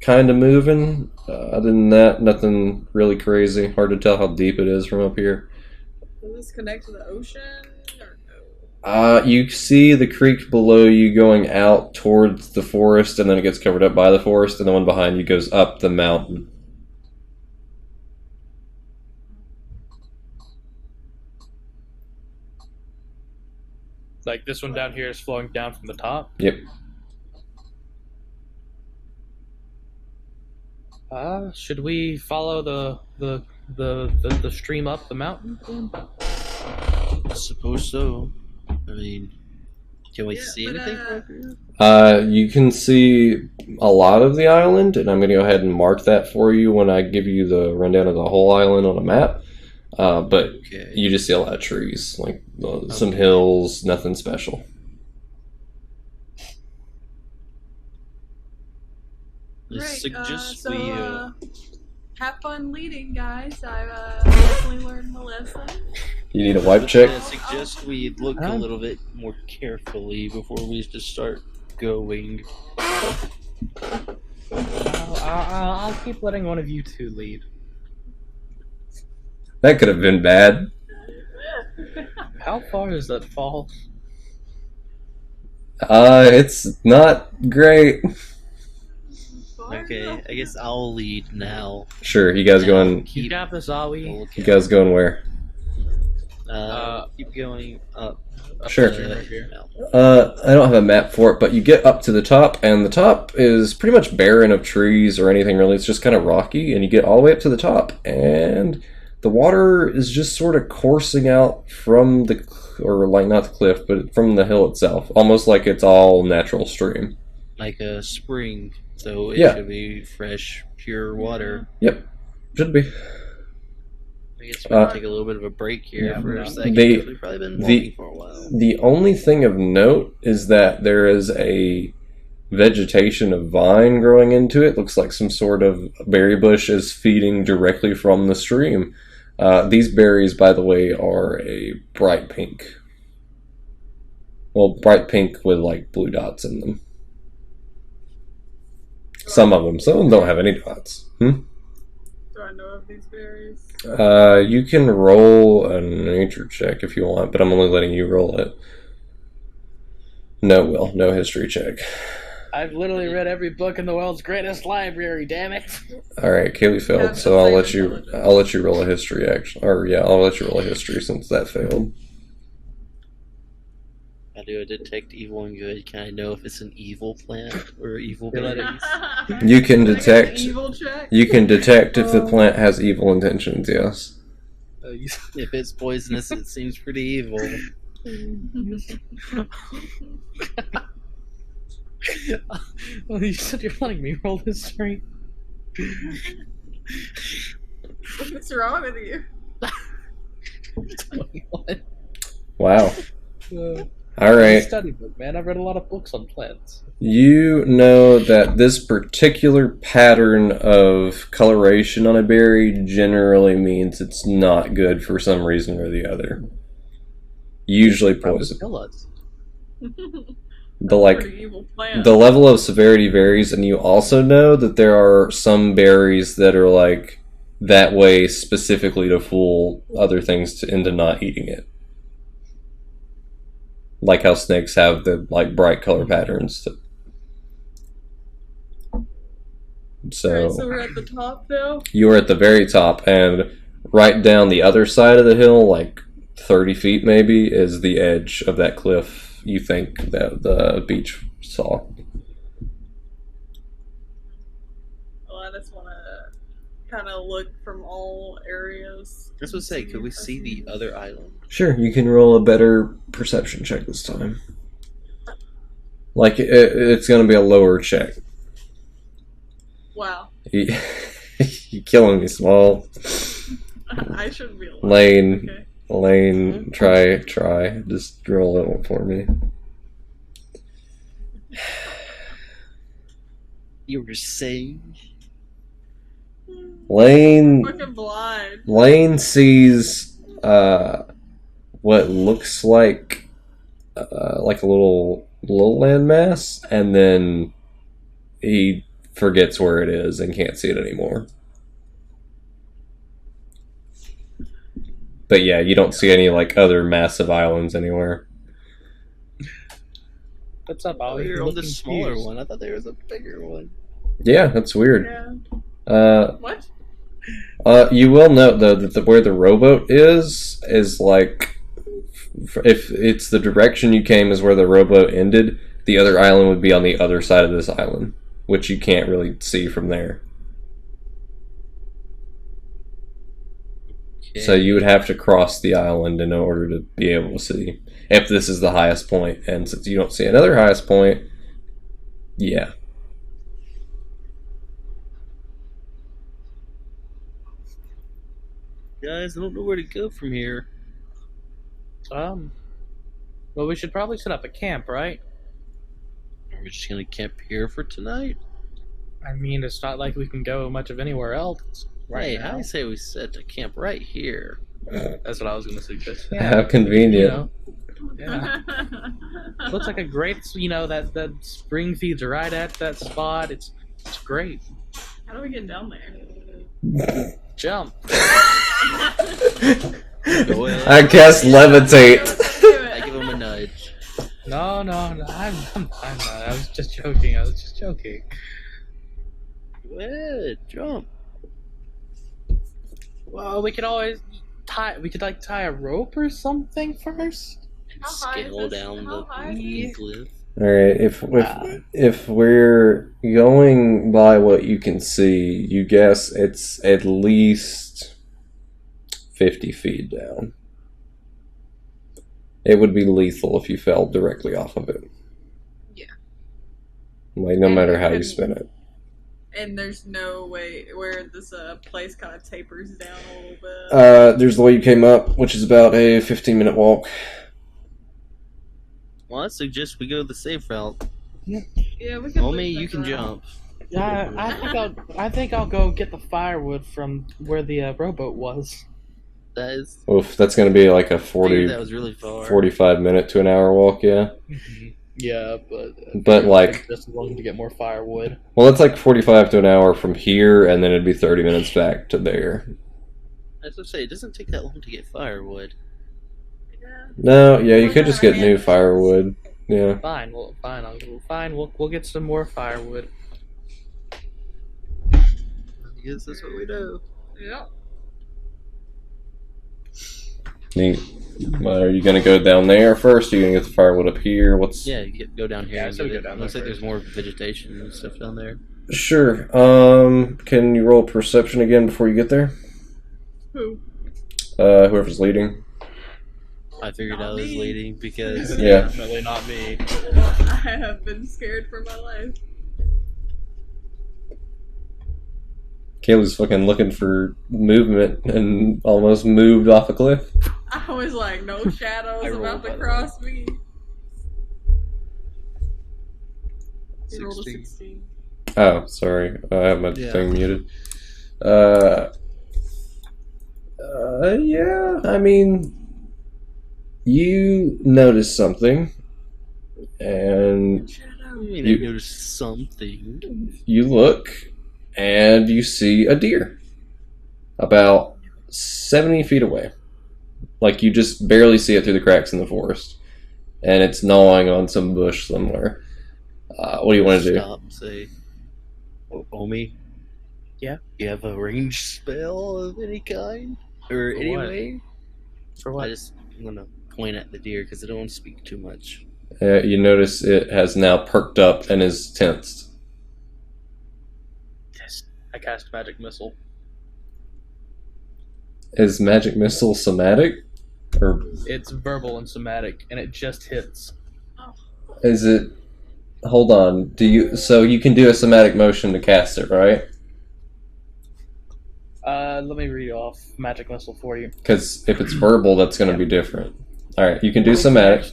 A: kind of moving. Other than that, nothing really crazy. Hard to tell how deep it is from up here.
B: Does this connect to the ocean, or no?
A: You see the creek below you going out towards the forest, and then it gets covered up by the forest, and the one behind you goes up the mountain.
C: Like this one down here is flowing down from the top.
A: Yep.
C: Should we follow the stream up the mountain?
D: I suppose so. I mean, can we see anything from here?
A: You can see a lot of the island, and I'm going to go ahead and mark that for you when I give you the rundown of the whole island on a map. But
D: Okay.
A: you just see a lot of trees, like some hills, nothing special.
D: I suggest we.
B: Have fun leading, guys. I've definitely learned my lesson.
A: You need a wipe check?
D: I suggest we look a little bit more carefully before we just start going.
C: I'll keep letting one of you two lead.
A: That could have been bad.
C: How far is that fall?
A: It's not great.
D: Okay, I guess I'll lead now.
A: Sure, you guys going?
C: You got this, Awi.
A: You guys going where?
D: Keep going up.
A: Sure.
C: Right here.
A: I don't have a map for it, but you get up to the top, and the top is pretty much barren of trees or anything really. It's just kind of rocky, and you get all the way up to the top, and the water is just sort of coursing out from the, or like not the cliff, but from the hill itself, almost like it's all natural stream.
D: Like a spring, so it
A: Yeah.
D: should be fresh, pure water.
A: Yep, should be.
D: I guess we'll take a little bit of a break here for a second.
A: the-
D: 'cause we've probably been walking for a while.
A: The only thing of note is that there is a vegetation of vine growing into it. Looks like some sort of berry bush is feeding directly from the stream. These berries, by the way, are a bright pink. Well, bright pink with like blue dots in them. Some of them don't have any dots.
B: Do I know of these berries?
A: You can roll a nature check if you want, but I'm only letting you roll it. No, Will, no history check.
C: I've literally read every book in the world's greatest library. Damn it!
A: All right, Kaylee failed, so I'll let you roll a history action. Or yeah, I'll let you roll a history since that failed.
D: I do a detect evil and good. Can I know if it's an evil plant or evil berries?
A: You can detect.
B: Evil check?
A: You can detect if the plant has evil intentions. Yes.
D: If it's poisonous, it seems pretty evil.
C: Oh, you said you're letting me roll history.
B: What's wrong with you?
C: 21.
A: Wow.
C: Uh,
A: All right.
C: Study book, man. I've read a lot of books on plants.
A: You know that this particular pattern of coloration on a berry generally means it's not good for some reason or the other. Usually poison.
C: Kill us.
B: Pretty evil plant.
A: The level of severity varies, and you also know that there are some berries that are like that way specifically to fool other things into not eating it. Like how snakes have the like bright color patterns. So,
B: Alright, so we're at the top now?
A: you're at the very top, and right down the other side of the hill, like 30 feet maybe, is the edge of that cliff you think that the beach saw.
B: Well, I just want to kind of look from all areas.
D: That's what I say. Could we see the other island?
A: Sure, you can roll a better perception check this time. Like, it's going to be a lower check.
B: Wow.
A: You killing me, Small.
B: I shouldn't be alive.
A: Lane,
B: Okay.
A: Lane, try. Just roll that one for me.
D: You were saying?
A: Lane
B: Fucking blind.
A: Lane sees what looks like a little landmass, and then he forgets where it is and can't see it anymore. But yeah, you don't see any like other massive islands anywhere.
C: What's up,
D: Oh,
C: Ollie?
D: you're
C: You
D: on
C: look
D: the smaller
C: confused.
D: one. I thought there was a bigger one.
A: Yeah, that's weird.
B: Yeah. What?
A: You will note though that where the rowboat is like, if it's the direction you came is where the rowboat ended, the other island would be on the other side of this island, which you can't really see from there.
D: Okay.
A: So you would have to cross the island in order to be able to see if this is the highest point. And since you don't see another highest point, yeah.
D: Guys, I don't know where to go from here.
C: Well, we should probably set up a camp, right?
D: Are we just gonna camp here for tonight?
C: I mean, it's not like we can go much of anywhere else right
D: Hey,
C: now.
D: I say we set a camp right here.
C: That's what I was going to suggest.
A: How convenient.
C: You know, yeah. Looks like a great, that spring feeds right at that spot. It's great.
B: How do we get down there?
C: Jump.
D: Go ahead.
A: I guess levitate.
B: Let's do
D: I
B: it.
D: give him a nudge.
C: No, I'm not. I was just joking.
D: Go ahead, jump.
C: Well, we could always tie a rope or something first.
D: And
B: How high is
D: scale
B: this?
D: down
B: How
D: the
B: high is
D: cliff.
A: All right, if we're going by what you can see, you guess it's at least 50 feet down. It would be lethal if you fell directly off of it.
B: Yeah.
A: Like, no
B: And
A: matter
B: you
A: how you
B: can-
A: spin it.
B: And there's no way where this place kind of tapers down a little bit.
A: There's the way you came up, which is about a 15-minute walk.
D: Well, I suggest we go the safe route.
B: Yeah, we can.
D: Homie,
B: loop
D: you
B: back
D: can
B: around.
D: jump.
C: I think I'll go get the firewood from where the rowboat was.
D: That is.
A: Oof, that's going to be like a
D: Dude, that was really far.
A: 45-minute to an hour walk, yeah.
C: Yeah, but
A: But, like-
C: just looking to get more firewood.
A: Well, it's like 45 to an hour from here, and then it'd be 30 minutes back to there.
D: As I say, it doesn't take that long to get firewood.
B: Yeah.
A: No, yeah, you could just get new firewood. Yeah.
C: Fine. We'll get some more firewood.
D: I guess that's what we do.
B: Yeah.
A: Neat. Are you going to go down there first? Are you going to get the firewood up here? What's...
D: Yeah, go down here.
C: Yeah,
D: and
C: so
D: get
C: go
D: it.
C: down
D: Looks
C: there
D: like there's
C: first.
D: more vegetation and stuff down there.
A: Sure. Can you roll perception again before you get there?
B: Who?
A: Whoever's leading.
D: I figured
B: Not
D: I was
B: me.
D: leading because
A: Yeah.
C: Definitely not me.
B: I have been scared for my life.
A: Kaylee's fucking looking for movement and almost moved off a cliff.
B: I was like, no shadows
D: I rolled,
B: about
D: by
B: to
D: the
B: cross me. You rolled a
D: 16.
B: 16.
A: Oh, sorry. I have my
D: Yeah.
A: thing muted. Yeah, I mean, you notice something, and
D: I mean,
A: You-
D: I noticed something.
A: you look, and you see a deer about 70 feet away. Like, you just barely see it through the cracks in the forest, and it's gnawing on some bush somewhere. What do you want to do?
D: Stop. Say, Omi.
C: Yeah?
D: You have a range spell of any kind or
C: For
D: any
C: what?
D: way?
C: For
D: I
C: what?
D: just want to point at the deer because I don't want to speak too much.
A: You notice it has now perked up and is tensed.
C: Yes. I cast magic missile.
A: Is magic missile somatic, or
C: It's verbal and somatic, and it just hits.
A: is it? Hold on. Do you? So you can do a somatic motion to cast it, right?
C: Let me read off magic missile for you.
A: Because if it's verbal, that's going to be different. All right, you can do somatic.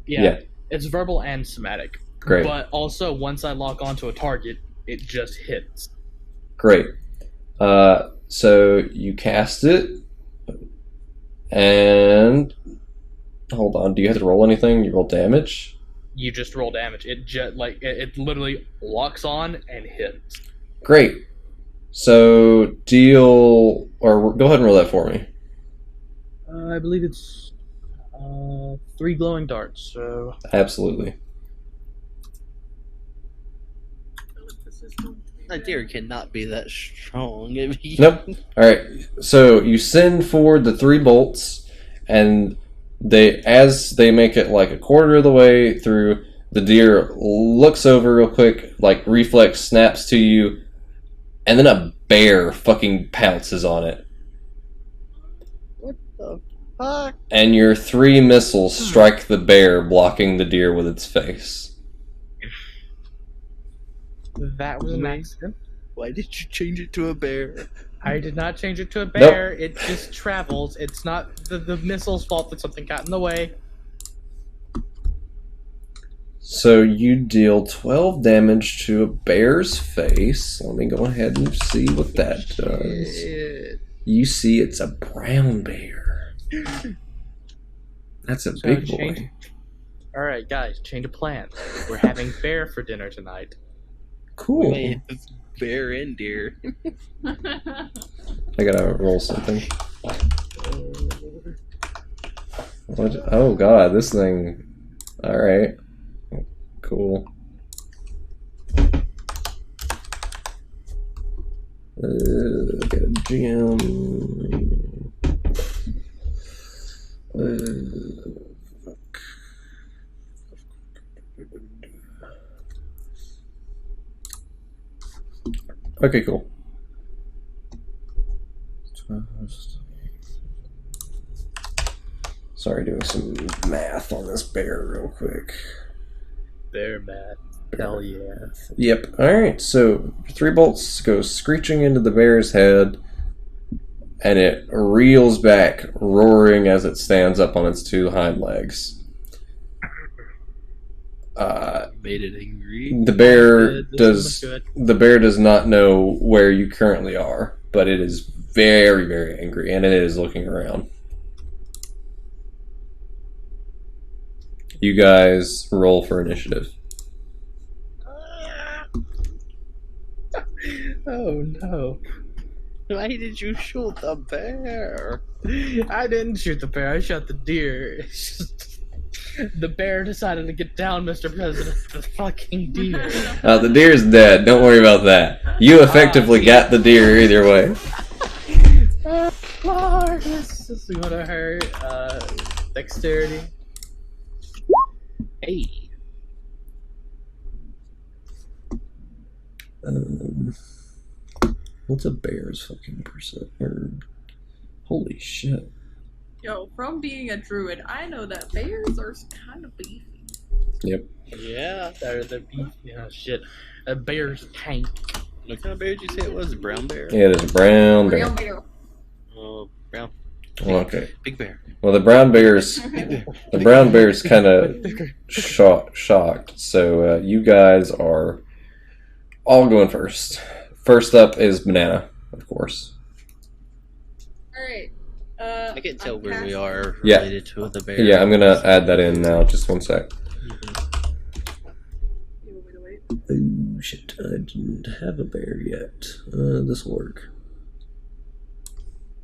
A: Yeah.
C: It's verbal and somatic.
A: Great.
C: But also, once I lock onto a target, it just hits.
A: Great. So you cast it, and hold on. Do you have to roll anything? You roll damage.
C: You just roll damage. It literally locks on and hits.
A: Great. So deal, or go ahead and roll that for me.
C: I believe it's 3 glowing darts. So
A: Absolutely.
D: That deer cannot be that strong. I mean,
A: Nope. All right. So you send forward the 3 bolts, and as they make it like a quarter of the way through, the deer looks over real quick, like reflex snaps to you, and then a bear fucking pounces on it.
D: What the fuck?
A: And your 3 missiles strike the bear, blocking the deer with its face.
C: that was an accident.
D: Why did you change it to a bear?
C: I did not change it to a bear. It just travels. It's not the missile's fault that something got in the way.
A: So you deal 12 damage to a bear's face. Let me go ahead and see what that does.
D: Shit.
A: You see it's a brown bear. That's a big
C: change-
A: boy.
C: All right, guys, change of plans. We're having bear for dinner tonight.
A: Cool.
D: Wait, it's bear and deer.
A: I gotta roll something. What? Oh god, this thing. Alright. Cool. Got a gem. Okay, cool. Sorry, doing some math on this bear real quick.
C: Bear math. Hell yeah.
A: Yep. Alright, so 3 bolts go screeching into the bear's head, and it reels back, roaring as it stands up on its 2 hind legs.
D: Made it angry.
A: The bear
C: This is
A: does not know where you currently are, but it is very, very angry, and it is looking around. You guys roll for initiative.
C: Oh no.
D: Why did you shoot the bear?
C: I didn't shoot the bear, I shot the deer. The bear decided to get down, Mr. President. The fucking deer.
A: The deer's dead. Don't worry about that. You effectively got the deer either way.
C: Lord, this is gonna hurt. Dexterity.
D: Hey.
A: What's a bear's fucking percent? Holy shit.
B: Yo, from being a druid, I know that bears are kind of beefy.
A: Yep.
D: Yeah.
C: They're beefy. Oh shit. A bear's tank.
D: What kind of bear did you say it was? A brown bear?
A: Yeah, it is a brown bear.
B: Real bear.
D: Oh, brown.
A: Okay.
D: Big bear.
A: Well, the brown bear's kind of shocked. So you guys are all going first. First up is Banana, of course.
B: Alright.
D: I can tell
B: I'm
D: where we
B: casting-
D: are
A: Yeah.
D: related to the bear.
A: Yeah, I'm gonna add that in now. Just one sec.
B: You want me to wait?
A: Oh shit! I didn't have a bear yet. This will work.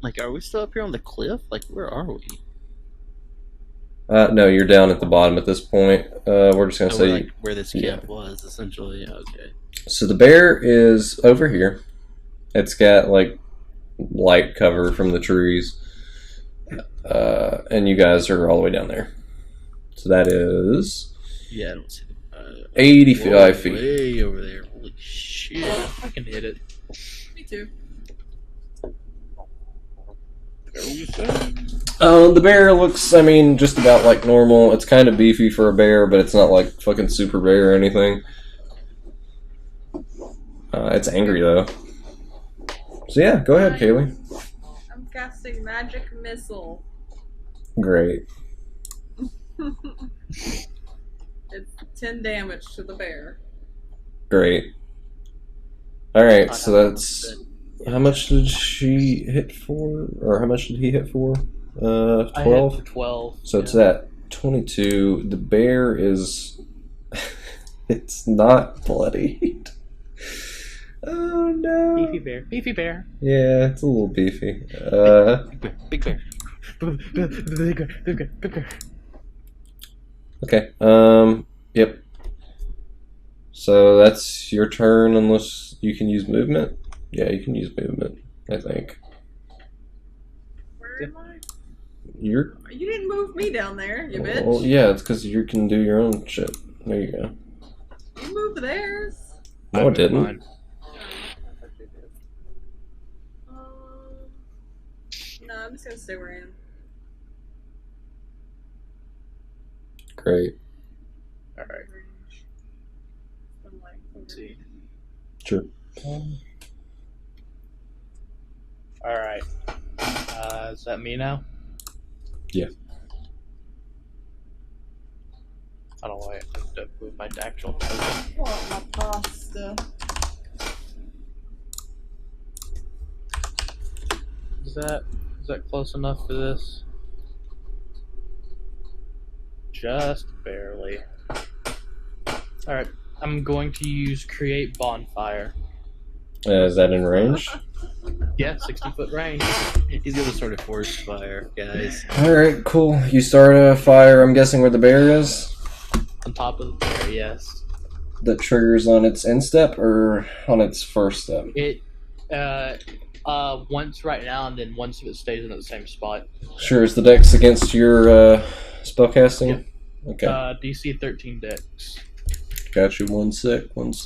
D: Like, are we still up here on the cliff? Like, where are we?
A: No, you're down at the bottom at this point. We're just gonna
D: Oh,
A: say.
D: we're, like, where this
A: yeah.
D: camp was, essentially. Okay.
A: So the bear is over here. It's got like light cover from the trees, and you guys are all the way down there. So that is
D: Yeah, I don't see them.
A: 85
D: Whoa,
A: feet.
D: Way over there. Holy shit.
C: I can hit it.
B: Me too.
A: The bear looks, I mean, just about like normal. It's kind of beefy for a bear, but it's not like fucking super bear or anything. It's angry though. So yeah, go ahead, Kaylee.
B: I'm casting magic missile.
A: Great.
B: It's 10 damage to the bear.
A: Great. Alright, so that's... How much did she hit for? Or how much did he hit for? 12?
C: I hit for 12.
A: So it's at 22. The bear is... it's not bloodied. Oh no.
C: Beefy bear. Beefy bear.
A: Yeah, it's a little beefy.
D: Big bear.
C: Big bear.
A: Okay. Yep. So that's your turn unless you can use movement. Yeah, you can use movement, I think.
B: Where am I?
A: You
B: didn't move me down there, you bitch.
A: Well, yeah, it's because you can do your own shit. There you go.
B: You moved theirs.
A: No, it didn't.
C: Mine.
B: No, I'm just gonna stay where I am.
A: Great.
C: Alright.
B: I'm like,
C: Let's see.
A: Sure.
C: Alright. Is that me now?
A: Yeah.
C: I don't know why I have to move my actual token.
B: want my pasta.
C: Is that close enough for this? Just barely. Alright, I'm going to use create bonfire.
A: Is that in range?
C: Yeah, 60-foot range.
D: He's gonna start a forest fire, guys.
A: Alright, cool. You start a fire, I'm guessing where the bear is?
C: On top of the bear, yes.
A: That triggers on its end step or on its first step?
C: It once right now, and then once if it stays in the same spot.
A: Sure, is the dex against your spellcasting?
C: Yep.
A: Okay.
C: DC 13 dex.
A: Got you. One sec. Let's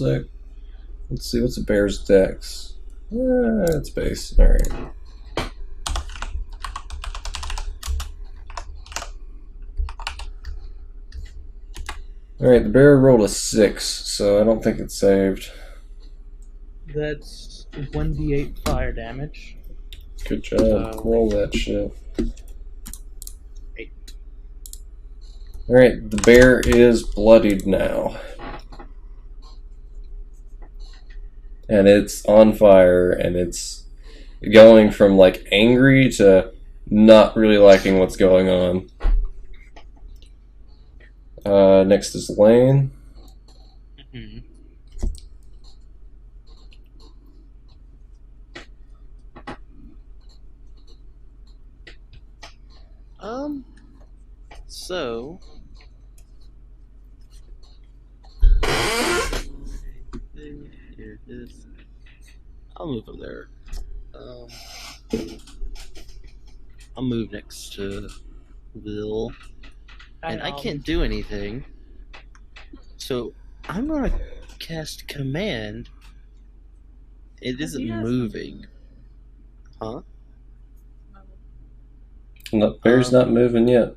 A: see, what's a bear's dex? It's base. Alright. Alright, the bear rolled a 6, so I don't think it's saved.
C: That's 1d8 fire damage.
A: Good job. Roll that shit.
C: 8.
A: Alright, the bear is bloodied now. And it's on fire, and it's going from like angry to not really liking what's going on. Next is Lane.
D: Mm-hmm. So here it is. I'll move over there. I'll move next to Will. And I can't do anything. So I'm gonna cast command. It isn't moving. Huh?
A: No, bear's not moving yet.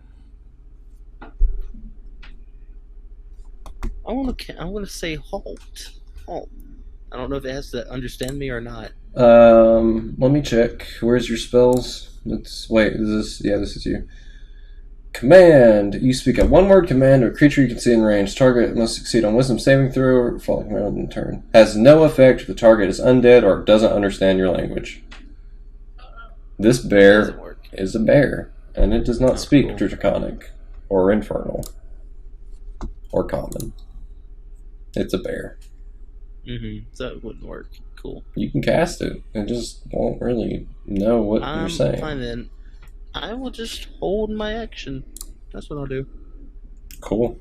D: I want to say halt. Halt. I don't know if it has to understand me or not.
A: Let me check. Where's your spells? Wait, is this? Yeah, this is you. Command. You speak a one-word command to a creature you can see in range. Target must succeed on wisdom saving throw or following command in turn. Has no effect if the target is undead or doesn't understand your language. This bear is a bear, and it does not speak Draconic or Infernal or Common. It's a bear.
D: Mm-hmm. So it wouldn't work. Cool.
A: You can cast it. It just won't really know what you're saying.
D: Fine then. I will just hold my action. That's what I'll do.
A: Cool.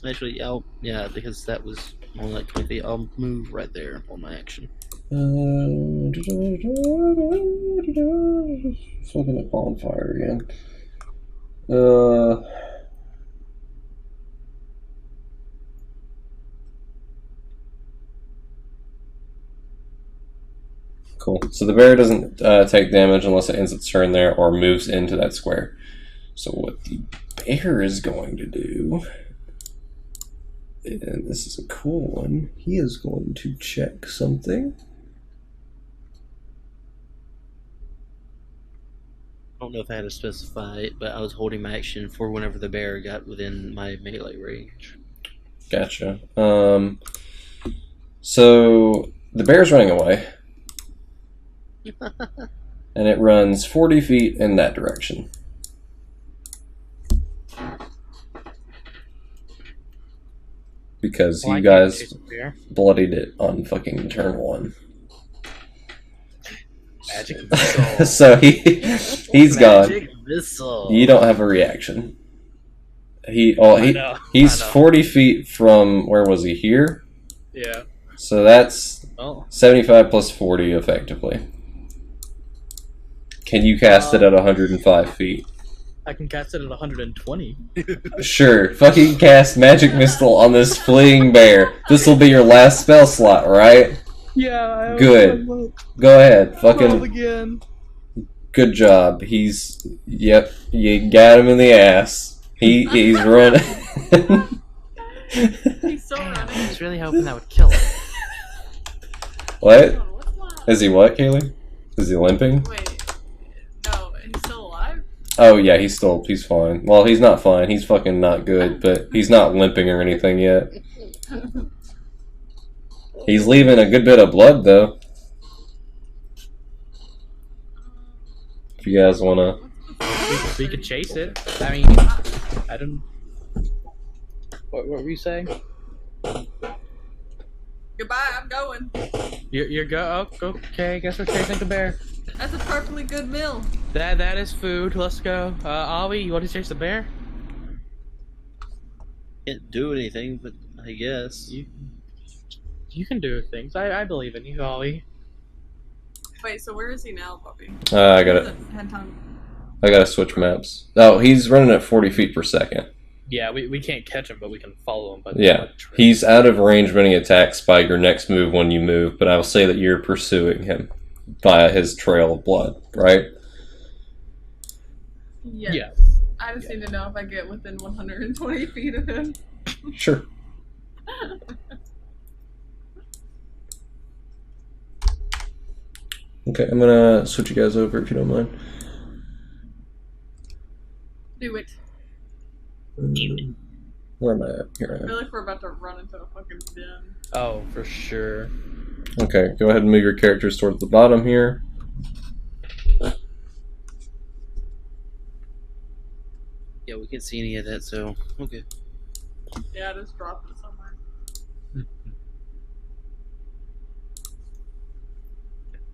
D: Actually, yeah, because that was more like 20 feet. I'll move right there and hold my action.
A: Just looking at bonfire again. Cool. So the bear doesn't take damage unless it ends its turn there or moves into that square. So what the bear is going to do, and this is a cool one, he is going to check something.
D: I don't know if I had to specify it, but I was holding my action for whenever the bear got within my melee range.
A: Gotcha. So the bear's running away. And it runs 40 feet in that direction. Because
C: Well,
A: you
C: I can't
A: guys
C: chase a bear.
A: bloodied it on fucking turn 1.
C: Magic missile.
A: So he's gone.
D: Magic missile.
A: You don't have a reaction. He's
C: I know.
A: 40 feet from, where was he, here?
C: Yeah.
A: So that's
C: Oh.
A: 75 plus 40 effectively. Can you cast it at 105 feet?
C: I can cast it at 120.
A: Sure. Fucking cast Magic Missile on this fleeing bear. This will be your last spell slot, right?
C: Yeah.
A: Good. Go ahead.
C: Roll
A: Fucking
C: again.
A: good job. Yep, you got him in the ass. He's running.
B: He's so running.
C: I was really hoping that would kill it.
A: What?
B: What's going on?
A: Is he what, Kaylee? Is he limping?
B: Wait. No, he's still alive?
A: Oh yeah, he's fine. Well, he's not fine. He's fucking not good, but he's not limping or anything yet. He's leaving a good bit of blood though. If you guys wanna.
C: We could chase it. I mean, I don't. What were you saying?
B: Goodbye, I'm going.
C: You're go. Oh, okay. Guess we're chasing the bear.
B: That's a perfectly good meal.
C: That is food. Let's go. Ollie, you want to chase the bear?
D: Can't do anything, but I guess.
C: You can do things. I believe in you, Ollie.
B: Wait, so where is he now, Bobby?
A: I gotta switch maps. Oh, he's running at 40 feet per second.
C: Yeah, we can't catch him, but we can follow him. By the
A: Yeah, he's out of range of any attacks by your next move when you move, but I will say that you're pursuing him via his trail of blood, right?
B: Yes.
C: Yeah.
B: I just need to know if I get within 120 feet of him.
A: Sure. Okay, I'm gonna switch you guys over if you don't mind.
B: Do it.
A: Where am I at? Here I
B: I
A: am.
B: feel like we're about to run into a fucking den.
C: Oh, for sure.
A: Okay, go ahead and move your characters towards the bottom here.
D: Yeah, we can't see any of that, so okay.
B: Yeah, I just dropped it somewhere.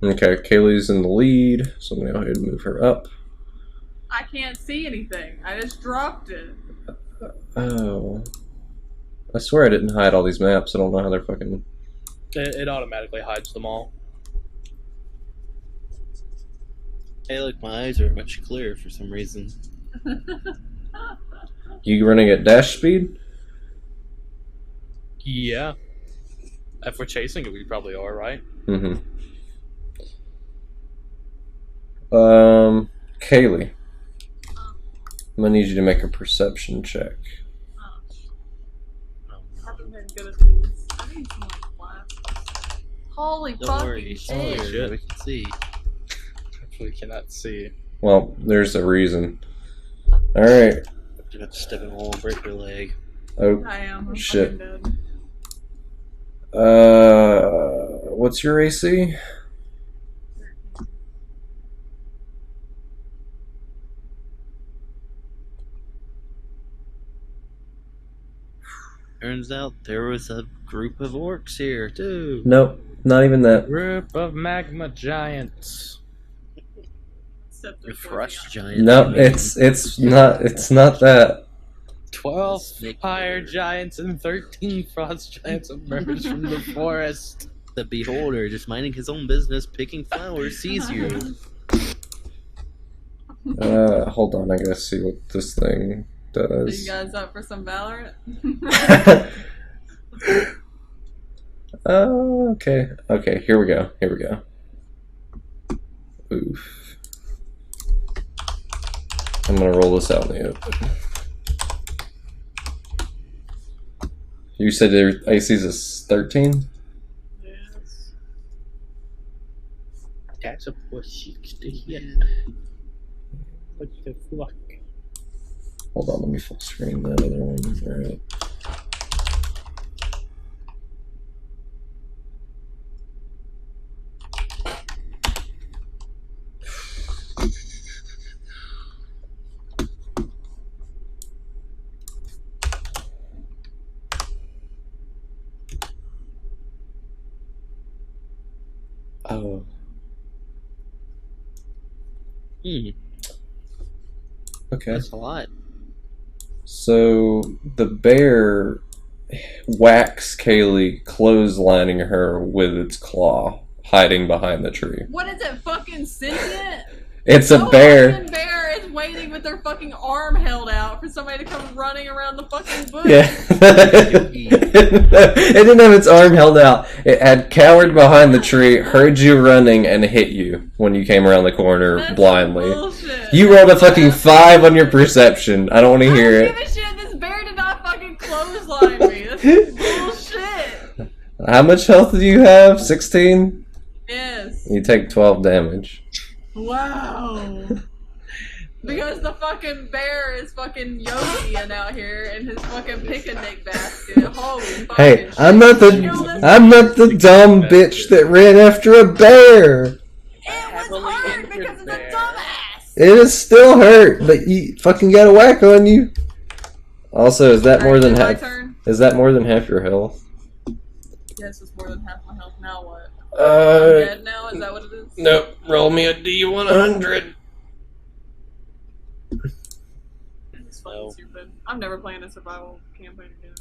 A: Okay, Kaylee's in the lead, so I'm gonna go ahead and move her up.
B: I can't see anything. I just dropped it.
A: Oh. I swear I didn't hide all these maps. I don't know how they're fucking...
C: It automatically hides them all.
D: Hey, look, my eyes are much clearer for some reason.
A: You running at dash speed?
C: Yeah. If we're chasing it, we probably are, right?
A: Mm-hmm. Kaylee. I'm gonna need you to make a perception check.
B: I haven't been good at these. I need some like glasses. Holy
D: Don't
B: fucking
D: worry,
B: shit.
C: shit.
D: we can see.
C: We cannot see.
A: Well, there's a reason. Alright.
D: You have to step in a hole and break your leg.
A: Oh,
B: I am. I'm
A: shit.
B: fucking dead.
A: What's your AC?
D: Turns out there was a group of orcs here, too.
A: Nope, not even that.
C: Group of magma giants.
B: Except
D: The
B: if we're
D: frost
B: beyond.
D: giant.
A: No, it's not that.
C: 12
D: Snake
C: fire
D: bird.
C: giants and 13 frost giants emerged from the forest.
D: The beholder, just minding his own business, picking flowers, sees you.
A: Hold on, I gotta see what this thing
B: Are you
A: does.
B: guys up for some Valorant?
A: Oh, okay. Okay, here we go. Oof. I'm gonna roll this out in the open. You said their AC's is 13?
B: Yes.
C: That's a push 60. Yeah. What the fuck?
A: Hold on, let me full screen that other one. Alright. Oh. Okay.
D: That's a lot.
A: So the bear whacks Kaylee, clotheslining her with its claw, hiding behind the tree.
B: What is it, fucking sentient?
A: It's a
B: No
A: bear.
B: fucking bear is waiting with their fucking arm held out for somebody to come running around the fucking bush.
A: Yeah. It didn't have its arm held out. It had cowered behind the tree, heard you running, and hit you when you came around the corner
B: That's
A: blindly.
B: bullshit.
A: You rolled a fucking 5 on your perception. I don't want to hear
B: I
A: it.
B: don't give a shit. This bear did not fucking clothesline me. That's bullshit.
A: How much health do you have? 16?
B: Yes.
A: You take 12 damage.
B: Wow. Because the fucking bear is fucking Yogi-ing out here in his fucking picnic basket. Holy fucking
A: Hey,
B: shit.
A: I'm not the dumb bitch that ran after a bear.
B: It was hard because it's a dumbass.
A: It is still hurt, but you fucking got a whack on you. Also, is that more than
B: My
A: half?
B: turn?
A: Is that more than half your health?
B: Yes, it's more than half my health. Now what? I'm
A: Uh,
B: dead now? Is that what it is?
A: nope. Roll me a D100.
B: It's fucking stupid. I'm never playing a survival campaign again.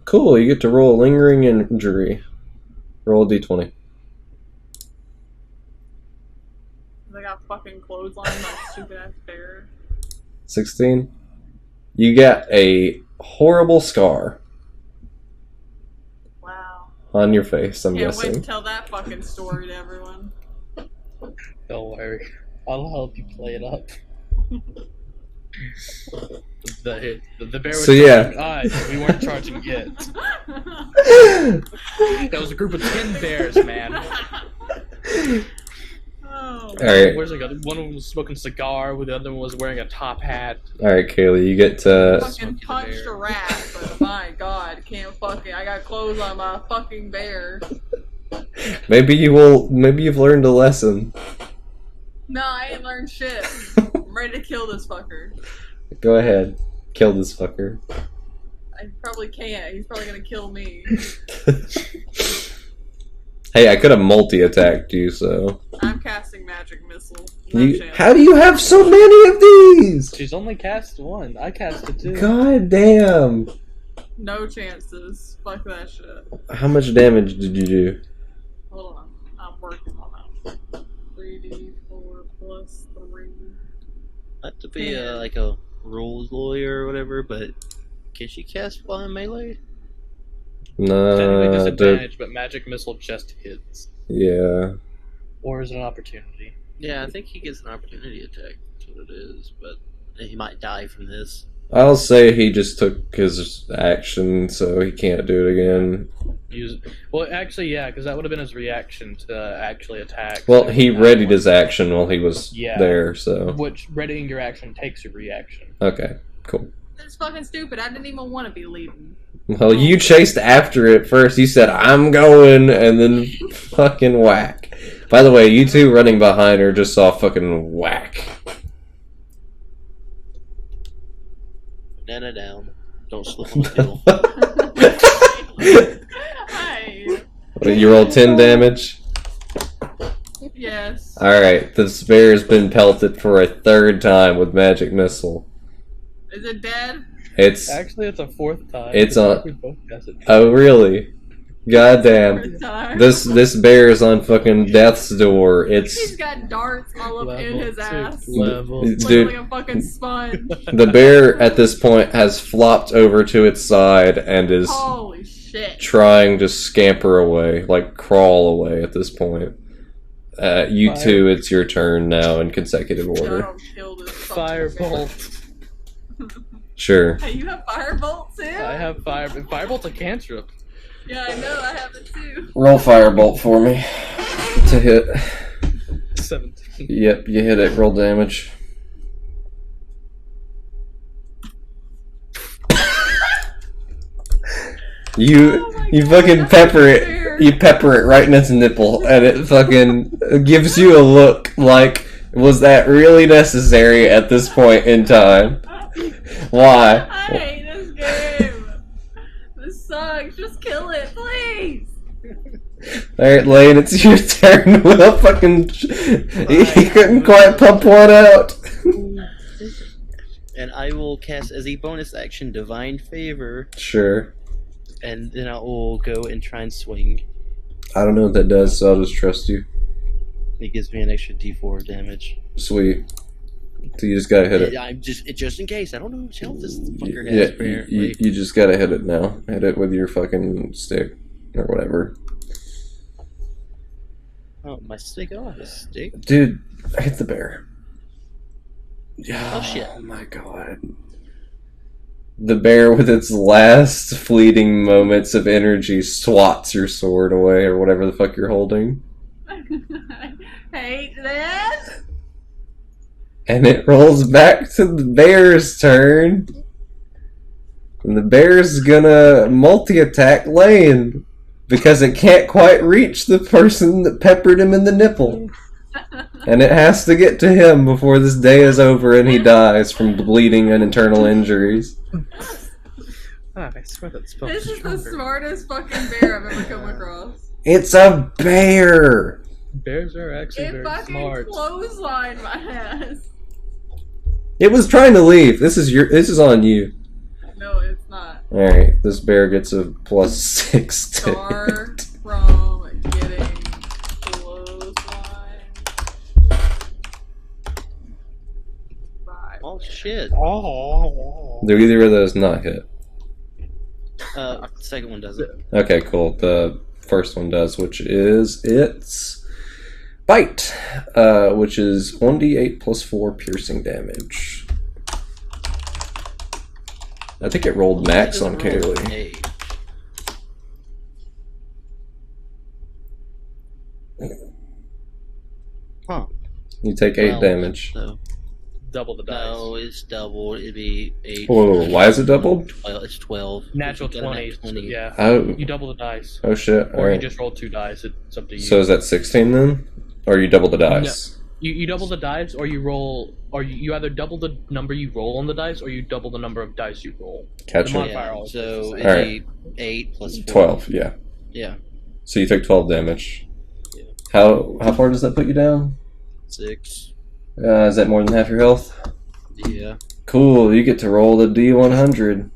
A: Cool. You get to roll a lingering injury. Roll a D20.
B: I got fucking clotheslined by a stupid ass bear.
A: 16. You got a horrible scar
B: Wow.
A: on your face. I'm
B: Can't wait
A: guessing.
B: to tell that fucking story to everyone.
C: Don't worry. I'll help you play it up. The bear was
A: So, yeah.
C: charging us. We weren't charging it. That was a group of 10 bears, man.
B: Oh.
A: All right.
C: Where's the other? One of them was smoking a cigar, the other one was wearing a top hat.
A: All right, Kaylee. You get to.
B: Fucking punched a rat, but my god, can't fucking. I got clothes on my fucking bear.
A: Maybe you will. Maybe you've learned a lesson.
B: No, I ain't learned shit. I'm ready to kill this fucker.
A: Go ahead. Kill this fucker.
B: I probably can't. He's probably gonna kill me.
A: Hey, I could have multi-attacked you, so.
B: I'm casting magic missile. No chance.
A: How do you have so many of these?
C: She's only cast one. I casted two.
A: God damn.
B: No chances. Fuck that shit.
A: How much damage did you do?
B: Hold on. I'm working on that. 3d4 plus 3.
D: Not to be like a rules lawyer or whatever, but can she cast flying melee?
C: Technically
A: Nah,
C: disadvantage, but magic missile just hits.
A: yeah.
C: Or is it an opportunity?
D: Yeah, I think he gets an opportunity attack. That's what it is, but he might die from this.
A: I'll say he just took his action, so he can't do it again.
C: Well, actually, yeah, because that would have been his reaction to actually attack.
A: Well,
C: so
A: he
C: that
A: readied
C: one-
A: his action while he was
C: Yeah.
A: there, so.
C: Which readying your action takes your reaction.
A: Okay, cool.
B: That's fucking stupid. I didn't even want to be leaving.
A: Well, you chased after it first. You said, I'm going, and then fucking whack. By the way, you two running behind her just saw fucking whack.
D: Banana down. Don't slip on the hill.
B: Hi.
A: You rolled 10 damage?
B: Yes.
A: Alright, this bear has been pelted for a third time with magic missile.
B: Is it dead?
A: It's...
C: Actually, it's a fourth time.
A: It's on-
C: We both cast it.
A: Oh, really? Goddamn.
B: First time.
A: This bear is on fucking death's door.
B: He's
A: It's...
B: got darts all up in his ass.
C: Level.
B: Looking
A: Dude,
B: like a fucking sponge.
A: the bear at this point has flopped over to its side and is
B: Holy shit. shit.
A: trying to scamper away, like crawl away at this point. You
C: Fire.
A: two, it's your turn now in consecutive order.
B: Don't kill this fucking
C: Firebolt.
A: Sure.
B: Hey, you have firebolt too?
C: I have fire. Firebolt's a cantrip.
B: Yeah, I know. I have it too.
A: Roll Firebolt for me to hit.
C: 17.
A: Yep, you hit it. Roll damage. You fucking pepper it. You pepper it right in its nipple, and it fucking gives you a look like, was that really necessary at this point in time? Why?
B: I hate this game. This sucks. Just kill it, please.
A: Alright, Lane, it's your turn with a fucking... He couldn't quite pump one out.
D: And I will cast as a bonus action Divine Favor,
A: Sure.
D: and then I will go and try and swing.
A: I don't know what that does, so I'll just trust you.
D: It gives me an extra D4 damage.
A: Sweet. So you just gotta hit it.
D: I'm just in case. I don't know which health this fucker
A: Yeah,
D: has. Apparently.
A: you just gotta hit it now. Hit it with your fucking stick. Or whatever.
D: Oh, my stick. Oh, I have a stick.
A: Dude, hit the bear. Yeah.
D: Oh, shit.
A: Oh my god. The bear, with its last fleeting moments of energy, swats your sword away, or whatever the fuck you're holding.
B: I hate this.
A: And it rolls back to the bear's turn. And the bear's gonna multi-attack Lane. Because it can't quite reach the person that peppered him in the nipple. And it has to get to him before this day is over and he dies from bleeding and internal injuries.
C: Ah, I swear that spell
B: This is the
C: stronger.
B: smartest fucking bear I've ever come across.
A: It's a bear!
C: Bears are actually
B: It
C: very
B: fucking
C: smart.
B: clotheslined my ass.
A: It was trying to leave. This is on you.
B: No, it's not.
A: Alright, this bear gets a +6 to
B: Far
A: hit.
B: from getting clotheslined. Bye.
D: Oh shit.
A: Do either of those not hit?
D: Second one doesn't.
A: Okay, cool. The first one does, which is its bite, which is 1d8 plus 4 piercing damage. I think it rolled max on Kaylee.
D: Hey. Huh.
A: You take 8
D: Well,
A: damage.
D: So,
C: Double the dice.
D: no, it's double. It'd be 8.
A: Whoa, why is it doubled?
D: Well, it's 12.
C: Natural
D: You got a
C: 20.
D: nat 20.
C: Yeah.
A: Oh,
C: You double the dice.
A: oh shit.
C: Or you
A: Alright.
C: just roll 2 dice. It's up to you.
A: So is that 16 then? Or you double the dice?
C: You double the dice, or you roll, or you either double the number you roll on the dice, or you double the number of dice you roll.
A: Catch
C: The
A: it.
C: modifier always
D: So
C: stays the
D: it'd
C: same.
A: Alright.
D: be 8 plus 4.
A: 12, yeah.
D: Yeah.
A: So you took 12 damage.
D: Yeah.
A: How far does that put you down?
D: 6.
A: Is that more than half your health?
D: Yeah.
A: Cool, you get to roll the D100.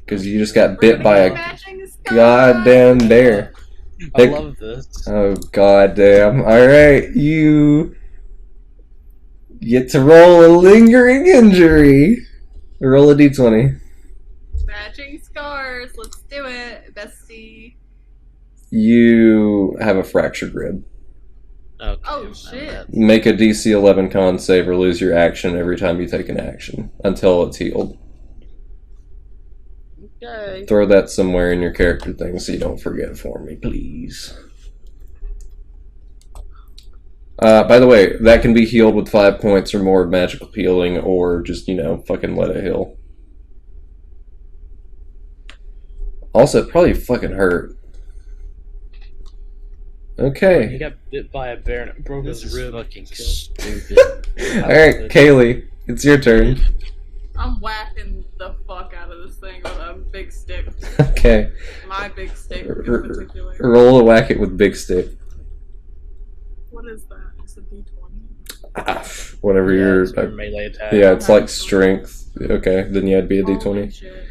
A: Because you just got bit by a
B: Matching scars.
A: goddamn bear.
C: I love this.
A: Oh goddamn! All right, you get to roll a lingering injury. Roll a d20.
B: Matching scars. Let's do it, bestie.
A: You have a fractured rib.
D: Okay.
B: Oh,
D: well,
B: shit.
D: that's-
A: Make a DC 11 con save or lose your action every time you take an action until it's healed.
D: Okay.
A: Throw that somewhere in your character thing so you don't forget for me, please. By the way, that can be healed with 5 points or more of magical healing, or just, fucking let it heal. Also, it probably fucking hurt.
C: He
A: Okay.
C: got bit by a bear and it broke
D: This
C: his
D: is
C: rib.
D: fucking
C: Kill.
D: stupid.
A: Alright, Kaylee, it's your turn.
B: I'm whacking the fuck out of this thing with a big stick.
A: Okay.
B: My big stick in particular.
A: Roll a whack it with big stick.
B: What is that? It's a D20.
A: Whatever
C: Yeah,
A: your...
C: it's for melee attack.
A: Yeah, it's like strength. Okay, then yeah, it'd be a
B: Holy
A: d20.
B: shit.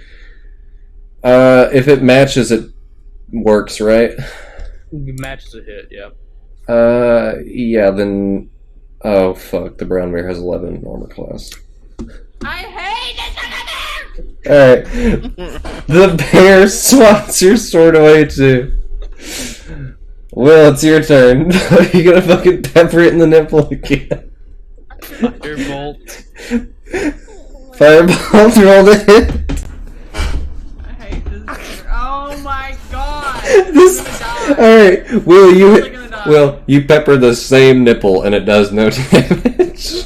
A: If it matches, it works, right?
C: Matches a hit, yeah.
A: Yeah, then... Oh, fuck, the brown bear has 11 armor class.
B: I hate this fucking bear!
A: Alright. The bear swats your sword away too. Will, it's your turn. You gonna fucking pepper it in the nipple again.
C: Firebolt.
A: Fireball roll to hit.
B: I hate this bear. Oh my god!
A: This,
B: I'm gonna die.
A: alright, Will, you
B: Totally gonna die.
A: Will, you pepper the same nipple and it does no damage.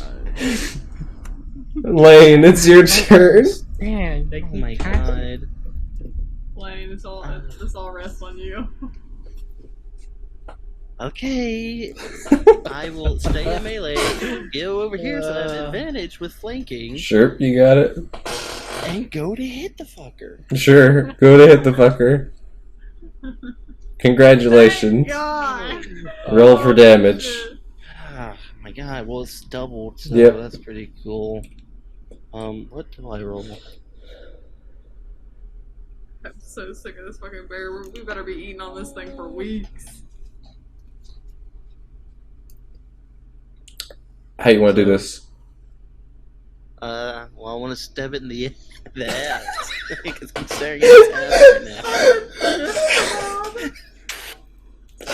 A: Lane, it's your turn.
C: Man, they
D: Oh my god.
B: Lane, this all rests on you.
D: Okay. I will stay in melee. Go over here so I have advantage with flanking.
A: Sure, you got it.
D: And go to hit the fucker.
A: Sure, go to hit the fucker. Congratulations.
B: Thank God.
A: Roll for damage.
D: Ah, my god. Well, it's doubled, so
A: Yep.
D: that's pretty cool. What do I roll?
B: I'm so sick of this fucking bear. We better be eating on this thing for weeks.
A: How you want to do this?
D: Well, I want to stab it in the ass because I'm staring at its ass right now.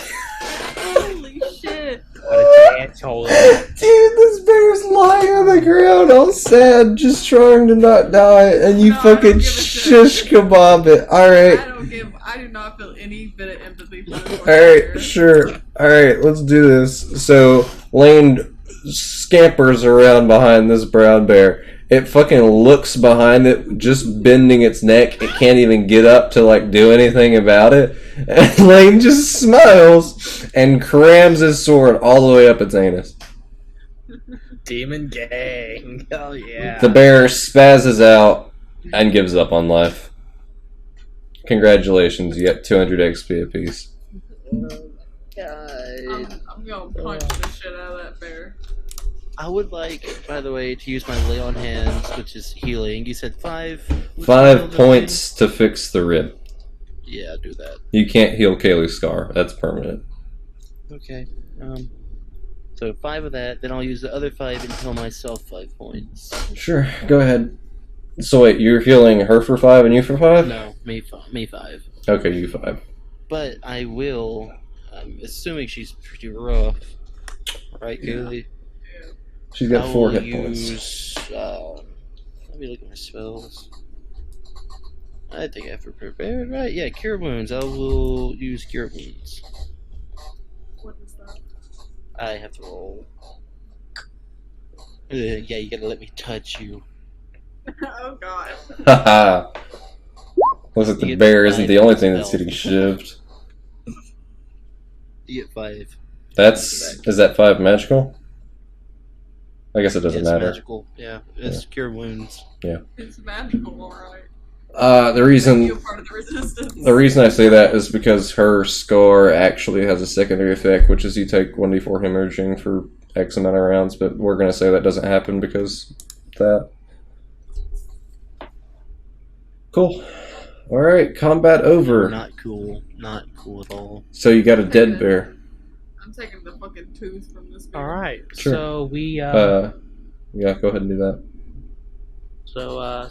B: Holy shit.
C: What a asshole.
A: Dude, this bear's lying on the ground all sad, just trying to not die, and you
B: No, I don't
A: fucking
B: give a shit.
A: shish kebab it. Alright.
B: I do not feel any bit of empathy for this fucking
A: Alright,
B: bear.
A: sure. Alright, let's do this. So, Lane scampers around behind this brown bear. It fucking looks behind it, just bending its neck. It can't even get up to, like, do anything about it. And Lane just smiles and crams his sword all the way up its anus.
C: Demon gang. Hell yeah.
A: The bear spazzes out and gives up on life. Congratulations, you get 200 XP apiece.
B: I'm gonna punch the shit out of that bear.
D: I would like, by the way, to use my lay on hands, which is healing. You said 5.
A: 5 points to fix the rib.
D: Yeah, do that.
A: You can't heal Kaylee's scar. That's permanent.
D: Okay. So 5 of that, then I'll use the other 5 and heal myself 5 points.
A: Sure, go ahead. So wait, you're healing her for 5 and you for 5?
D: No, me 5.
A: Okay, you 5.
D: But I will, assuming she's pretty rough, right, Kaylee?
A: She's got
D: I
A: 4
D: will
A: hit points.
D: use, let me look at my spells. I think I have to prepare it right. Yeah, Cure Wounds. I will use Cure Wounds.
B: What is that?
D: I have to roll. Yeah, you gotta let me touch you.
B: Oh god.
A: Haha. Looks like
D: You
A: the
D: get
A: bear isn't
D: 5
A: the only thing that's
D: spells.
A: getting shivved.
D: You get 5.
A: Is that 5 magical? I guess it doesn't
D: It's
A: matter.
D: magical. Yeah, it's Cure Wounds.
B: It's magical, alright.
A: The reason
B: You a part of the resistance.
A: The reason I say that is because her scar actually has a secondary effect, which is you take 1d4 hemorrhaging for X amount of rounds, but we're going to say that doesn't happen because of that. Cool. Alright, combat over.
D: Not cool. Not cool at all.
A: So you got a dead bear.
B: I'm taking the fucking tooth from this bear.
C: Alright,
A: Sure.
C: so we,
A: Yeah, go ahead and do that.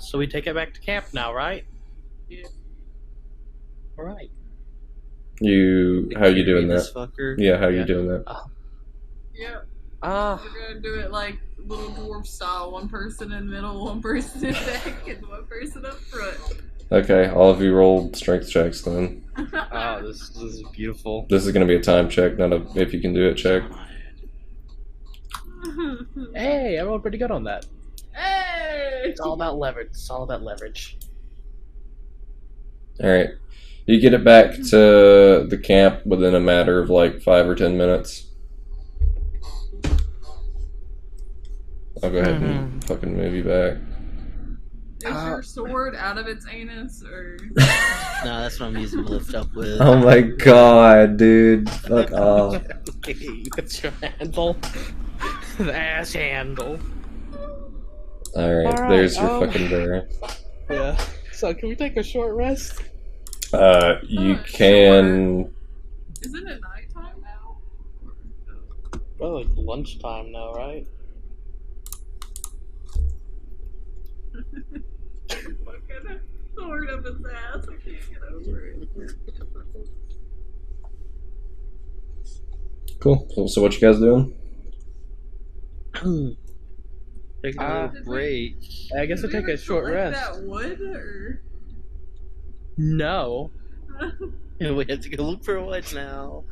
C: so we take it back to camp now, right?
B: Yeah.
C: Alright.
A: How you doing
D: This
A: that?
D: fucker.
A: Yeah, how you
C: Yeah.
A: doing that?
B: Yeah.
C: Ah,
B: We're gonna do it like little dwarf style. One person in the middle, one person in back, and one person up front.
A: Okay, all of you roll strength checks then.
C: oh, this is beautiful.
A: This is going to be a time check, not a if you can do it check.
C: Hey, I rolled pretty good on that.
B: Hey!
C: It's all about leverage. It's all about leverage.
A: Alright. You get it back to the camp within a matter of like 5 or 10 minutes. I'll go ahead and fucking move you back.
B: Is your sword out of its anus, or?
D: No, that's what I'm using to lift up with.
A: Oh my god, dude. Fuck off.
C: What's your handle? The ass handle.
A: Alright,
C: Alright,
A: there's your fucking bear.
C: Yeah. So, can we take a short rest?
A: You can.
B: Is it at nighttime now?
C: Probably like lunchtime now, right?
B: Fucking sword up his ass. I can't get over it.
A: Cool. So what you guys doing?
D: Taking a little break.
C: I guess I'll
B: Did we
C: take a
B: even
C: short
B: select
C: rest.
B: that wood, or?
C: No.
D: And we have to go look for wood now.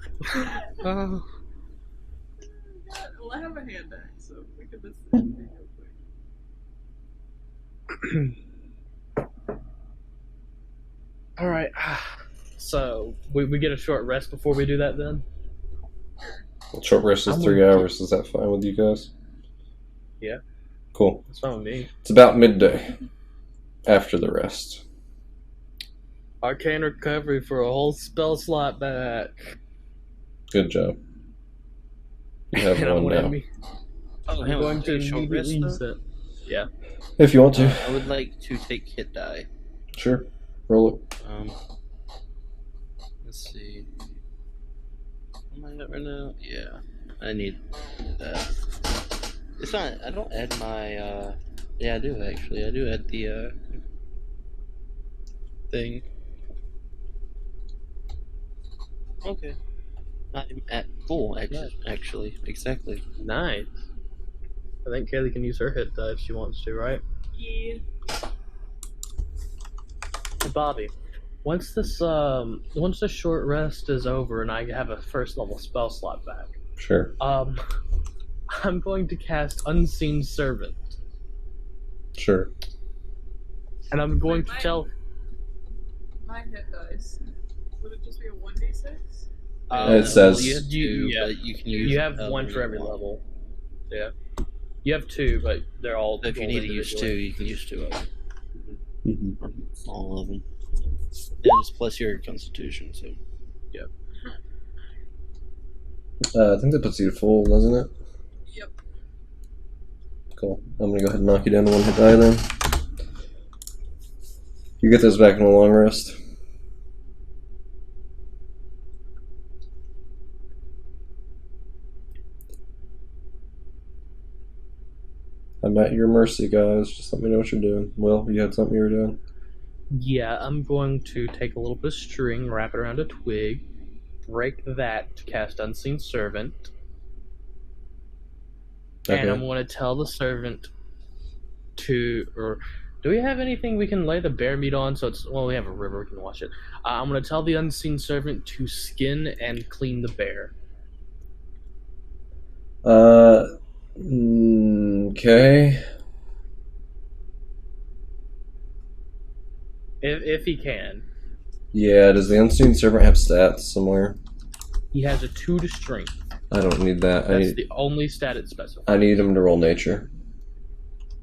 C: Oh.
B: Well, I have a hand axe, so we could just real quick.
C: All right. So we get a short rest before we do that then.
A: Short rest is
C: I'm
A: 3
C: gonna
A: hours. Is that fine with you guys?
C: Yeah.
A: Cool.
C: That's fine with me.
A: It's about midday after the rest.
C: Arcane recovery for a whole spell slot back.
A: Good job. You have
C: And I'm
A: one now.
C: I'm going to immediately use it. Yeah.
A: If you want to.
D: I would like to take hit die.
A: Sure. Roll it.
D: Let's see. Am I at right now? Yeah. I need that. It's not. I don't add my. Yeah, I do actually. I do add the thing. Okay. I'm at full. Actually, exactly.
C: Nice. I think Kaylee can use her hit die if she wants to, right?
B: Yeah.
C: Hey, Bobby, once the short rest is over and I have a first level spell slot back,
A: Sure.
C: I'm going to cast Unseen Servant,
A: Sure.
C: and I'm going to tell.
B: My hit dice. Would it just be a 1d6?
A: It says-
D: you have two, but you can use.
C: You have one for every level. Yeah. You have two, but they're all.
D: So if you
C: rolled
D: need to use two,
C: individually.
D: you can use two of them.
A: Mm-hmm.
D: All of them. And it's plus your constitution, so.
A: I think that puts you to full, doesn't it?
B: Yep.
A: Cool. I'm gonna go ahead and knock you down to one hit die then. You get those back in a long rest. I'm at your mercy, guys. Just let me know what you're doing. Will, you had something you were doing?
C: Yeah, I'm going to take a little bit of string, wrap it around a twig, break that to cast Unseen Servant, and I'm
A: Okay.
C: going to tell the servant to. Or do we have anything we can lay the bear meat on? So it's well, we have a river, we can wash it. I'm going to tell the Unseen Servant to skin and clean the bear.
A: Okay.
C: If he can.
A: Yeah, does the Unseen Servant have stats somewhere?
C: He has a 2 to strength.
A: I don't need that.
C: That's the only stat it specifies.
A: I need him to roll nature.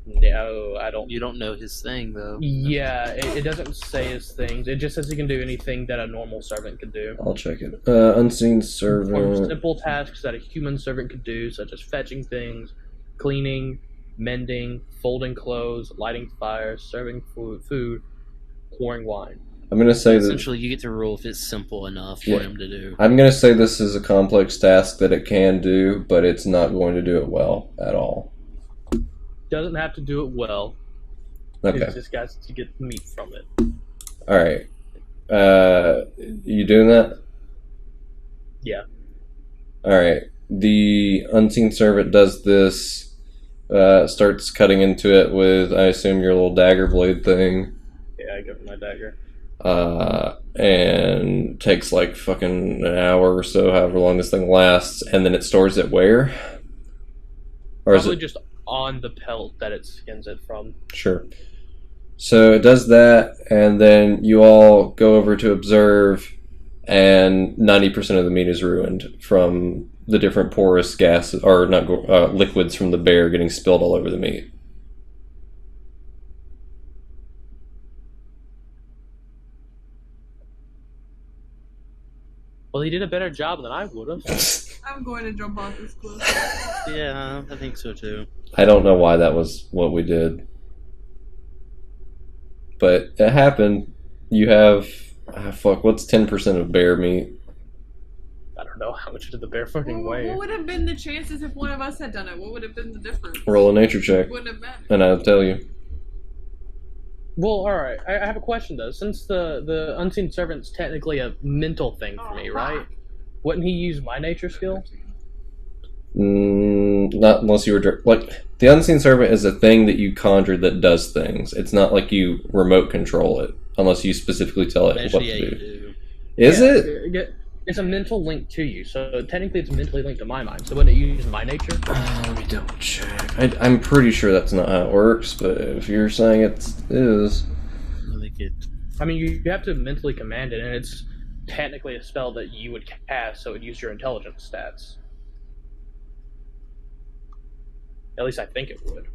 C: No, I don't.
D: You don't know his thing, though.
C: Yeah, it doesn't say his things. It just says he can do anything that a normal servant could do.
A: I'll check it. Unseen
C: Perform
A: Servant.
C: simple tasks that a human servant could do, such as fetching things, cleaning, mending, folding clothes, lighting fires, serving food, pouring wine.
A: I'm gonna say that.
D: Essentially, you get to rule if it's simple enough for him to do.
A: I'm gonna say this is a complex task that it can do, but it's not going to do it well at all.
C: Doesn't have to do it well.
A: Okay.
C: It's just got to get the meat from it.
A: All right. You doing that?
C: Yeah.
A: All right. The Unseen Servant does this. Starts cutting into it with, I assume, your little dagger blade thing.
C: Yeah, I go for my dagger.
A: And takes like fucking an hour or so, however long this thing lasts, and then it stores it where? Or is
C: Probably
A: it
C: just on the pelt that it skins it from.
A: Sure. So it does that, and then you all go over to observe, and 90% of the meat is ruined from the different porous gases, or not liquids from the bear getting spilled all over the meat.
C: Well, he did a better job than I would have.
B: I'm going to jump off this cliff.
D: Yeah, I think so too.
A: I don't know why that was what we did. But it happened. You have... what's 10% of bear meat?
C: I don't know how much did the bear fucking
B: What
C: weigh.
B: would have been the chances if one of us had done it? What would have been the difference?
A: Roll a nature check,
B: Wouldn't have mattered.
A: and I'll tell you.
C: Well, all right. I have a question though. Since the unseen servant's technically a mental thing for me, right? Wouldn't he use my nature skill?
A: Not unless you were like the unseen servant is a thing that you conjured that does things. It's not like you remote control it unless you specifically tell it what
D: Eventually, yeah,
A: to
D: you
A: do.
D: do.
A: Is
C: Yeah,
A: it?
C: It's a mental link to you, so technically it's mentally linked to my mind. So wouldn't it use my nature?
A: Let me double check. I'm pretty sure that's not how it works, but if you're saying it is,
D: I think it.
C: I mean, you have to mentally command it, and it's technically a spell that you would cast, so it would use your intelligence stats. At least I think it would.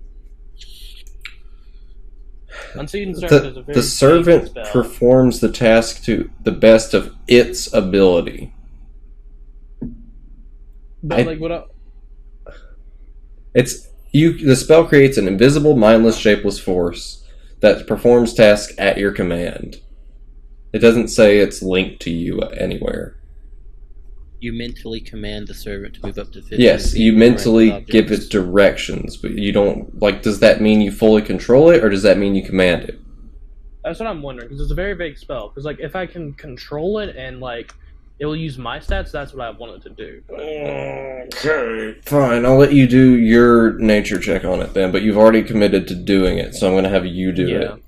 C: Unseen servant is a very
A: the servant
C: vague spell.
A: performs the task to the best of its ability.
C: But like what?
A: It's you. The spell creates an invisible, mindless, shapeless force that performs tasks at your command. It doesn't say it's linked to you anywhere.
D: You mentally command the servant to move up to 50
A: Yes,
D: feet
A: you
D: from
A: mentally
D: random
A: give
D: objects.
A: it directions, but you don't like. Does that mean you fully control it, or does that mean you command it?
C: That's what I'm wondering because it's a very vague spell. Because like if I can control it and like it will use my stats, that's what I want it to do.
A: Okay, fine. I'll let you do your nature check on it then. But you've already committed to doing it, so I'm going to have you do it.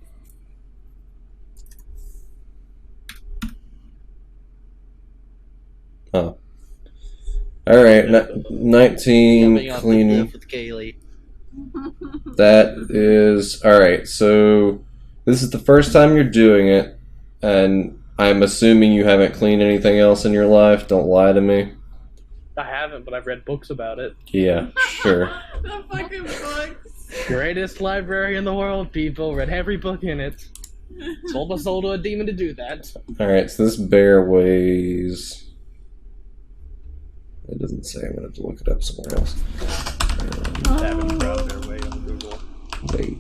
A: Oh. All right, 19
D: Jumping off the
A: cleaning.
D: cliff with Kaylee.
A: That is all right. So this is the first time you're doing it, and I'm assuming you haven't cleaned anything else in your life. Don't lie to me.
C: I haven't, but I've read books about it.
A: Yeah, sure.
B: The fucking books.
C: Greatest library in the world, people. Read every book in it. Sold my soul to a demon to do that.
A: All right, so this bear weighs. It doesn't say. I'm gonna have to look it up somewhere else. Weight.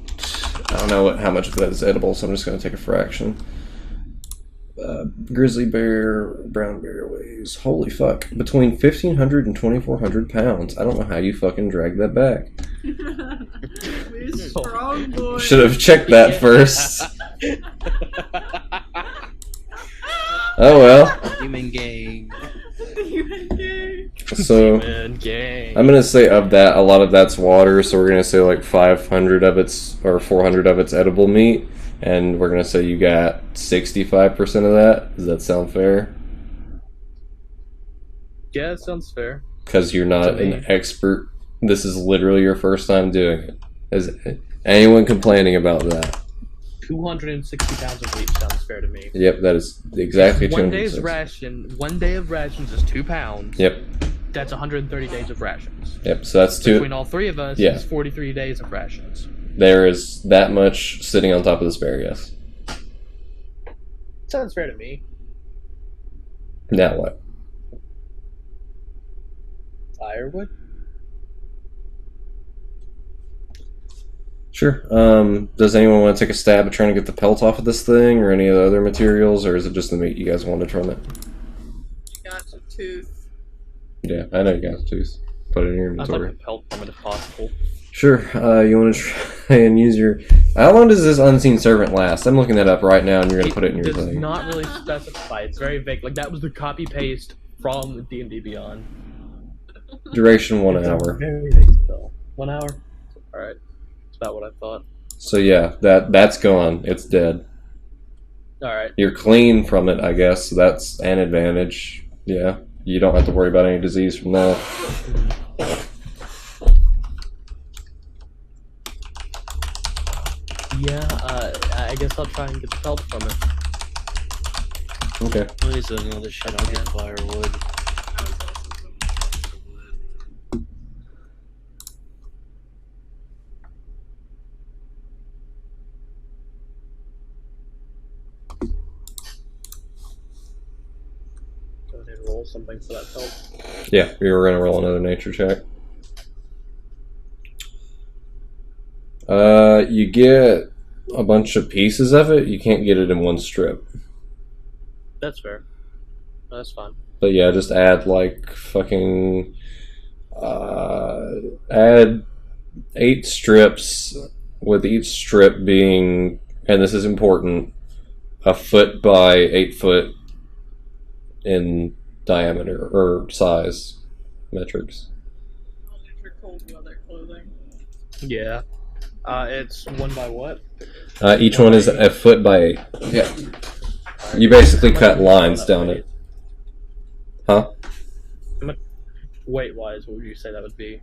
A: I don't know how much of that is edible, so I'm just gonna take a fraction. Grizzly bear, brown bear weighs, holy fuck, between 1,500 and 2,400 pounds. I don't know how you fucking dragged that back.
B: We're strong boys.
A: Should have checked that first. Oh well.
D: Human gang.
A: So
C: Demon gang.
A: I'm gonna say of that, a lot of that's water. So we're gonna say like 500 of it's or 400 of it's edible meat, and we're gonna say you got 65% of that. Does that sound fair?
C: Yeah, that sounds fair.
A: Because you're not
C: To me.
A: an expert. This is literally your first time doing it. Is anyone complaining about that?
C: 260 pounds of wheat sounds fair to me.
A: Yep, that is exactly 260.
C: One day of rations is 2 pounds.
A: Yep,
C: That's 130 days of rations.
A: yep. So that's two.
C: Between all three of us,
A: Yeah.
C: it's 43 days of rations.
A: There is that much sitting on top of this bear. Yes.
C: Sounds fair to me.
A: Now what?
C: Firewood?
A: Sure. Does anyone want to take a stab at trying to get the pelt off of this thing, or any of the other materials, or is it just the meat you guys wanted from it?
B: Gotcha, tooth.
A: Yeah, I know you got a tooth. Put it in your
C: I'd like
A: inventory.
C: to pelt from it if possible.
A: Sure. You want to try and use your? How long does this unseen servant last? I'm looking that up right now, and you're gonna put it in your
C: does
A: thing.
C: not really specify. It's very vague. Like that was the copy paste from D&D Beyond.
A: Duration 1
C: It's a
A: hour.
C: very vague spell. 1 hour. All right. That's about what I thought.
A: So yeah, that's gone. It's dead.
C: All right.
A: You're clean from it, I guess. So that's an advantage. Yeah, you don't have to worry about any disease from that.
C: Yeah. I guess I'll try and get the pelt from it.
A: Okay.
D: What is another shit? I'll get firewood.
C: Go ahead and roll something for that pelt.
A: Yeah, we were gonna roll another nature check. You get a bunch of pieces of it. You can't get it in one strip.
C: That's fair. That's fine.
A: But yeah, just add like fucking add 8 strips, with each strip being and this is important, a foot by 8 foot in diameter or size metrics.
B: Only for cold weather clothing.
C: Yeah. It's 1 by what?
A: Each one is a foot by 8. Yeah. You basically cut lines down it. Huh?
C: Weight-wise, what would you say that would be?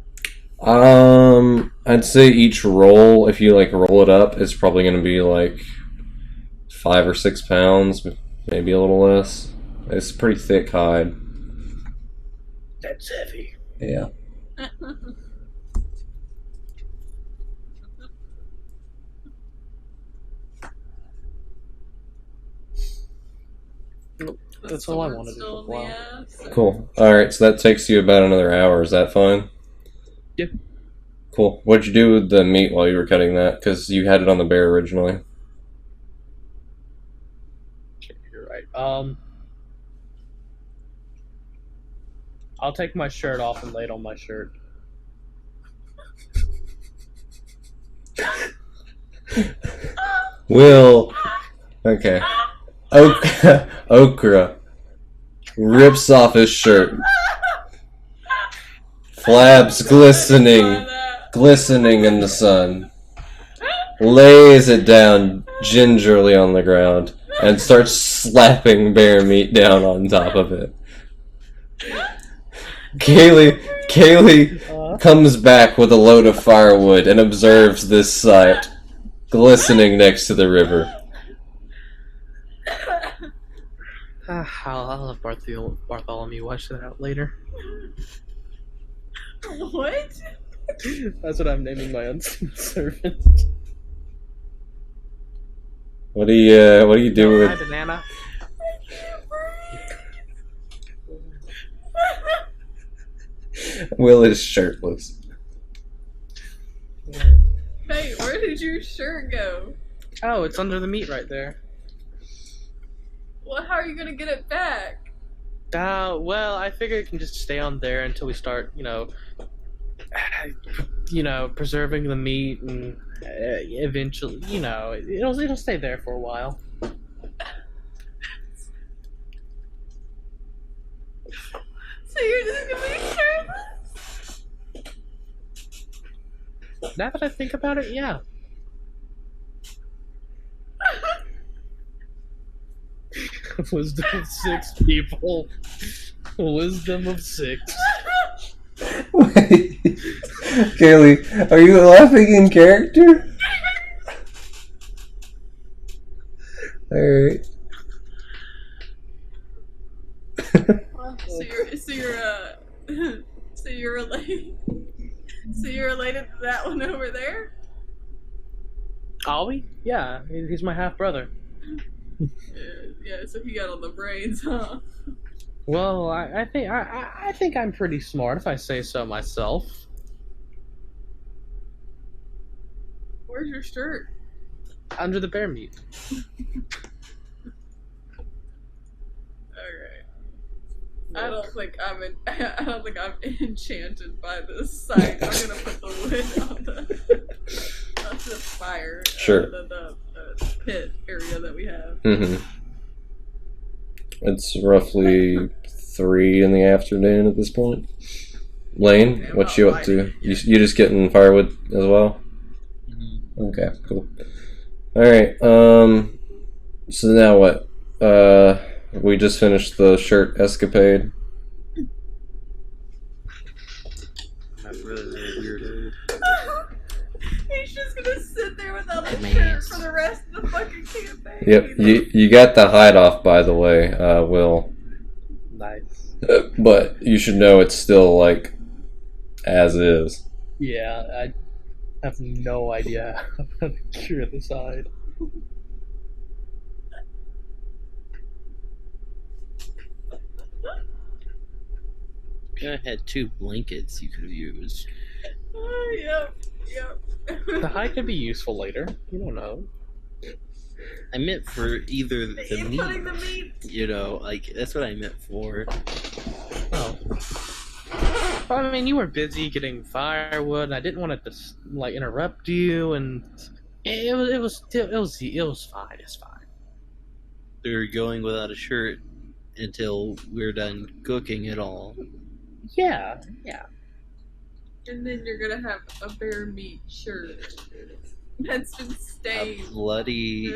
A: I'd say each roll, if you like roll it up, is probably going to be like 5 or 6 pounds, maybe a little less. It's pretty thick hide.
C: That's heavy.
A: Yeah.
C: That's all I wanted to do
B: Still
C: for a
B: in the
C: while.
B: ass.
A: Cool. Alright, so that takes you about another hour. Is that fine?
C: Yep.
A: Cool. What'd you do with the meat while you were cutting that? Because you had it on the bear originally.
C: You're right. I'll take my shirt off and lay it on my shirt.
A: Will. Okay. Okra rips off his shirt. Flabs glistening in the sun. Lays it down gingerly on the ground and starts slapping bear meat down on top of it. Kaylee comes back with a load of firewood and observes this sight, glistening next to the river.
C: I'll have Bartholomew watch that out later.
B: What?
C: That's what I'm naming my unseen servant.
A: What do you do
C: Hi,
A: with
C: banana.
A: Will is shirtless?
B: Hey, where did your shirt go?
C: Oh, it's under the meat right there.
B: Well, how are you gonna get it back?
C: Well, I figure it can just stay on there until we start, preserving the meat, and eventually, it'll stay there for a while.
B: So you're just gonna be shirtless?
C: Now that I think about it, yeah. Wisdom of 6 people. Wisdom of 6.
A: Wait, Kaylee, are you laughing in character? Alright.
B: So you're related. So you're related to that one over there?
C: Ollie? Yeah, he's my half brother.
B: Yeah. So he got all the brains, huh?
C: Well, I think I'm pretty smart if I say so myself.
B: Where's your shirt?
C: Under the bear meat.
B: Alright. I don't think I'm enchanted by this sight. I'm gonna put the wood on the fire.
A: Sure.
B: The pit area that we have.
A: Mm-hmm. It's roughly 3 in the afternoon at this point. Lane,
B: Okay,
A: what you up to? You just getting firewood as well?
D: Mm-hmm.
A: Okay, cool. Alright, so now what? We just finished the shirt escapade.
D: My brother's a weirdo.
B: He's just gonna sit there without a shirt for the rest of the fucking campaign.
A: Yep, you got the hide off, by the way, Will.
C: Nice.
A: But you should know it's still, like, as is.
C: Yeah, I have no idea how to cure this hide.
D: You could have had 2 blankets you could have used.
B: Yep.
C: The hide could be useful later. You don't know.
D: I meant for either the
B: Putting the meat.
D: meat. That's what I meant for.
C: Oh. Well, I mean, you were busy getting firewood, and I didn't want to just, interrupt you, and, It was fine. It's fine.
D: They're going without a shirt until we're done cooking it all.
C: Yeah.
B: And then you're gonna have a bear meat shirt that's been
D: A
B: stained.
D: bloody,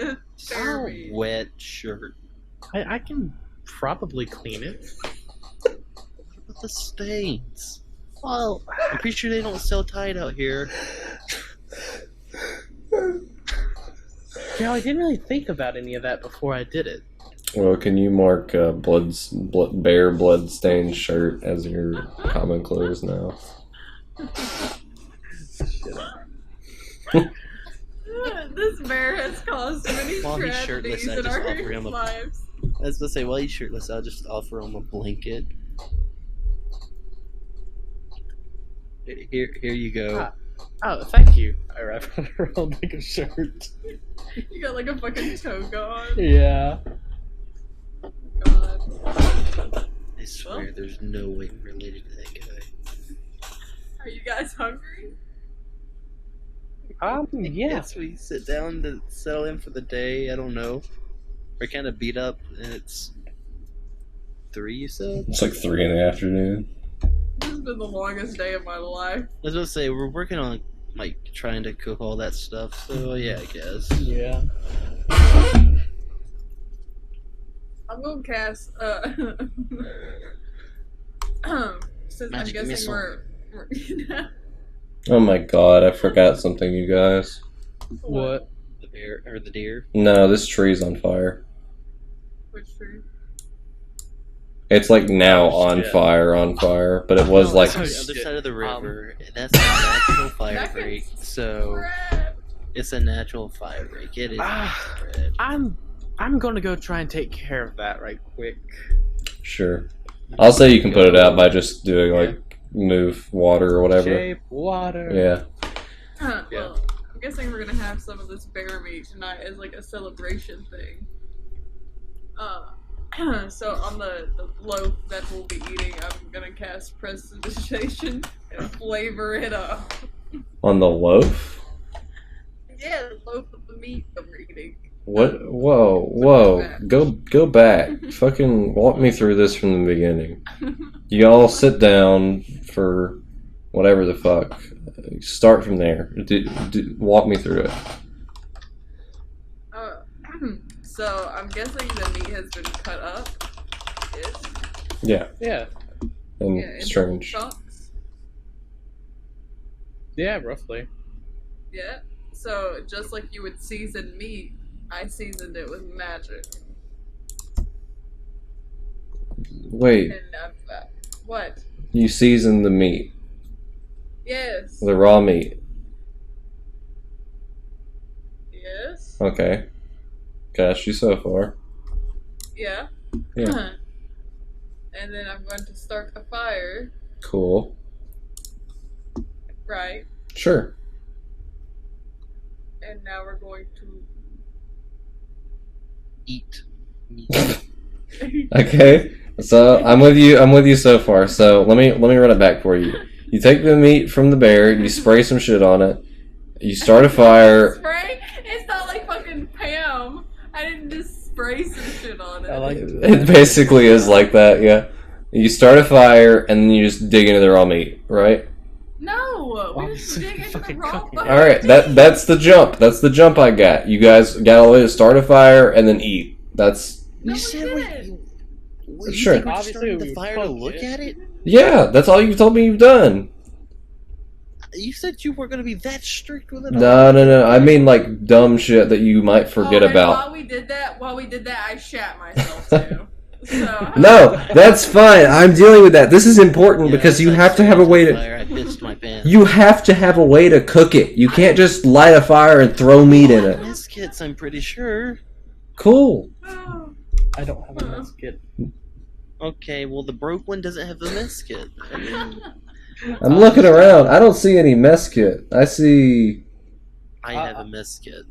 B: Bear meat.
D: wet shirt.
C: I can probably clean it.
D: What the stains? Well, I'm pretty sure they don't sell Tide out here.
C: I didn't really think about any of that before I did it.
A: Well, can you mark bear blood stained shirt as your common clues now?
B: This bear has caused many
D: While he's shirtless,
B: tragedies
D: I
B: in
D: just
B: our
D: offer him a-
B: lives.
D: I was gonna say, while he's shirtless, I'll just offer him a blanket. Here you go.
C: Oh, thank you. I wrap it around like a shirt.
B: You got like a fucking toga on.
C: Yeah.
B: God.
D: I swear, there's no way I'm related to that guy.
B: Are you guys hungry?
C: Yeah.
D: Yes, we sit down to settle in for the day. I don't know. We're kind of beat up, and it's 3. You said?
A: It's like 3 in the afternoon.
B: This has been the longest day of my life.
D: I was gonna say we're working on like trying to cook all that stuff. So yeah, I guess.
C: Yeah.
B: I'm gonna cast. Since
D: Magic
B: I'm guessing
D: missile.
B: we're
A: Oh my god, I forgot something, you guys.
C: What?
D: The bear or the deer?
A: No, this tree's on fire.
B: Which tree?
A: It's like now
D: Oh,
A: on
D: shit.
A: fire, but it was
D: No,
A: like.
D: that's on the other side of the
C: Um,
D: river. That's a natural fire
B: That
D: break.
B: gets
D: So
B: Crap.
D: it's a natural fire break. It is
C: Ah.
D: spread.
C: I'm gonna go try and take care of that right quick.
A: Sure. I'll say you can put it out by just doing like move water or whatever.
C: Shape water.
A: Yeah.
B: Well, I'm guessing we're gonna have some of this bear meat tonight as like a celebration thing. So on the loaf that we'll be eating, I'm gonna cast prestidigitation and flavor it up.
A: On the loaf?
B: Yeah, the loaf of the meat that we're eating.
A: What? Whoa. Go back. Fucking walk me through this from the beginning. You all sit down for whatever the fuck. Start from there. Walk me through it.
B: So I'm guessing the meat has been cut up.
A: Yeah.
C: Yeah.
A: And
B: In
A: strange.
B: chunks.
C: Yeah, roughly.
B: Yeah. So just like you would season meat, I seasoned it with magic.
A: Wait,
B: And what?
A: you season the meat,
B: Yes.
A: the raw meat.
B: Yes.
A: Okay. Got you so far.
B: Yeah.
A: Yeah.
B: And then I'm going to start a fire.
A: Cool.
B: Right.
A: Sure.
B: And now we're going to
D: Eat meat.
A: Okay. So I'm with you. I'm with you so far. So let me run it back for you. You take the meat from the bear. You spray some shit on it. You start a fire.
B: Spray? It's not like fucking Pam. I didn't just spray some shit on it.
C: I like
A: It basically is like that. Yeah. You start a fire and then you just dig into the raw meat, right?
B: No, we
C: Wow,
B: just
C: so
B: dig into the
C: fucking
B: raw
C: cooking.
B: fucking
A: All right.
B: meat.
A: That's the jump. That's the jump I got. You guys got all the way to start a fire and then eat. That's
B: No,
D: You
B: we
D: said
B: didn't.
D: you
A: Sure.
D: think we're just
C: Obviously,
D: starting the
C: we
D: fire to
C: cooked
D: look
C: it.
D: at it?
A: yeah. That's all you've told me you've done.
D: You said you weren't going to be that strict with it.
A: No. I mean like dumb shit that you might forget
B: and
A: about.
B: While we did that, I shat myself too. So
A: No, that's fine. I'm dealing with that. This is important
D: Yeah,
A: because you
D: I
A: have to have a way to.
D: fire. I pissed my pants.
A: You have to have a way to cook it. You can't just light a fire and throw meat in it.
D: Mess kits, I'm pretty sure.
A: Cool.
C: I don't have a mess kit.
D: Okay, well the broke one doesn't have the mess kit. I mean,
A: I'm looking around. I don't see any mess kit. I see.
D: I have a mess kit.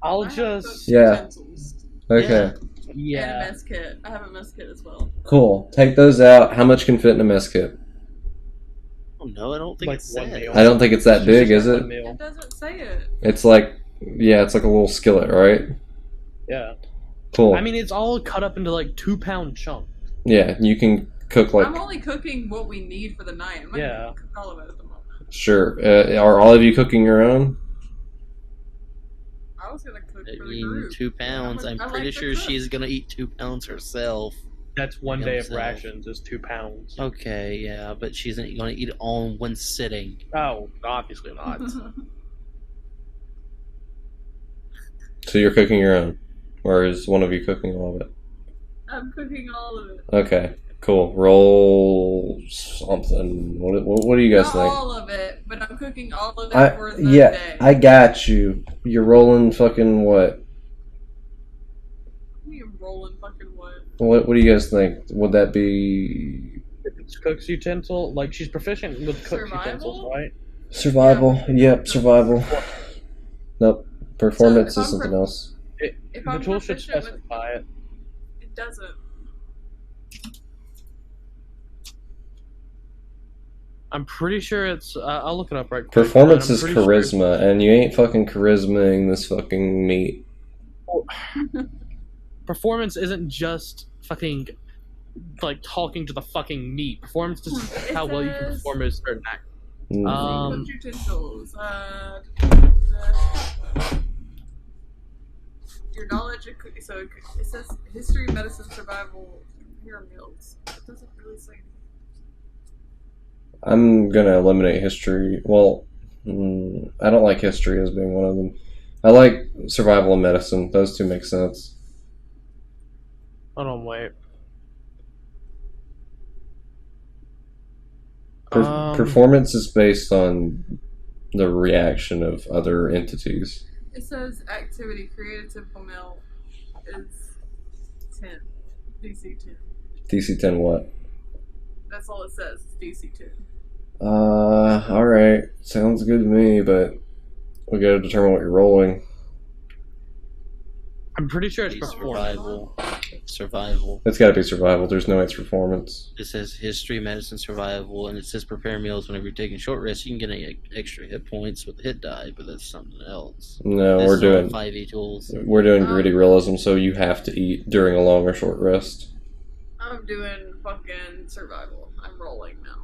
C: I'll
B: I have
C: just.
B: some
A: Yeah.
B: utensils
A: Okay.
B: and a
C: Yeah.
B: mess kit. I have a mess kit as well.
A: Cool. Take those out. How much can fit in a mess kit?
D: Oh no, I don't think
C: Like
D: it's
C: one
D: sad.
C: meal.
A: I don't think it's that big, is it?
C: One meal.
B: It doesn't say it.
A: It's like Yeah, it's like a little skillet, right?
C: Yeah.
A: Cool.
C: I mean, it's all cut up into like 2-pound chunks.
A: Yeah, you can cook like.
B: I'm only cooking what we need for the night. I'm not
C: Yeah.
B: gonna cook all of it at the moment.
A: Sure. Are all of you cooking your own?
B: I was gonna cook
D: I
B: for the
D: mean,
B: group.
D: 2 pounds. I'm
B: I
D: pretty
B: like to
D: sure
B: cook.
D: she's gonna eat 2 pounds herself.
C: That's one day of
D: Himself.
C: rations is 2 pounds.
D: Okay, yeah, but she's not gonna eat it all in one sitting.
C: Oh, obviously not.
A: So you're cooking your own, or is one of you cooking all of it?
B: I'm cooking all of it.
A: Okay, cool. Roll something. What do you guys
B: Not
A: think?
B: all of it, but I'm cooking all of it for the
A: Yeah,
B: day.
A: I got you. You're rolling fucking what?
B: We am rolling fucking what?
A: What do you guys think? Would that be
C: It's cook's utensil. Like, she's proficient with cook's
B: Survival?
C: utensils, right?
A: survival? Yep, survival. Nope. Performance
B: So if
A: is
B: I'm
A: something else.
B: If
C: The
B: I'm
C: tool should
B: proficient with
C: specify it.
B: it doesn't.
C: I'm pretty sure it's. I'll look it up right quick.
A: Performance
C: but I'm
A: is
C: pretty sure
A: charisma, and you ain't fucking charismaing this fucking meat.
C: performance isn't just fucking like talking to the fucking meat. Performance is
B: It
C: how well you can
B: says-
C: perform a certain act.
A: Mm.
B: Cooked utensils. Your knowledge of cooking. So it says history, medicine, survival, here meals. It doesn't really say.
A: I'm gonna eliminate history. Well, I don't like history as being one of them. I like survival and medicine. Those two make sense.
C: Hold on, wait.
A: Performance is based on the reaction of other entities.
B: It says activity create a typical meal is 10. DC 10.
A: DC 10 what?
B: That's all it says. It's DC 10.
A: Alright. Sounds good to me, but we gotta determine what you're rolling.
C: I'm pretty sure it's
D: Be
C: performance.
D: Survival.
A: It's gotta be survival. There's no it's performance.
D: It says history, medicine, survival, and it says prepare meals whenever you're taking short rests. You can get extra hit points with hit die, but that's something else.
A: No,
D: This
A: we're
D: is all
A: doing
D: 5e tools.
A: we're doing gritty realism, so you have to eat during a long or short rest.
B: I'm doing fucking survival. I'm rolling now.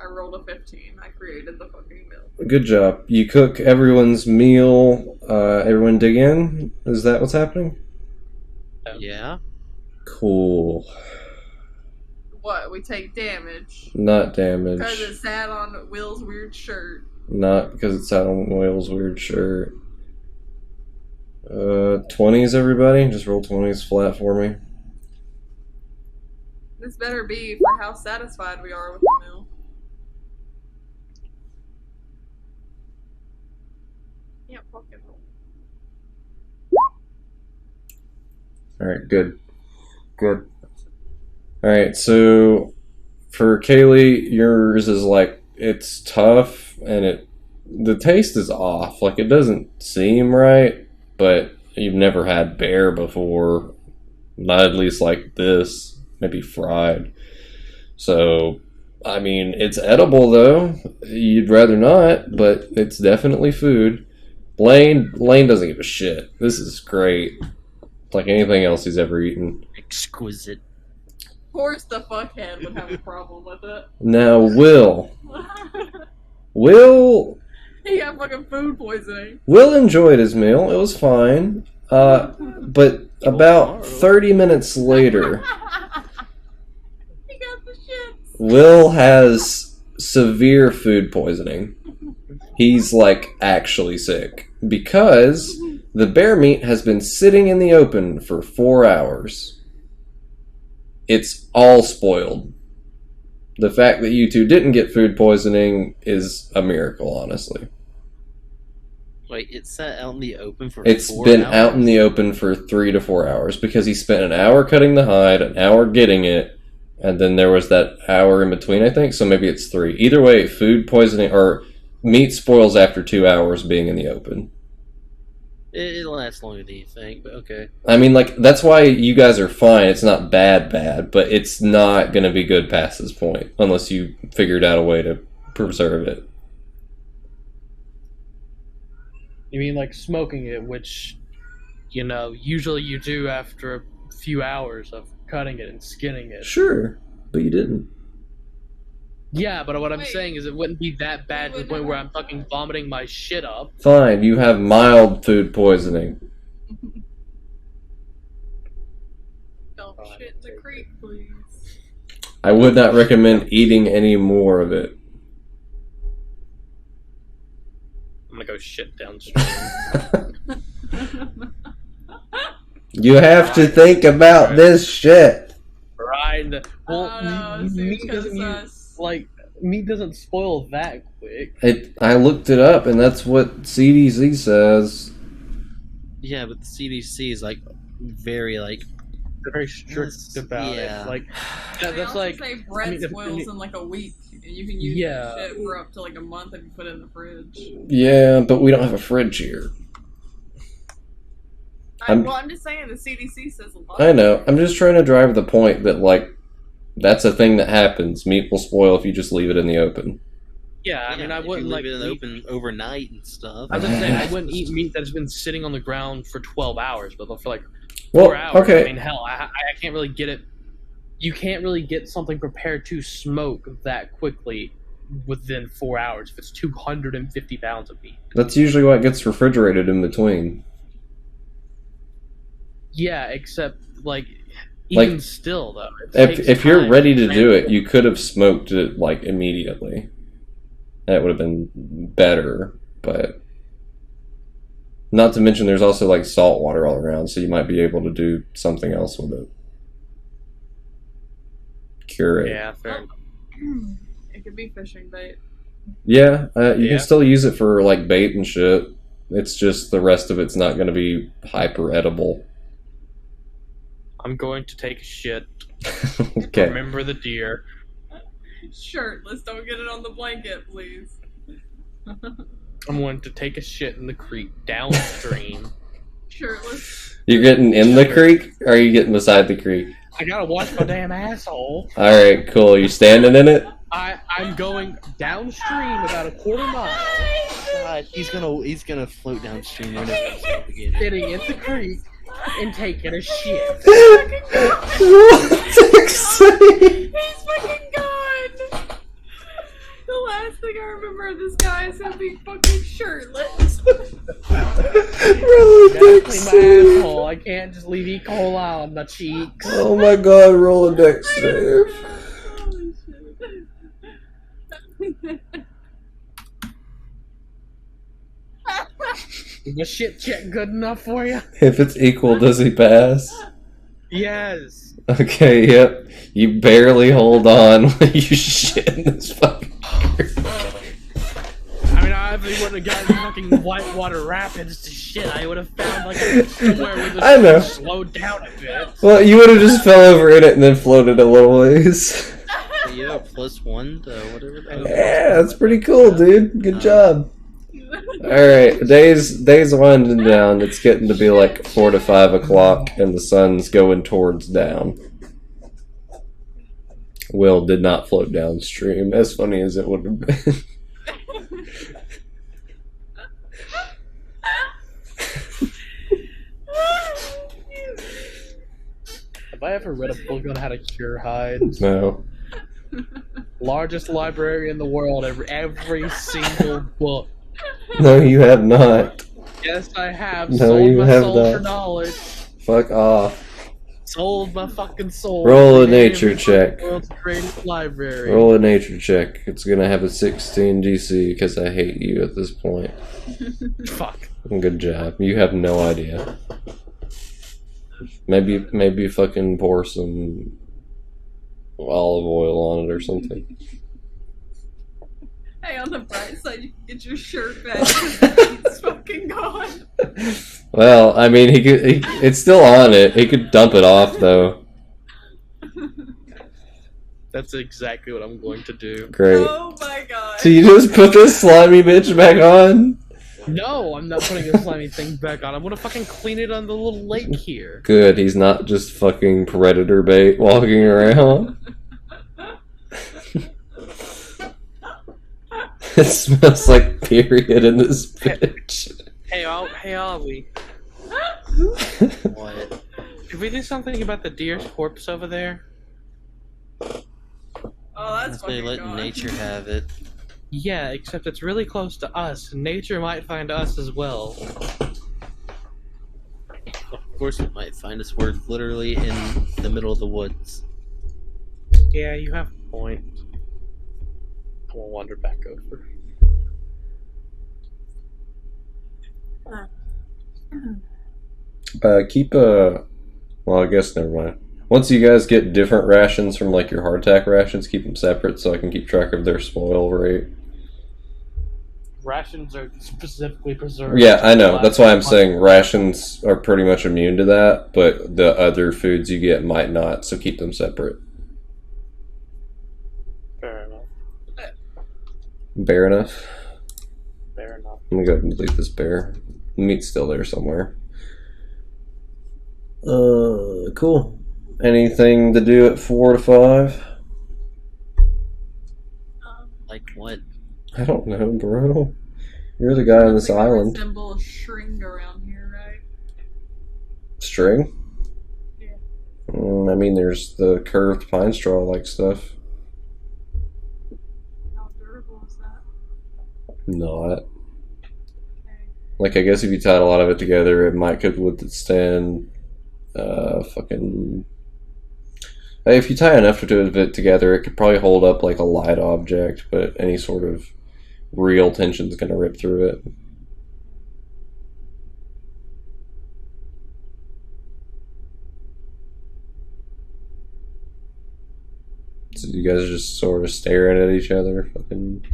B: I rolled a 15. I created the fucking meal.
A: Good job. You cook everyone's meal. Everyone dig in? Is that what's happening?
D: Yeah.
A: Cool.
B: What? We take damage.
A: Not damage.
B: Because it sat on Will's weird shirt.
A: Not because it's out on Whale's weird shirt. 20s, everybody. Just roll 20s flat for me.
B: This better be for how satisfied we are with the meal. Can't fucking roll.
A: Alright, good. Good. Alright, so for Kaylee, yours is like, it's tough and the taste is off. Like, it doesn't seem right, but you've never had bear before. Not at least like this. Maybe fried. So, I mean, it's edible though. You'd rather not, but it's definitely food. Lane doesn't give a shit. This is great. Like anything else he's ever eaten.
D: Exquisite.
B: Horse the fuckhead would have a problem with it.
A: Now, Will
B: He got fucking food poisoning.
A: enjoyed his meal. It was fine. But about 30 minutes later,
B: He got the shits.
A: Will has severe food poisoning. He's like actually sick because the bear meat has been sitting in the open for 4 hours. It's all spoiled. The fact that you two didn't get food poisoning is a miracle, honestly.
D: Wait, it sat out in the open for
A: It's
D: 4
A: been
D: hours?
A: out in the open for 3 to 4 hours because he spent an hour cutting the hide, an hour getting it, and then there was that hour in between, I think, so maybe it's 3. Either way, food poisoning or meat spoils after 2 hours being in the open.
D: It lasts longer than you think, but okay.
A: I mean, like, that's why you guys are fine. It's not bad, but it's not going to be good past this point unless you figured out a way to preserve it.
C: You mean like smoking it, which, you know, usually you do after a few hours of cutting it and skinning it.
A: Sure, but you didn't.
C: Yeah, but what I'm
B: Wait.
C: saying is it wouldn't be that bad to the point where I'm fucking vomiting my shit up.
A: Fine, you have mild food poisoning.
B: Don't shit in the creek, please.
A: I would not recommend eating any more of it.
C: I'm gonna go shit downstream.
A: You have to think about this shit.
C: Right. Well,
B: Oh, no,
C: meat
B: seems
C: doesn't
B: kinda
C: use,
B: sus.
C: like, meat doesn't spoil that quick.
A: I looked it up, and that's what CDC says.
D: Yeah, but the CDC is like very like.
C: They're very strict
D: That's-
C: about
D: yeah.
C: it. Like,
B: They
C: that's
B: also
C: like,
B: say bread
C: I mean, if-
B: spoils in like a week, and you can use
C: Yeah.
B: that shit for up to like a month if you put it in the fridge.
A: Yeah, but we don't have a fridge here. I'm
B: just saying the CDC says a lot.
A: I know. I'm just trying to drive the point that, like, that's a thing that happens. Meat will spoil if you just leave it in the open.
C: yeah, I mean, I
D: if you
C: wouldn't
D: leave
C: like
D: it in the
C: eat-
D: open overnight and stuff.
C: I was just saying I wouldn't eat meat that's been sitting on the ground for 12 hours, but for like
A: Well,
C: 4 hours.
A: okay.
C: I mean, hell, I can't really get it. You can't really get something prepared to smoke that quickly within 4 hours if it's 250 pounds of meat.
A: That's usually what gets refrigerated in between.
C: Yeah, except like
A: Like,
C: even still though, it takes
A: If you're
C: time
A: ready to do it,
C: transport.
A: you could have smoked it, like, immediately. That would have been better, but... Not to mention there's also, like, salt water all around, so you might be able to do something else with it. Cure it.
C: Yeah, fair enough.
B: It could be fishing bait.
A: Yeah, you
C: Yeah.
A: can still use it for, like, bait and shit. It's just the rest of it's not going to be hyper edible.
C: I'm going to take a shit.
A: Okay.
C: Remember the deer.
B: Shirtless, don't get it on the blanket, please.
C: I'm going to take a shit in the creek downstream.
B: Shirtless.
A: You're getting in the creek, or are you getting beside the creek?
C: I gotta watch my damn asshole.
A: Alright, cool. You standing in it?
C: I'm going downstream about a quarter mile,
D: God, he's gonna float downstream when it comes up again.
C: sitting in the creek and taking a shit.
A: What's exciting?
B: He's fucking gone! The last thing I remember of this guy is him being fucking shirtless.
A: Rolodex
C: Exactly my
A: save.
C: asshole. I can't just leave E. coli on my cheeks.
A: Oh my god, Rolodex save.
B: Holy shit.
C: Is the shit check good enough for you?
A: If it's equal, does he pass?
C: Yes.
A: Okay, yep. You barely hold on when you shit in this fucking creek.
C: I mean, I really wouldn't have gotten fucking Whitewater Rapids to shit. I would have found like somewhere where the
A: I know.
C: shit slowed down a bit.
A: Well, you would have just fell over in it and then floated a little ways.
D: Yeah, +1 to whatever that was.
A: Yeah, that's pretty cool, dude. Good job. Alright, day's winding down. It's getting to be like 4 to 5 o'clock, and the sun's going towards down. Will did not float downstream, as funny as it would have been.
C: Have I ever read a book on how to cure hides?
A: No.
C: Largest library in the world, every single book.
A: No, you have not.
C: Yes, I have.
A: No,
C: Sold
A: you
C: my
A: have
C: soul
A: not.
C: for knowledge.
A: Fuck off.
C: Sold my fucking soul.
A: Roll a
C: for
A: nature
C: every
A: check.
C: World's greatest library.
A: Roll a nature check. It's gonna have a 16 DC because I hate you at this point.
C: Fuck.
A: Good job. You have no idea. Maybe fucking pour some olive oil on it or something.
B: Hey, on the bright side, you can get your shirt back because the heat's fucking gone.
A: Well, I mean, it's still on it. He could dump it off though.
C: That's exactly what I'm going to do.
A: Great.
B: Oh my god.
A: So you just put this slimy bitch back on?
C: No, I'm not putting the slimy thing back on. I'm gonna fucking clean it on the little lake here.
A: Good. He's not just fucking predator bait walking around. It smells like period in this bitch.
C: Hey, Ollie.
D: What?
C: Did we do something about the deer's corpse over there?
B: Oh, that's
D: They
B: fucking
D: let
B: gone.
D: nature have it.
C: Yeah, except it's really close to us. Nature might find us as well.
D: Of course, it might find us. We're literally in the middle of the woods.
C: Yeah, you have a point. I'm gonna wander back over.
A: Keep well, I guess never mind. Once you guys get different rations from like your hardtack rations, keep them separate so I can keep track of their spoil rate.
C: Rations are specifically preserved.
A: Yeah, I know. That's why I'm saying rations are pretty much immune to that, but the other foods you get might not, so keep them separate.
C: Fair enough.
A: Bear enough?
C: Fair enough.
A: Let me go ahead and delete this bear. The meat's still there somewhere. Cool. Anything to do at 4 to 5?
D: Like what?
A: I don't know, bro. You're the guy on this island.
B: Resemble a string around here, right?
A: String?
B: Yeah.
A: I mean, there's the curved pine straw like stuff.
B: How durable is that?
A: Not.
B: Okay.
A: Like, I guess if you tied a lot of it together, it might could withstand fucking. If you tie enough of it together, it could probably hold up like a light object, but any sort of real tension's gonna rip through it. So you guys are just sort of staring at each other, fucking.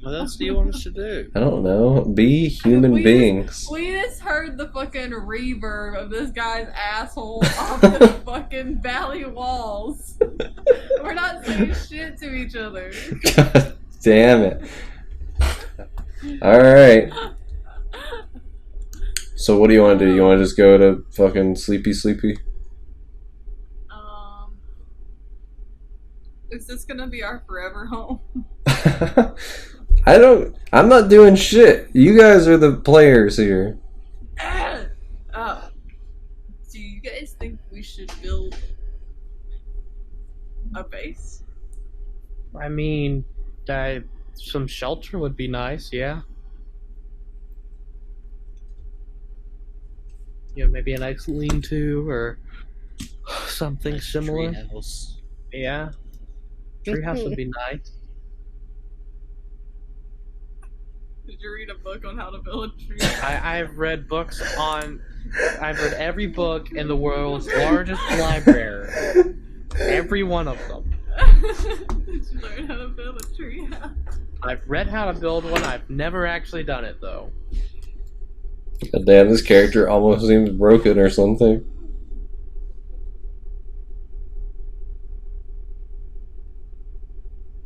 D: What else do you want us to do?
A: I don't know. Be human beings.
B: We just heard the fucking reverb of this guy's asshole off the fucking valley walls. We're not saying shit to each other.
A: God damn it. Alright. So what do you want to do? You want to just go to fucking sleepy?
B: Is this gonna be our forever home?
A: I'm not doing shit. You guys are the players here.
B: Do you guys think we should build a base?
C: I mean, some shelter would be nice, yeah. You know, maybe a nice lean-to or something
D: Nice
C: similar.
D: treehouse.
C: Yeah. Treehouse would be nice.
B: Did you read a book on how to build a tree?
C: I've read I've read every book in the world's largest library. Every one of them.
B: Did you learn how to build a tree house?
C: I've read how to build one. I've never actually done it, though.
A: God damn, this character almost seems broken or something.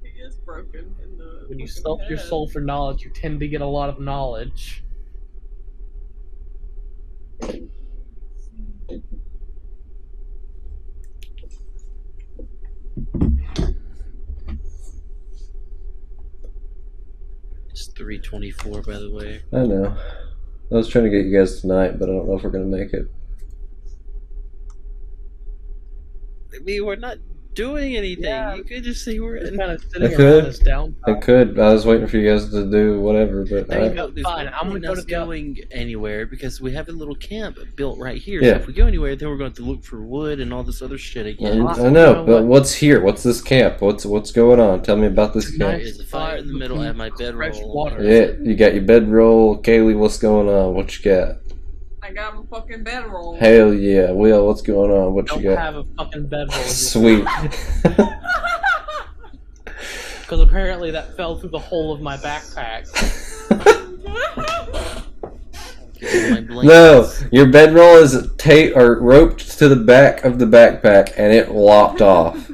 B: He is broken in the
C: When you
B: fucking
C: sell your
B: head.
C: soul for knowledge, you tend to get a lot of knowledge.
D: It's 3:24, by the way.
A: I know. I was trying to get you guys tonight, but I don't know if we're gonna make it.
D: I mean, we're not doing anything.
C: Yeah.
D: You could just say we're
C: Just
D: in.
C: kind of sitting
A: I could.
C: around this downtime.
A: I could. I was waiting for you guys to do whatever, but
C: There you
A: I,
C: go. Fine, I'm gonna go to the-
D: going anywhere because we have a little camp built right here.
A: Yeah.
D: So if we go anywhere, then we're going to look for wood and all this other shit again.
C: Well,
A: I know,
C: You know
A: but
C: what?
A: what's here? What's this camp? What's going on? Tell me about this
D: There
A: camp.
D: is a fire in the middle at my
C: Fresh
D: bedroll.
C: water.
A: Yeah, you got your bedroll. Kaylee, what's going on? What you got?
B: I got my fucking bedroll.
A: Hell yeah. Will, what's going on? What
C: Don't
A: you got?
C: have a fucking bedroll.
A: Sweet.
C: Because apparently that fell through the hole of my backpack.
D: My blankets.
A: No, your bedroll is or roped to the back of the backpack and it lopped off.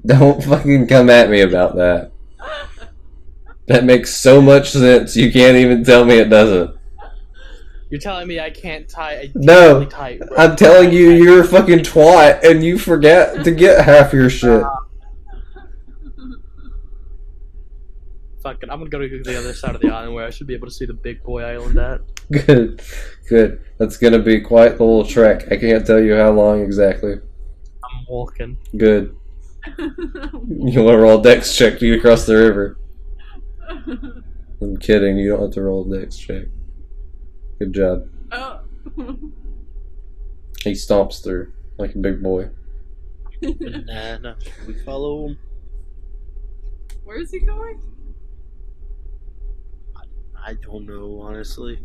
A: Don't fucking come at me about that. That makes so much sense. You can't even tell me it doesn't.
C: You're telling me I can't tie a
A: No,
C: decently tight rope
A: I'm
C: to
A: telling
C: my
A: you,
C: backpack?
A: you're a fucking twat and you forget to get half your shit.
C: I'm gonna go to the other side of the island where I should be able to see the big boy island at.
A: Good. Good. That's gonna be quite the little trek. I can't tell you how long exactly.
C: I'm walking.
A: Good. You want to roll a dex check to get across the river. I'm kidding. You don't have to roll a dex check. Good job.
B: Oh.
A: He stomps through like a big boy.
D: Banana. We follow him.
B: Where is he going?
D: I don't know, honestly.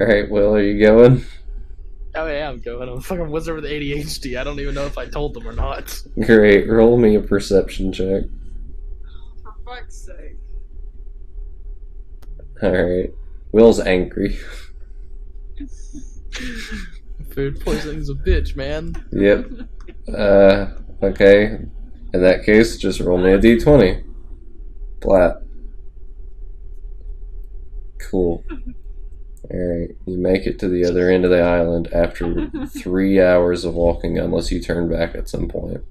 A: Alright, Will, are you going?
C: Oh yeah, I'm going. I'm a fucking wizard with ADHD. I don't even know if I told them or not.
A: Great. Roll me a perception check.
B: For fuck's sake.
A: Alright. Will's angry.
C: Food poisoning's a bitch, man.
A: Yep. Okay. In that case, just roll me a d20. Flat. Cool. Alright, you make it to the other end of the island after 3 hours of walking, unless you turn back at some point.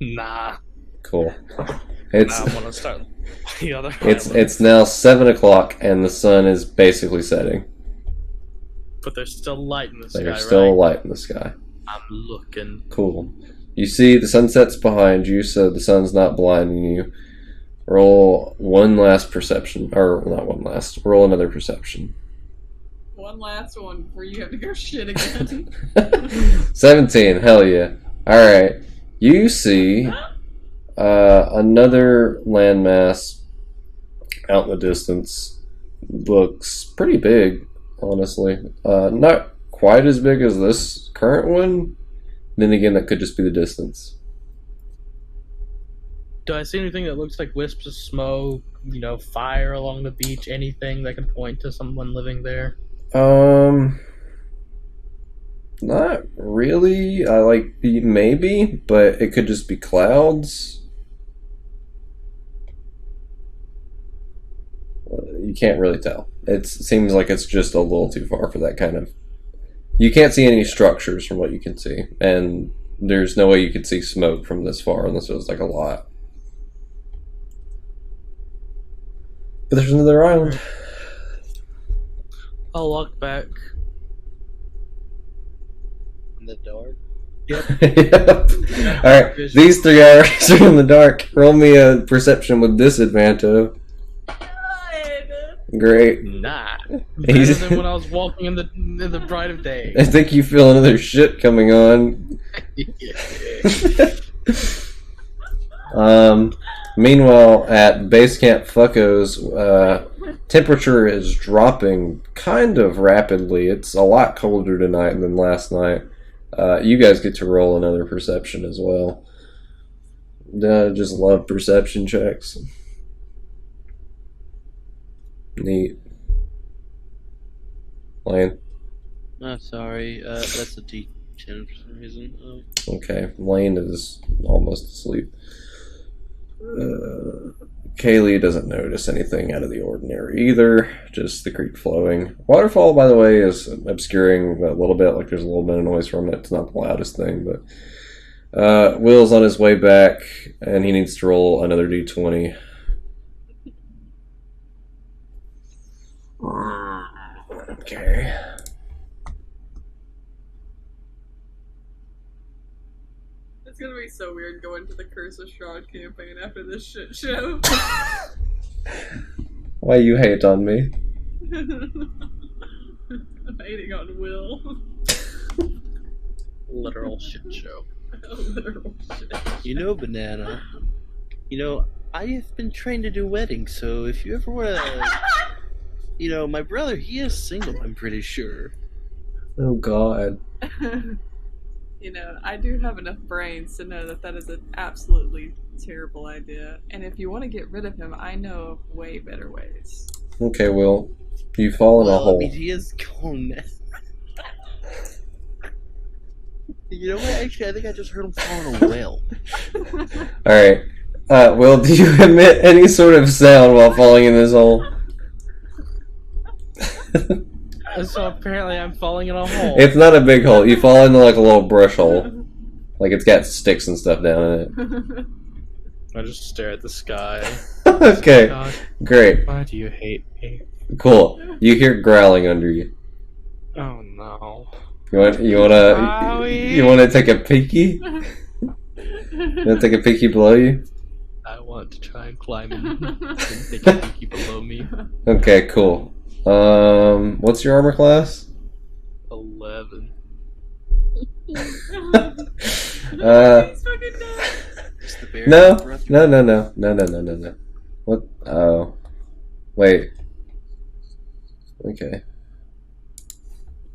C: Nah.
A: Cool.
C: Nah,
A: It's
C: I want to start the other
A: it's now 7 o'clock and the sun is basically setting.
C: But there's still light in the sky,
A: There's still a
C: right?
A: light in the sky.
C: I'm looking.
A: Cool. You see the sunset's behind you, so the sun's not blinding you. Roll one last perception, or not one last. Roll another perception.
B: One last one before you have to go shit again.
A: 17. Hell yeah. All right. You see another landmass out in the distance. Looks pretty big, honestly. Not quite as big as this current one. Then again, that could just be the distance.
C: Do I see anything that looks like wisps of smoke, fire along the beach, anything that can point to someone living there?
A: Not really. Maybe, but it could just be clouds. You can't really tell. It seems like it's just a little too far for that kind of... You can't see any structures from what you can see, and there's no way you could see smoke from this far unless it was like a lot. But there's another island.
C: I'll walk back.
D: In the dark.
A: Yep. Alright, these 3 hours are in the dark. Roll me a perception with disadvantage. Great.
C: Nah. Better than when I was walking in the bright of day.
A: I think you feel another shit coming on. Meanwhile, at Base Camp Fucko's, temperature is dropping kind of rapidly. It's a lot colder tonight than last night. You guys get to roll another perception as well. Just love perception checks. Neat. Lane.
D: Oh, sorry. That's a D10 for some reason.
A: Okay, Lane is almost asleep. Kaylee doesn't notice anything out of the ordinary either, just the creek flowing. Waterfall, by the way, is obscuring a little bit, like there's a little bit of noise from it. It's not the loudest thing, but Will's on his way back, and he needs to roll another d20. Okay.
B: It's gonna be so weird going to the Curse of Strahd campaign after this shit show.
A: Why you hate on me?
B: I'm hating on Will.
C: Literal shit show.
B: Literal shit.
D: Banana. I have been trained to do weddings, so if you ever want to... my brother, he is single, I'm pretty sure.
A: Oh, God.
B: I do have enough brains to know that that is an absolutely terrible idea. And if you want to get rid of him, I know of way better ways.
A: Okay, Will. You fall in a hole.
D: I mean, he is gone now. You know what? Actually, I think I just heard him fall in a well.
A: Alright. Will, do you emit any sort of sound while falling in this hole?
C: So apparently I'm falling in a hole.
A: It's not a big hole. You fall into like a little brush hole. Like it's got sticks and stuff down in it.
C: I just stare at the sky.
A: Okay,
C: God,
A: great,
C: why do you hate me?
A: cool. You hear growling under you.
C: Oh no.
A: You want to take a peeky? You want to take a peeky below you?
C: I want to try and climb and take a peeky below me.
A: Okay, cool. What's your armor class?
C: 11.
B: He's fucking dead.
D: Is the bear
A: No,
D: breath-
A: no. What? Oh, wait. Okay.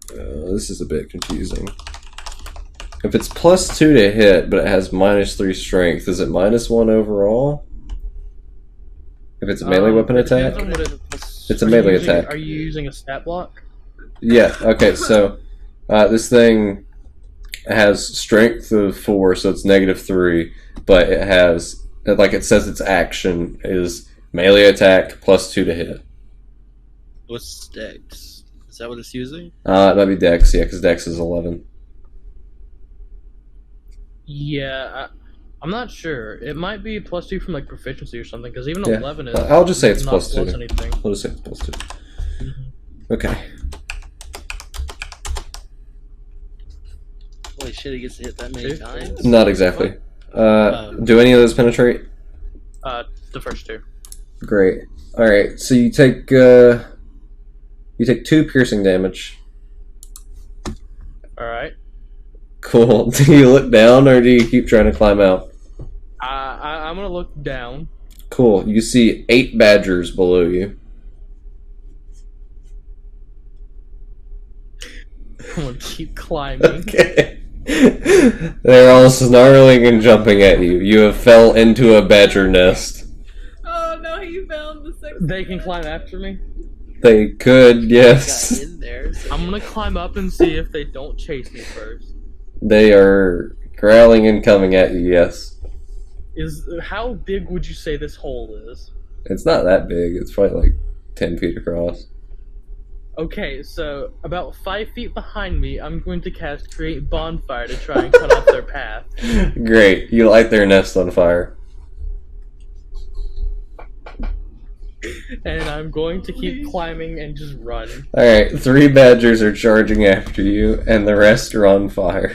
A: This is a bit confusing. If it's +2 to hit, but it has -3 strength, is it -1 overall? If it's a melee weapon
C: It depends
A: attack?
C: on what it-
A: It's a
C: are you
A: melee
C: using-
A: attack.
C: Are you using a stat block?
A: Yeah, okay, so this thing has strength of 4, so it's -3, but it has, like it says its action is melee attack +2 to hit.
D: What's Dex? Is that what it's using?
A: That'd be Dex, yeah, because Dex is 11.
C: Yeah, I'm not sure. It might be +2 from like proficiency or something, because even
A: Yeah.
C: 11 is.
A: I'll just say it's
C: not
A: +2.
C: plus anything.
A: We'll just say it's +2.
C: Mhm.
A: Okay.
D: Holy shit, he gets to hit that many
C: Dude.
D: times?
A: Not exactly. Do any of those penetrate?
C: The first two.
A: Great. Alright, so you take 2 piercing damage.
C: All right.
A: Cool. Do you look down or do you keep trying to climb out?
C: I'm gonna look down.
A: Cool. You see 8 badgers below you.
C: I'm gonna keep climbing.
A: Okay. They're all snarling and jumping at you. You have fell into a badger nest.
B: Oh no, he found the sex.
C: They can climb after me.
A: They could,
D: Got
A: yes.
D: in there. So
C: I'm gonna climb up and see if they don't chase me first.
A: They are growling and coming at you, yes.
C: How big would you say this hole is?
A: It's not that big. It's probably like 10 feet across.
C: Okay, so about 5 feet behind me, I'm going to cast Create Bonfire to try and cut off their path.
A: Great. You light their nest on fire.
C: And I'm going to keep climbing and just run.
A: Alright, 3 badgers are charging after you, and the rest are on fire.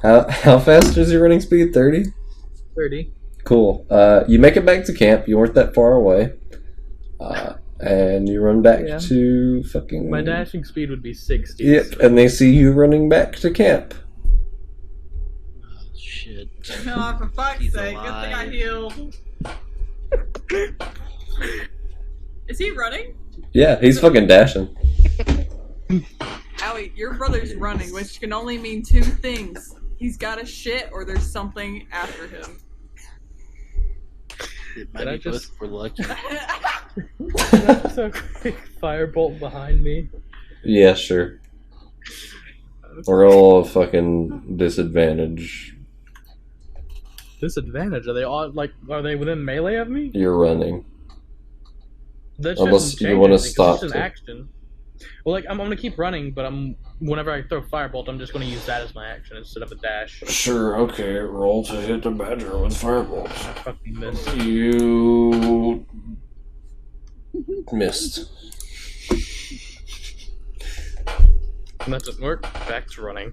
A: How fast is your running speed? 30?
C: 30.
A: Cool. You make it back to camp. You weren't that far away. And you run back
C: Yeah.
A: to fucking...
C: My dashing speed would be 60.
A: Yep,
C: so-
A: and they see you running back to camp.
D: Oh, shit.
B: Oh, for fuck's
D: He's
B: sake, good thing I
D: alive.
B: healed. Is he running?
A: Yeah, he's fucking dashing.
B: Owie, your brother's running, which can only mean 2 things. He's got a shit or there's something after him.
D: It
C: Did I
D: might be both
C: just-
D: if we're lucky.
C: That's a quick firebolt behind me.
A: Yeah, sure. Roll a fucking disadvantage.
C: Disadvantage? Are they all like? Are they within melee of me?
A: You're running.
C: That
A: Unless
C: shouldn't
A: you
C: change
A: wanna
C: anything, 'cause
A: stop
C: It's just
A: to-
C: an action. Well, like I'm gonna keep running, but whenever I throw firebolt, I'm just gonna use that as my action instead of a dash.
A: Sure, okay. Roll to hit the badger with firebolt.
C: I fucking missed.
A: You missed.
C: And that doesn't work. Back to running.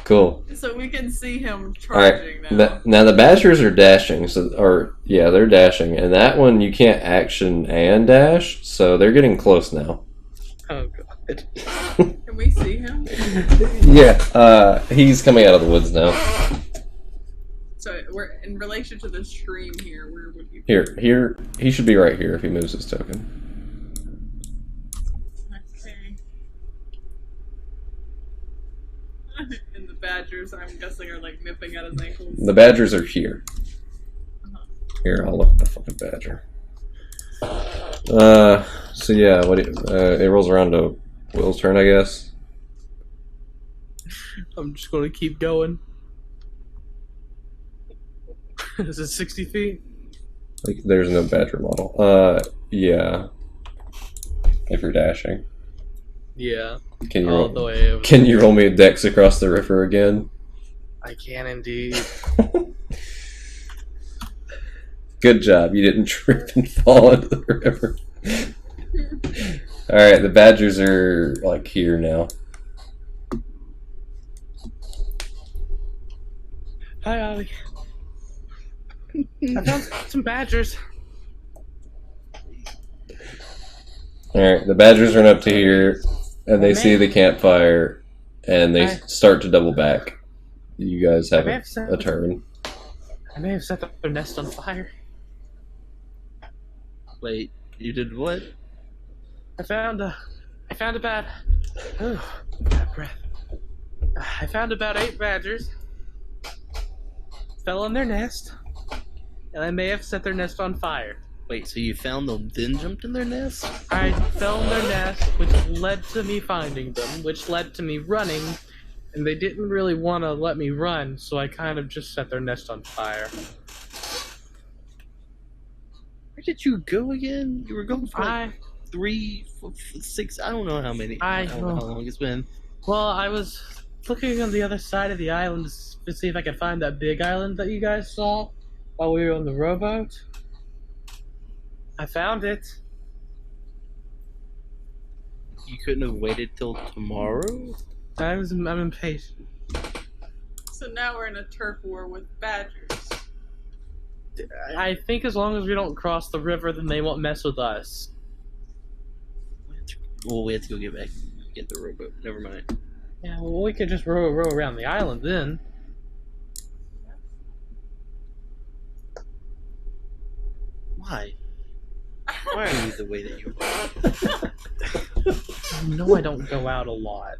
A: Cool.
B: So we can see him
A: Alright,
B: charging now.
A: now the badgers are dashing, they're dashing, and that one you can't action and dash, so they're getting close now.
C: Oh god.
B: Can we see him?
A: Yeah, he's coming out of the woods now.
B: So we're in relation to the stream here. Where would you?
A: Here, he should be right here if he moves his token.
B: Okay. And the badgers, I'm guessing, are like nipping at his ankles.
A: The badgers are here.
B: Uh-huh.
A: Here, I'll look at the fucking badger. So yeah, it rolls around to Will's turn, I guess.
C: I'm just gonna keep going. Is it 60 feet?
A: Like, there's no badger model. Yeah. if you're dashing.
C: Yeah.
A: Can you
C: All
A: roll?
C: the way over.
A: Can you roll me a dex across the river again?
C: I can indeed.
A: Good job. You didn't trip and fall into the river. All right, the badgers are like here now.
C: Hi, Ollie. I found some badgers.
A: All right, the badgers run up to here, and they see the campfire, and they start to double back. You guys have a turn.
C: I may have set their nest on fire.
D: Wait, you did what?
C: I found about breath. I found about 8 badgers. Fell in their nest, and I may have set their nest on fire.
D: Wait, so you found them, then jumped in their nest?
C: I fell in their nest, which led to me finding them, which led to me running, and they didn't really want to let me run, so I kind of just set their nest on fire.
D: Where did you go again? You were going for like
C: 3,
D: 6, I don't know how many. I don't know how long it's been.
C: Well, I was looking on the other side of the island to see if I could find that big island that you guys saw while we were on the rowboat. I found it.
D: You couldn't have waited till tomorrow?
C: I'm impatient.
B: So now we're in a turf war with badgers.
C: I think as long as we don't cross the river, then they won't mess with us.
D: Well, we have to go get the rowboat. Never mind.
C: Yeah, well, we could just row around the island then.
D: Why? Why are you the way that you are?
C: You know I don't go out a lot.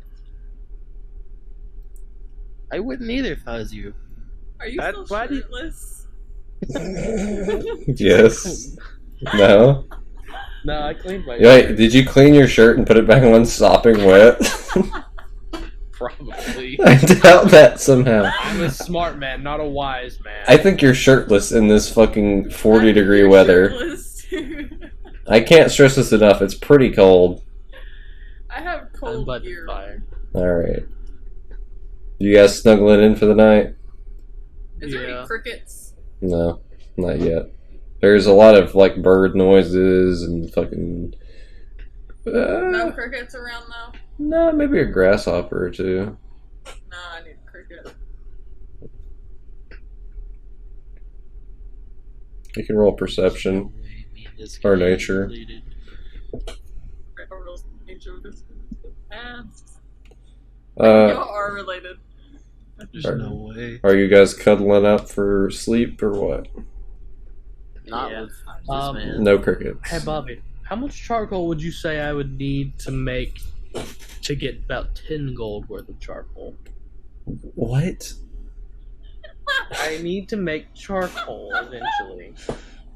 D: I wouldn't either if I was you.
B: Are you still shirtless?
A: Yes. No.
C: No, I cleaned my
A: Wait, did you clean your shirt and put it back on sopping wet?
C: Probably.
A: I doubt that somehow.
C: I'm a smart man, not a wise man.
A: I think you're shirtless in this fucking 40-degree weather.
B: Shirtless, dude.
A: I can't stress this enough. It's pretty cold.
B: I have cold gear.
A: Alright. You guys snuggling in for the night?
B: Is there any crickets?
A: No, not yet. There's a lot of like bird noises and fucking.
B: No crickets around though?
A: No, maybe a grasshopper or two.
B: No, I need a cricket.
A: You can roll perception or nature.
B: You are related.
D: There's no way.
A: Are you guys cuddling up for sleep or what?
D: Not with this man.
A: No crickets.
C: Hey, Bobby, how much charcoal would you say I would need to get about 10 gold worth of charcoal?
A: What?
C: I need to make charcoal eventually.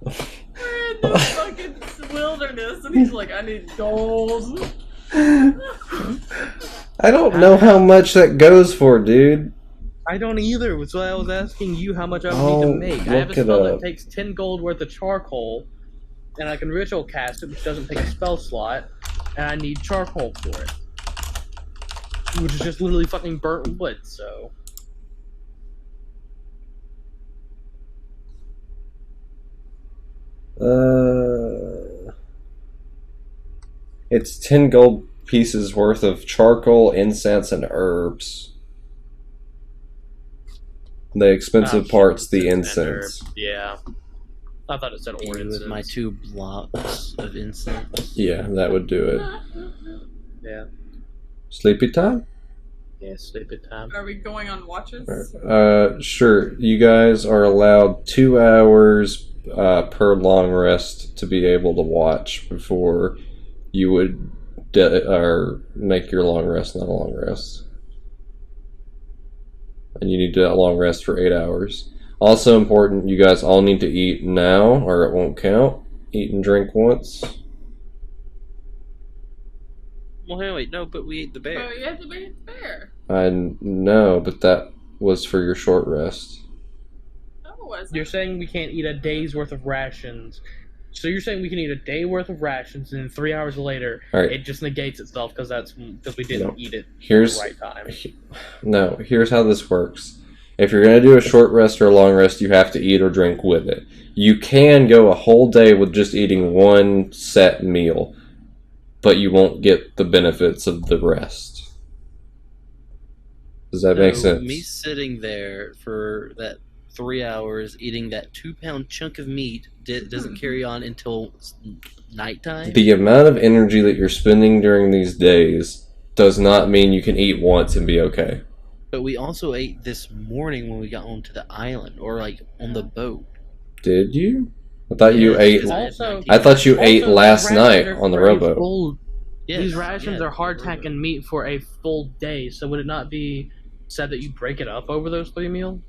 B: We're in the fucking wilderness, and he's like, I need gold.
A: I don't know how much that goes for, dude.
C: I don't either. That's why I was asking you how much I would need to make. I have a spell that takes 10 gold worth of charcoal, and I can ritual cast it, which doesn't take a spell slot, and I need charcoal for it. Which is just literally fucking burnt wood, so...
A: It's 10 gold pieces worth of charcoal, incense, and herbs. The expensive part's the incense.
C: Yeah. I thought it said orange.
D: With my 2 blocks of incense.
A: Yeah, that would do it.
C: Yeah.
A: Sleepy time?
C: Yeah, sleepy time.
B: Are we going on watches?
A: Sure. You guys are allowed 2 hours per long rest to be able to watch before you would or make your long rest not a long rest. And you need to do that long rest for 8 hours. Also important, you guys all need to eat now or it won't count. Eat and drink once.
D: Well, wait, no, but we ate the bear.
B: Oh, you had to be the bear.
A: I know, but that was for your short rest.
B: No, it wasn't.
C: You're saying we can't eat a day's worth of rations So you're saying we can eat a day worth of rations, and then 3 hours later,
A: All right.
C: it just negates itself because we didn't
A: No.
C: eat it
A: Here's
C: at the right time.
A: No, here's how this works. If you're going to do a short rest or a long rest, you have to eat or drink with it. You can go a whole day with just eating one set meal, but you won't get the benefits of the rest. Does that make sense?
D: Me sitting there for that 3 hours eating that 2-pound chunk of meat doesn't carry on until nighttime?
A: The amount of energy that you're spending during these days does not mean you can eat once and be okay.
D: But we also ate this morning when we got onto the island, or like on the boat.
A: Did you? I thought you
D: Yes,
A: ate.
D: 'cause I had
C: Also-
D: 19
A: I thought you ate
C: Also,
A: last
C: these
A: night
C: rations
A: on the
C: are for a
A: rowboat.
C: full-
D: Yes,
C: These rations
D: yeah,
C: are hard
D: rowboat.
C: tacking meat for a full day, so would it not be said that you break it up over those 3 meals?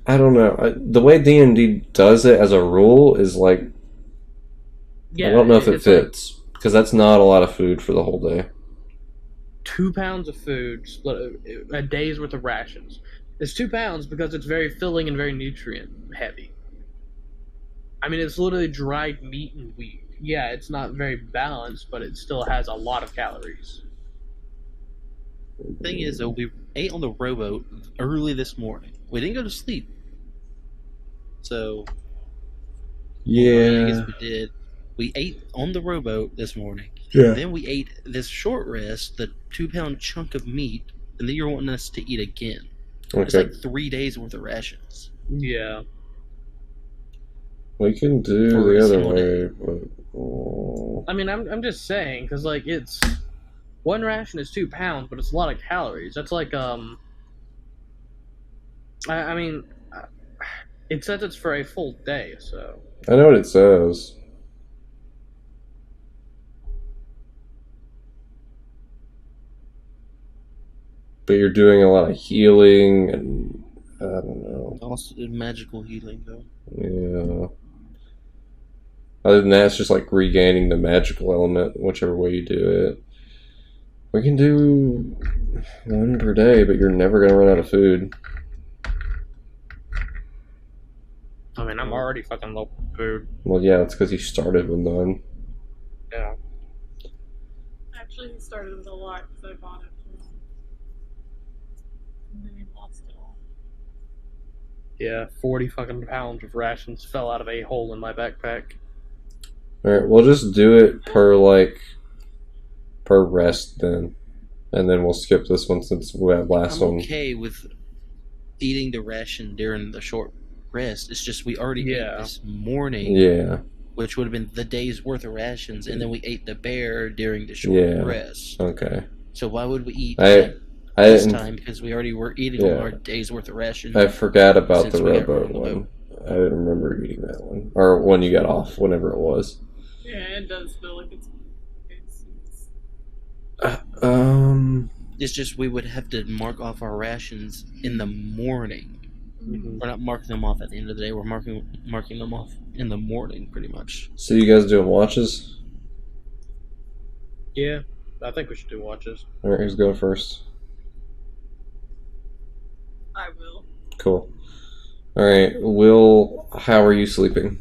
A: I don't know. The way D&D does it as a rule is like,
C: Yeah,
A: I don't know if it
C: it's like
A: fits, because that's not a lot of food for the whole day.
C: 2 pounds of food split a day's worth of rations. It's 2 pounds because it's very filling and very nutrient heavy. I mean, it's literally dried meat and wheat. Yeah, it's not very balanced, but it still has a lot of calories.
D: Thing is, though, we ate on the rowboat early this morning. We didn't go to sleep. So, I
A: Yeah.
D: guess we did. We ate on the rowboat this morning.
A: Yeah.
D: Then we ate this short rest, the 2-pound chunk of meat, and then you're wanting us to eat again. It's
A: Okay.
D: like 3 days worth of rations.
C: Yeah.
A: We can do
D: For
A: the
D: a
A: other
D: single
A: way,
D: day.
A: but
C: I mean, I'm just saying, because, like, it's... One ration is 2 pounds, but it's a lot of calories. That's like, I mean, it says it's for a full day, so...
A: I know what it says. But you're doing a lot of healing, and I don't know.
D: Also did magical healing, though.
A: Yeah. Other than that, it's just like regaining the magical element, whichever way you do it. We can do 1 per day, but you're never going to run out of food.
C: I mean, I'm already fucking low on food.
A: Well, yeah, it's because you started with none.
C: Yeah.
B: Actually, he started with a lot because I bought it for him. And then he lost it all.
C: Yeah, 40 fucking pounds of rations fell out of a hole in my backpack.
A: Alright, we'll just do it per rest then. And then we'll skip this one since we have last
D: I'm
A: one.
D: okay with eating the ration during the short rest. It's just we already ate this morning,
A: Yeah.
D: which would have been the day's worth of rations, and then we ate the bear during the short rest.
A: Okay.
D: So why would we eat
A: I
D: this
A: didn't,
D: time? Because we already were eating
A: Yeah.
D: our day's worth of rations.
A: I forgot about
D: Since
A: the
D: we got
A: rowboat
D: rid of the
A: one. I didn't remember eating that one. Or when you got off, whenever it was.
B: Yeah, it does feel like it's
D: It's just we would have to mark off our rations in the morning.
C: Mhm.
D: We're not marking them off at the end of the day. We're marking them off in the morning, pretty much.
A: So you guys doing watches?
C: Yeah, I think we should do watches.
A: Alright, who's going first?
B: I will.
A: Cool. Alright, Will, how are you sleeping?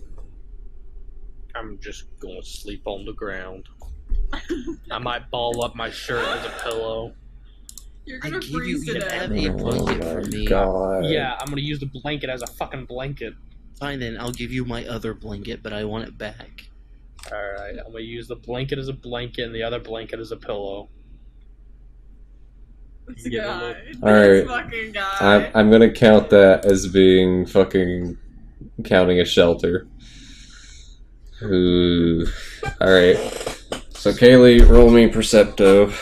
C: I'm just going to sleep on the ground. I might ball up my shirt as a pillow.
B: You're
D: I
B: gonna
D: give you.
B: freeze
D: You
B: to
D: can have
B: death.
D: a blanket for me.
A: God.
C: Yeah, I'm gonna use the blanket as a fucking blanket.
D: Fine, then I'll give you my other blanket, but I want it back.
C: Alright, I'm gonna use the blanket as a blanket and the other blanket as a pillow.
B: This
C: Get a
B: guy.
C: little-
B: This
A: Alright.
B: fucking guy.
A: I'm gonna count that as being fucking counting a shelter. Ooh. Alright. So Kaylee, roll me Percepto.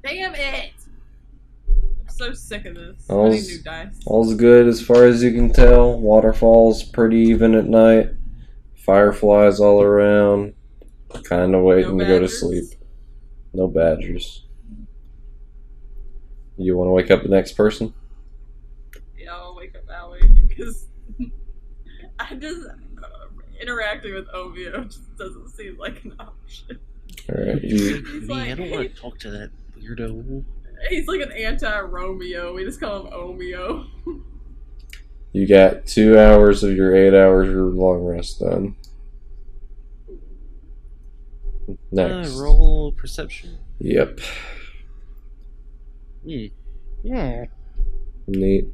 B: Damn it! I'm so sick of this. I need new dice.
A: All's good as far as you can tell. Waterfall's pretty even at night. Fireflies all around. Kinda waiting to go to
B: badgers?
A: sleep. No badgers. You want to wake up the next person?
B: Yeah, I'll wake up Allie because I just interacting with Ovio just doesn't seem like an option.
A: Alright.
B: He's
D: Me, I
B: like,
D: don't want to talk to that weirdo.
B: he's like an anti-Romeo. We just call him Omeo.
A: You got 2 hours of your 8 hours of your long rest done. Next.
D: Roll perception.
A: Yep.
C: Yeah.
A: Neat.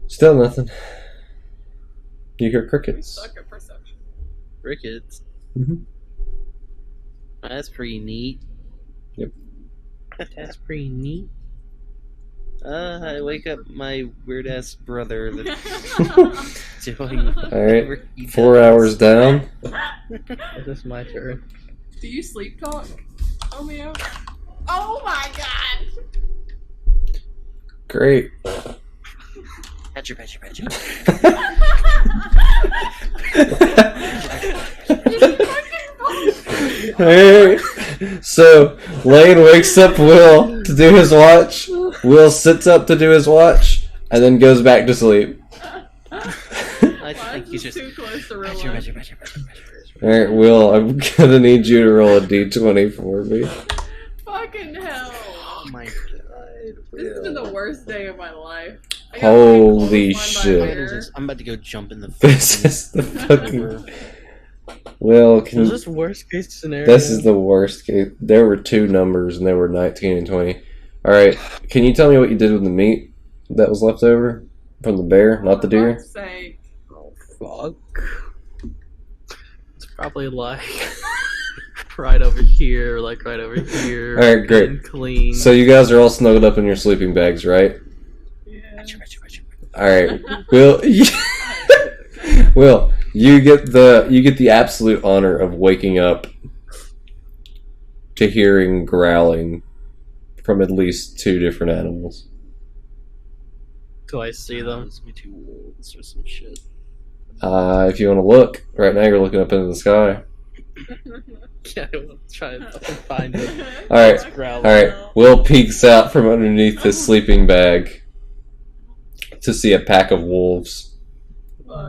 A: Still nothing. You hear
B: We
A: crickets.
B: suck at perception.
D: Crickets.
A: Mhm.
D: That's pretty neat.
A: Yep.
D: That's pretty neat. I wake up my weird ass brother that's doing
A: Alright.
D: whatever he
A: 4
D: does.
A: hours down.
C: Is this my turn?
B: Do you sleep talk, Romeo? Oh my god!
A: Great.
D: Badger.
A: Alright. So, Lane wakes up Will to do his watch. Will sits up to do his watch, and then goes back to sleep.
D: I
B: Why
D: think
B: is
D: he's
B: this
D: just
B: too close to real
D: badger.
B: life?
A: Alright, Will, I'm gonna need you to roll a d20 for me.
B: Fucking hell!
D: Oh my god.
B: This has been the worst day of my life. I got
A: Holy
B: fucking clotheslined by a
A: shit.
D: What
B: bear.
D: is this? I'm about to go jump in the
A: This is the fucking. Will, can
C: Is
A: you.
C: this worst case scenario?
A: This is the worst case. There were 2 numbers, and they were 19 and 20. Alright, can you tell me what you did with the meat that was left over from the bear, not the
B: For
A: deer?
B: fuck's sake.
C: Oh, fuck. It's probably like right over here, like right over here.
A: Alright, great.
C: And clean.
A: So you guys are all snuggled up in your sleeping bags, right?
B: Yeah.
A: Alright, Will. Will, you get the absolute honor of waking up to hearing growling from at least 2 different animals.
C: Do I see them?
D: There's me 2 wolves or some shit.
A: If you want to look, right now you're looking up into the sky.
C: Yeah, I will try and find it.
A: Alright,
C: growling.
A: alright. Will peeks out from underneath his sleeping bag to see a pack of wolves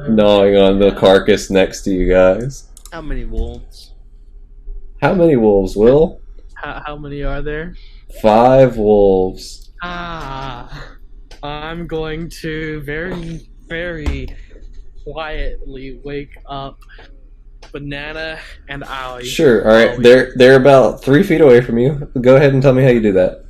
A: gnawing on the carcass next to you guys.
D: How many wolves?
A: How many wolves, Will?
C: How many are there?
A: 5 wolves.
C: I'm going to very, very quietly wake up Banana and Owie.
A: Sure, alright.
C: Owie.
A: They're about 3 feet away from you. Go ahead and tell me how you do that.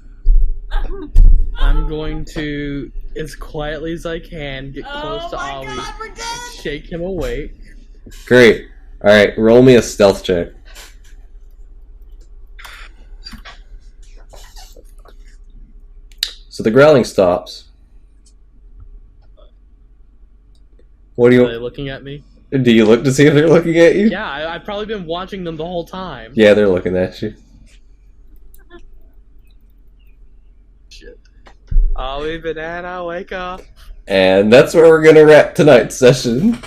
C: I'm going to, as quietly as I can, get close
B: Oh
C: to
B: my
C: Owie
B: god, we're
C: and
B: dead!
C: shake him awake.
A: Great. Alright, roll me a stealth check. So the growling stops. What do
C: Are they
A: you
C: looking at me?
A: do? You look to see if they're looking at you?
C: Yeah, I've probably been watching them the whole time.
A: Yeah, they're looking at you.
C: Shit. Owie, Banana, wake up.
A: And that's where we're gonna wrap tonight's session.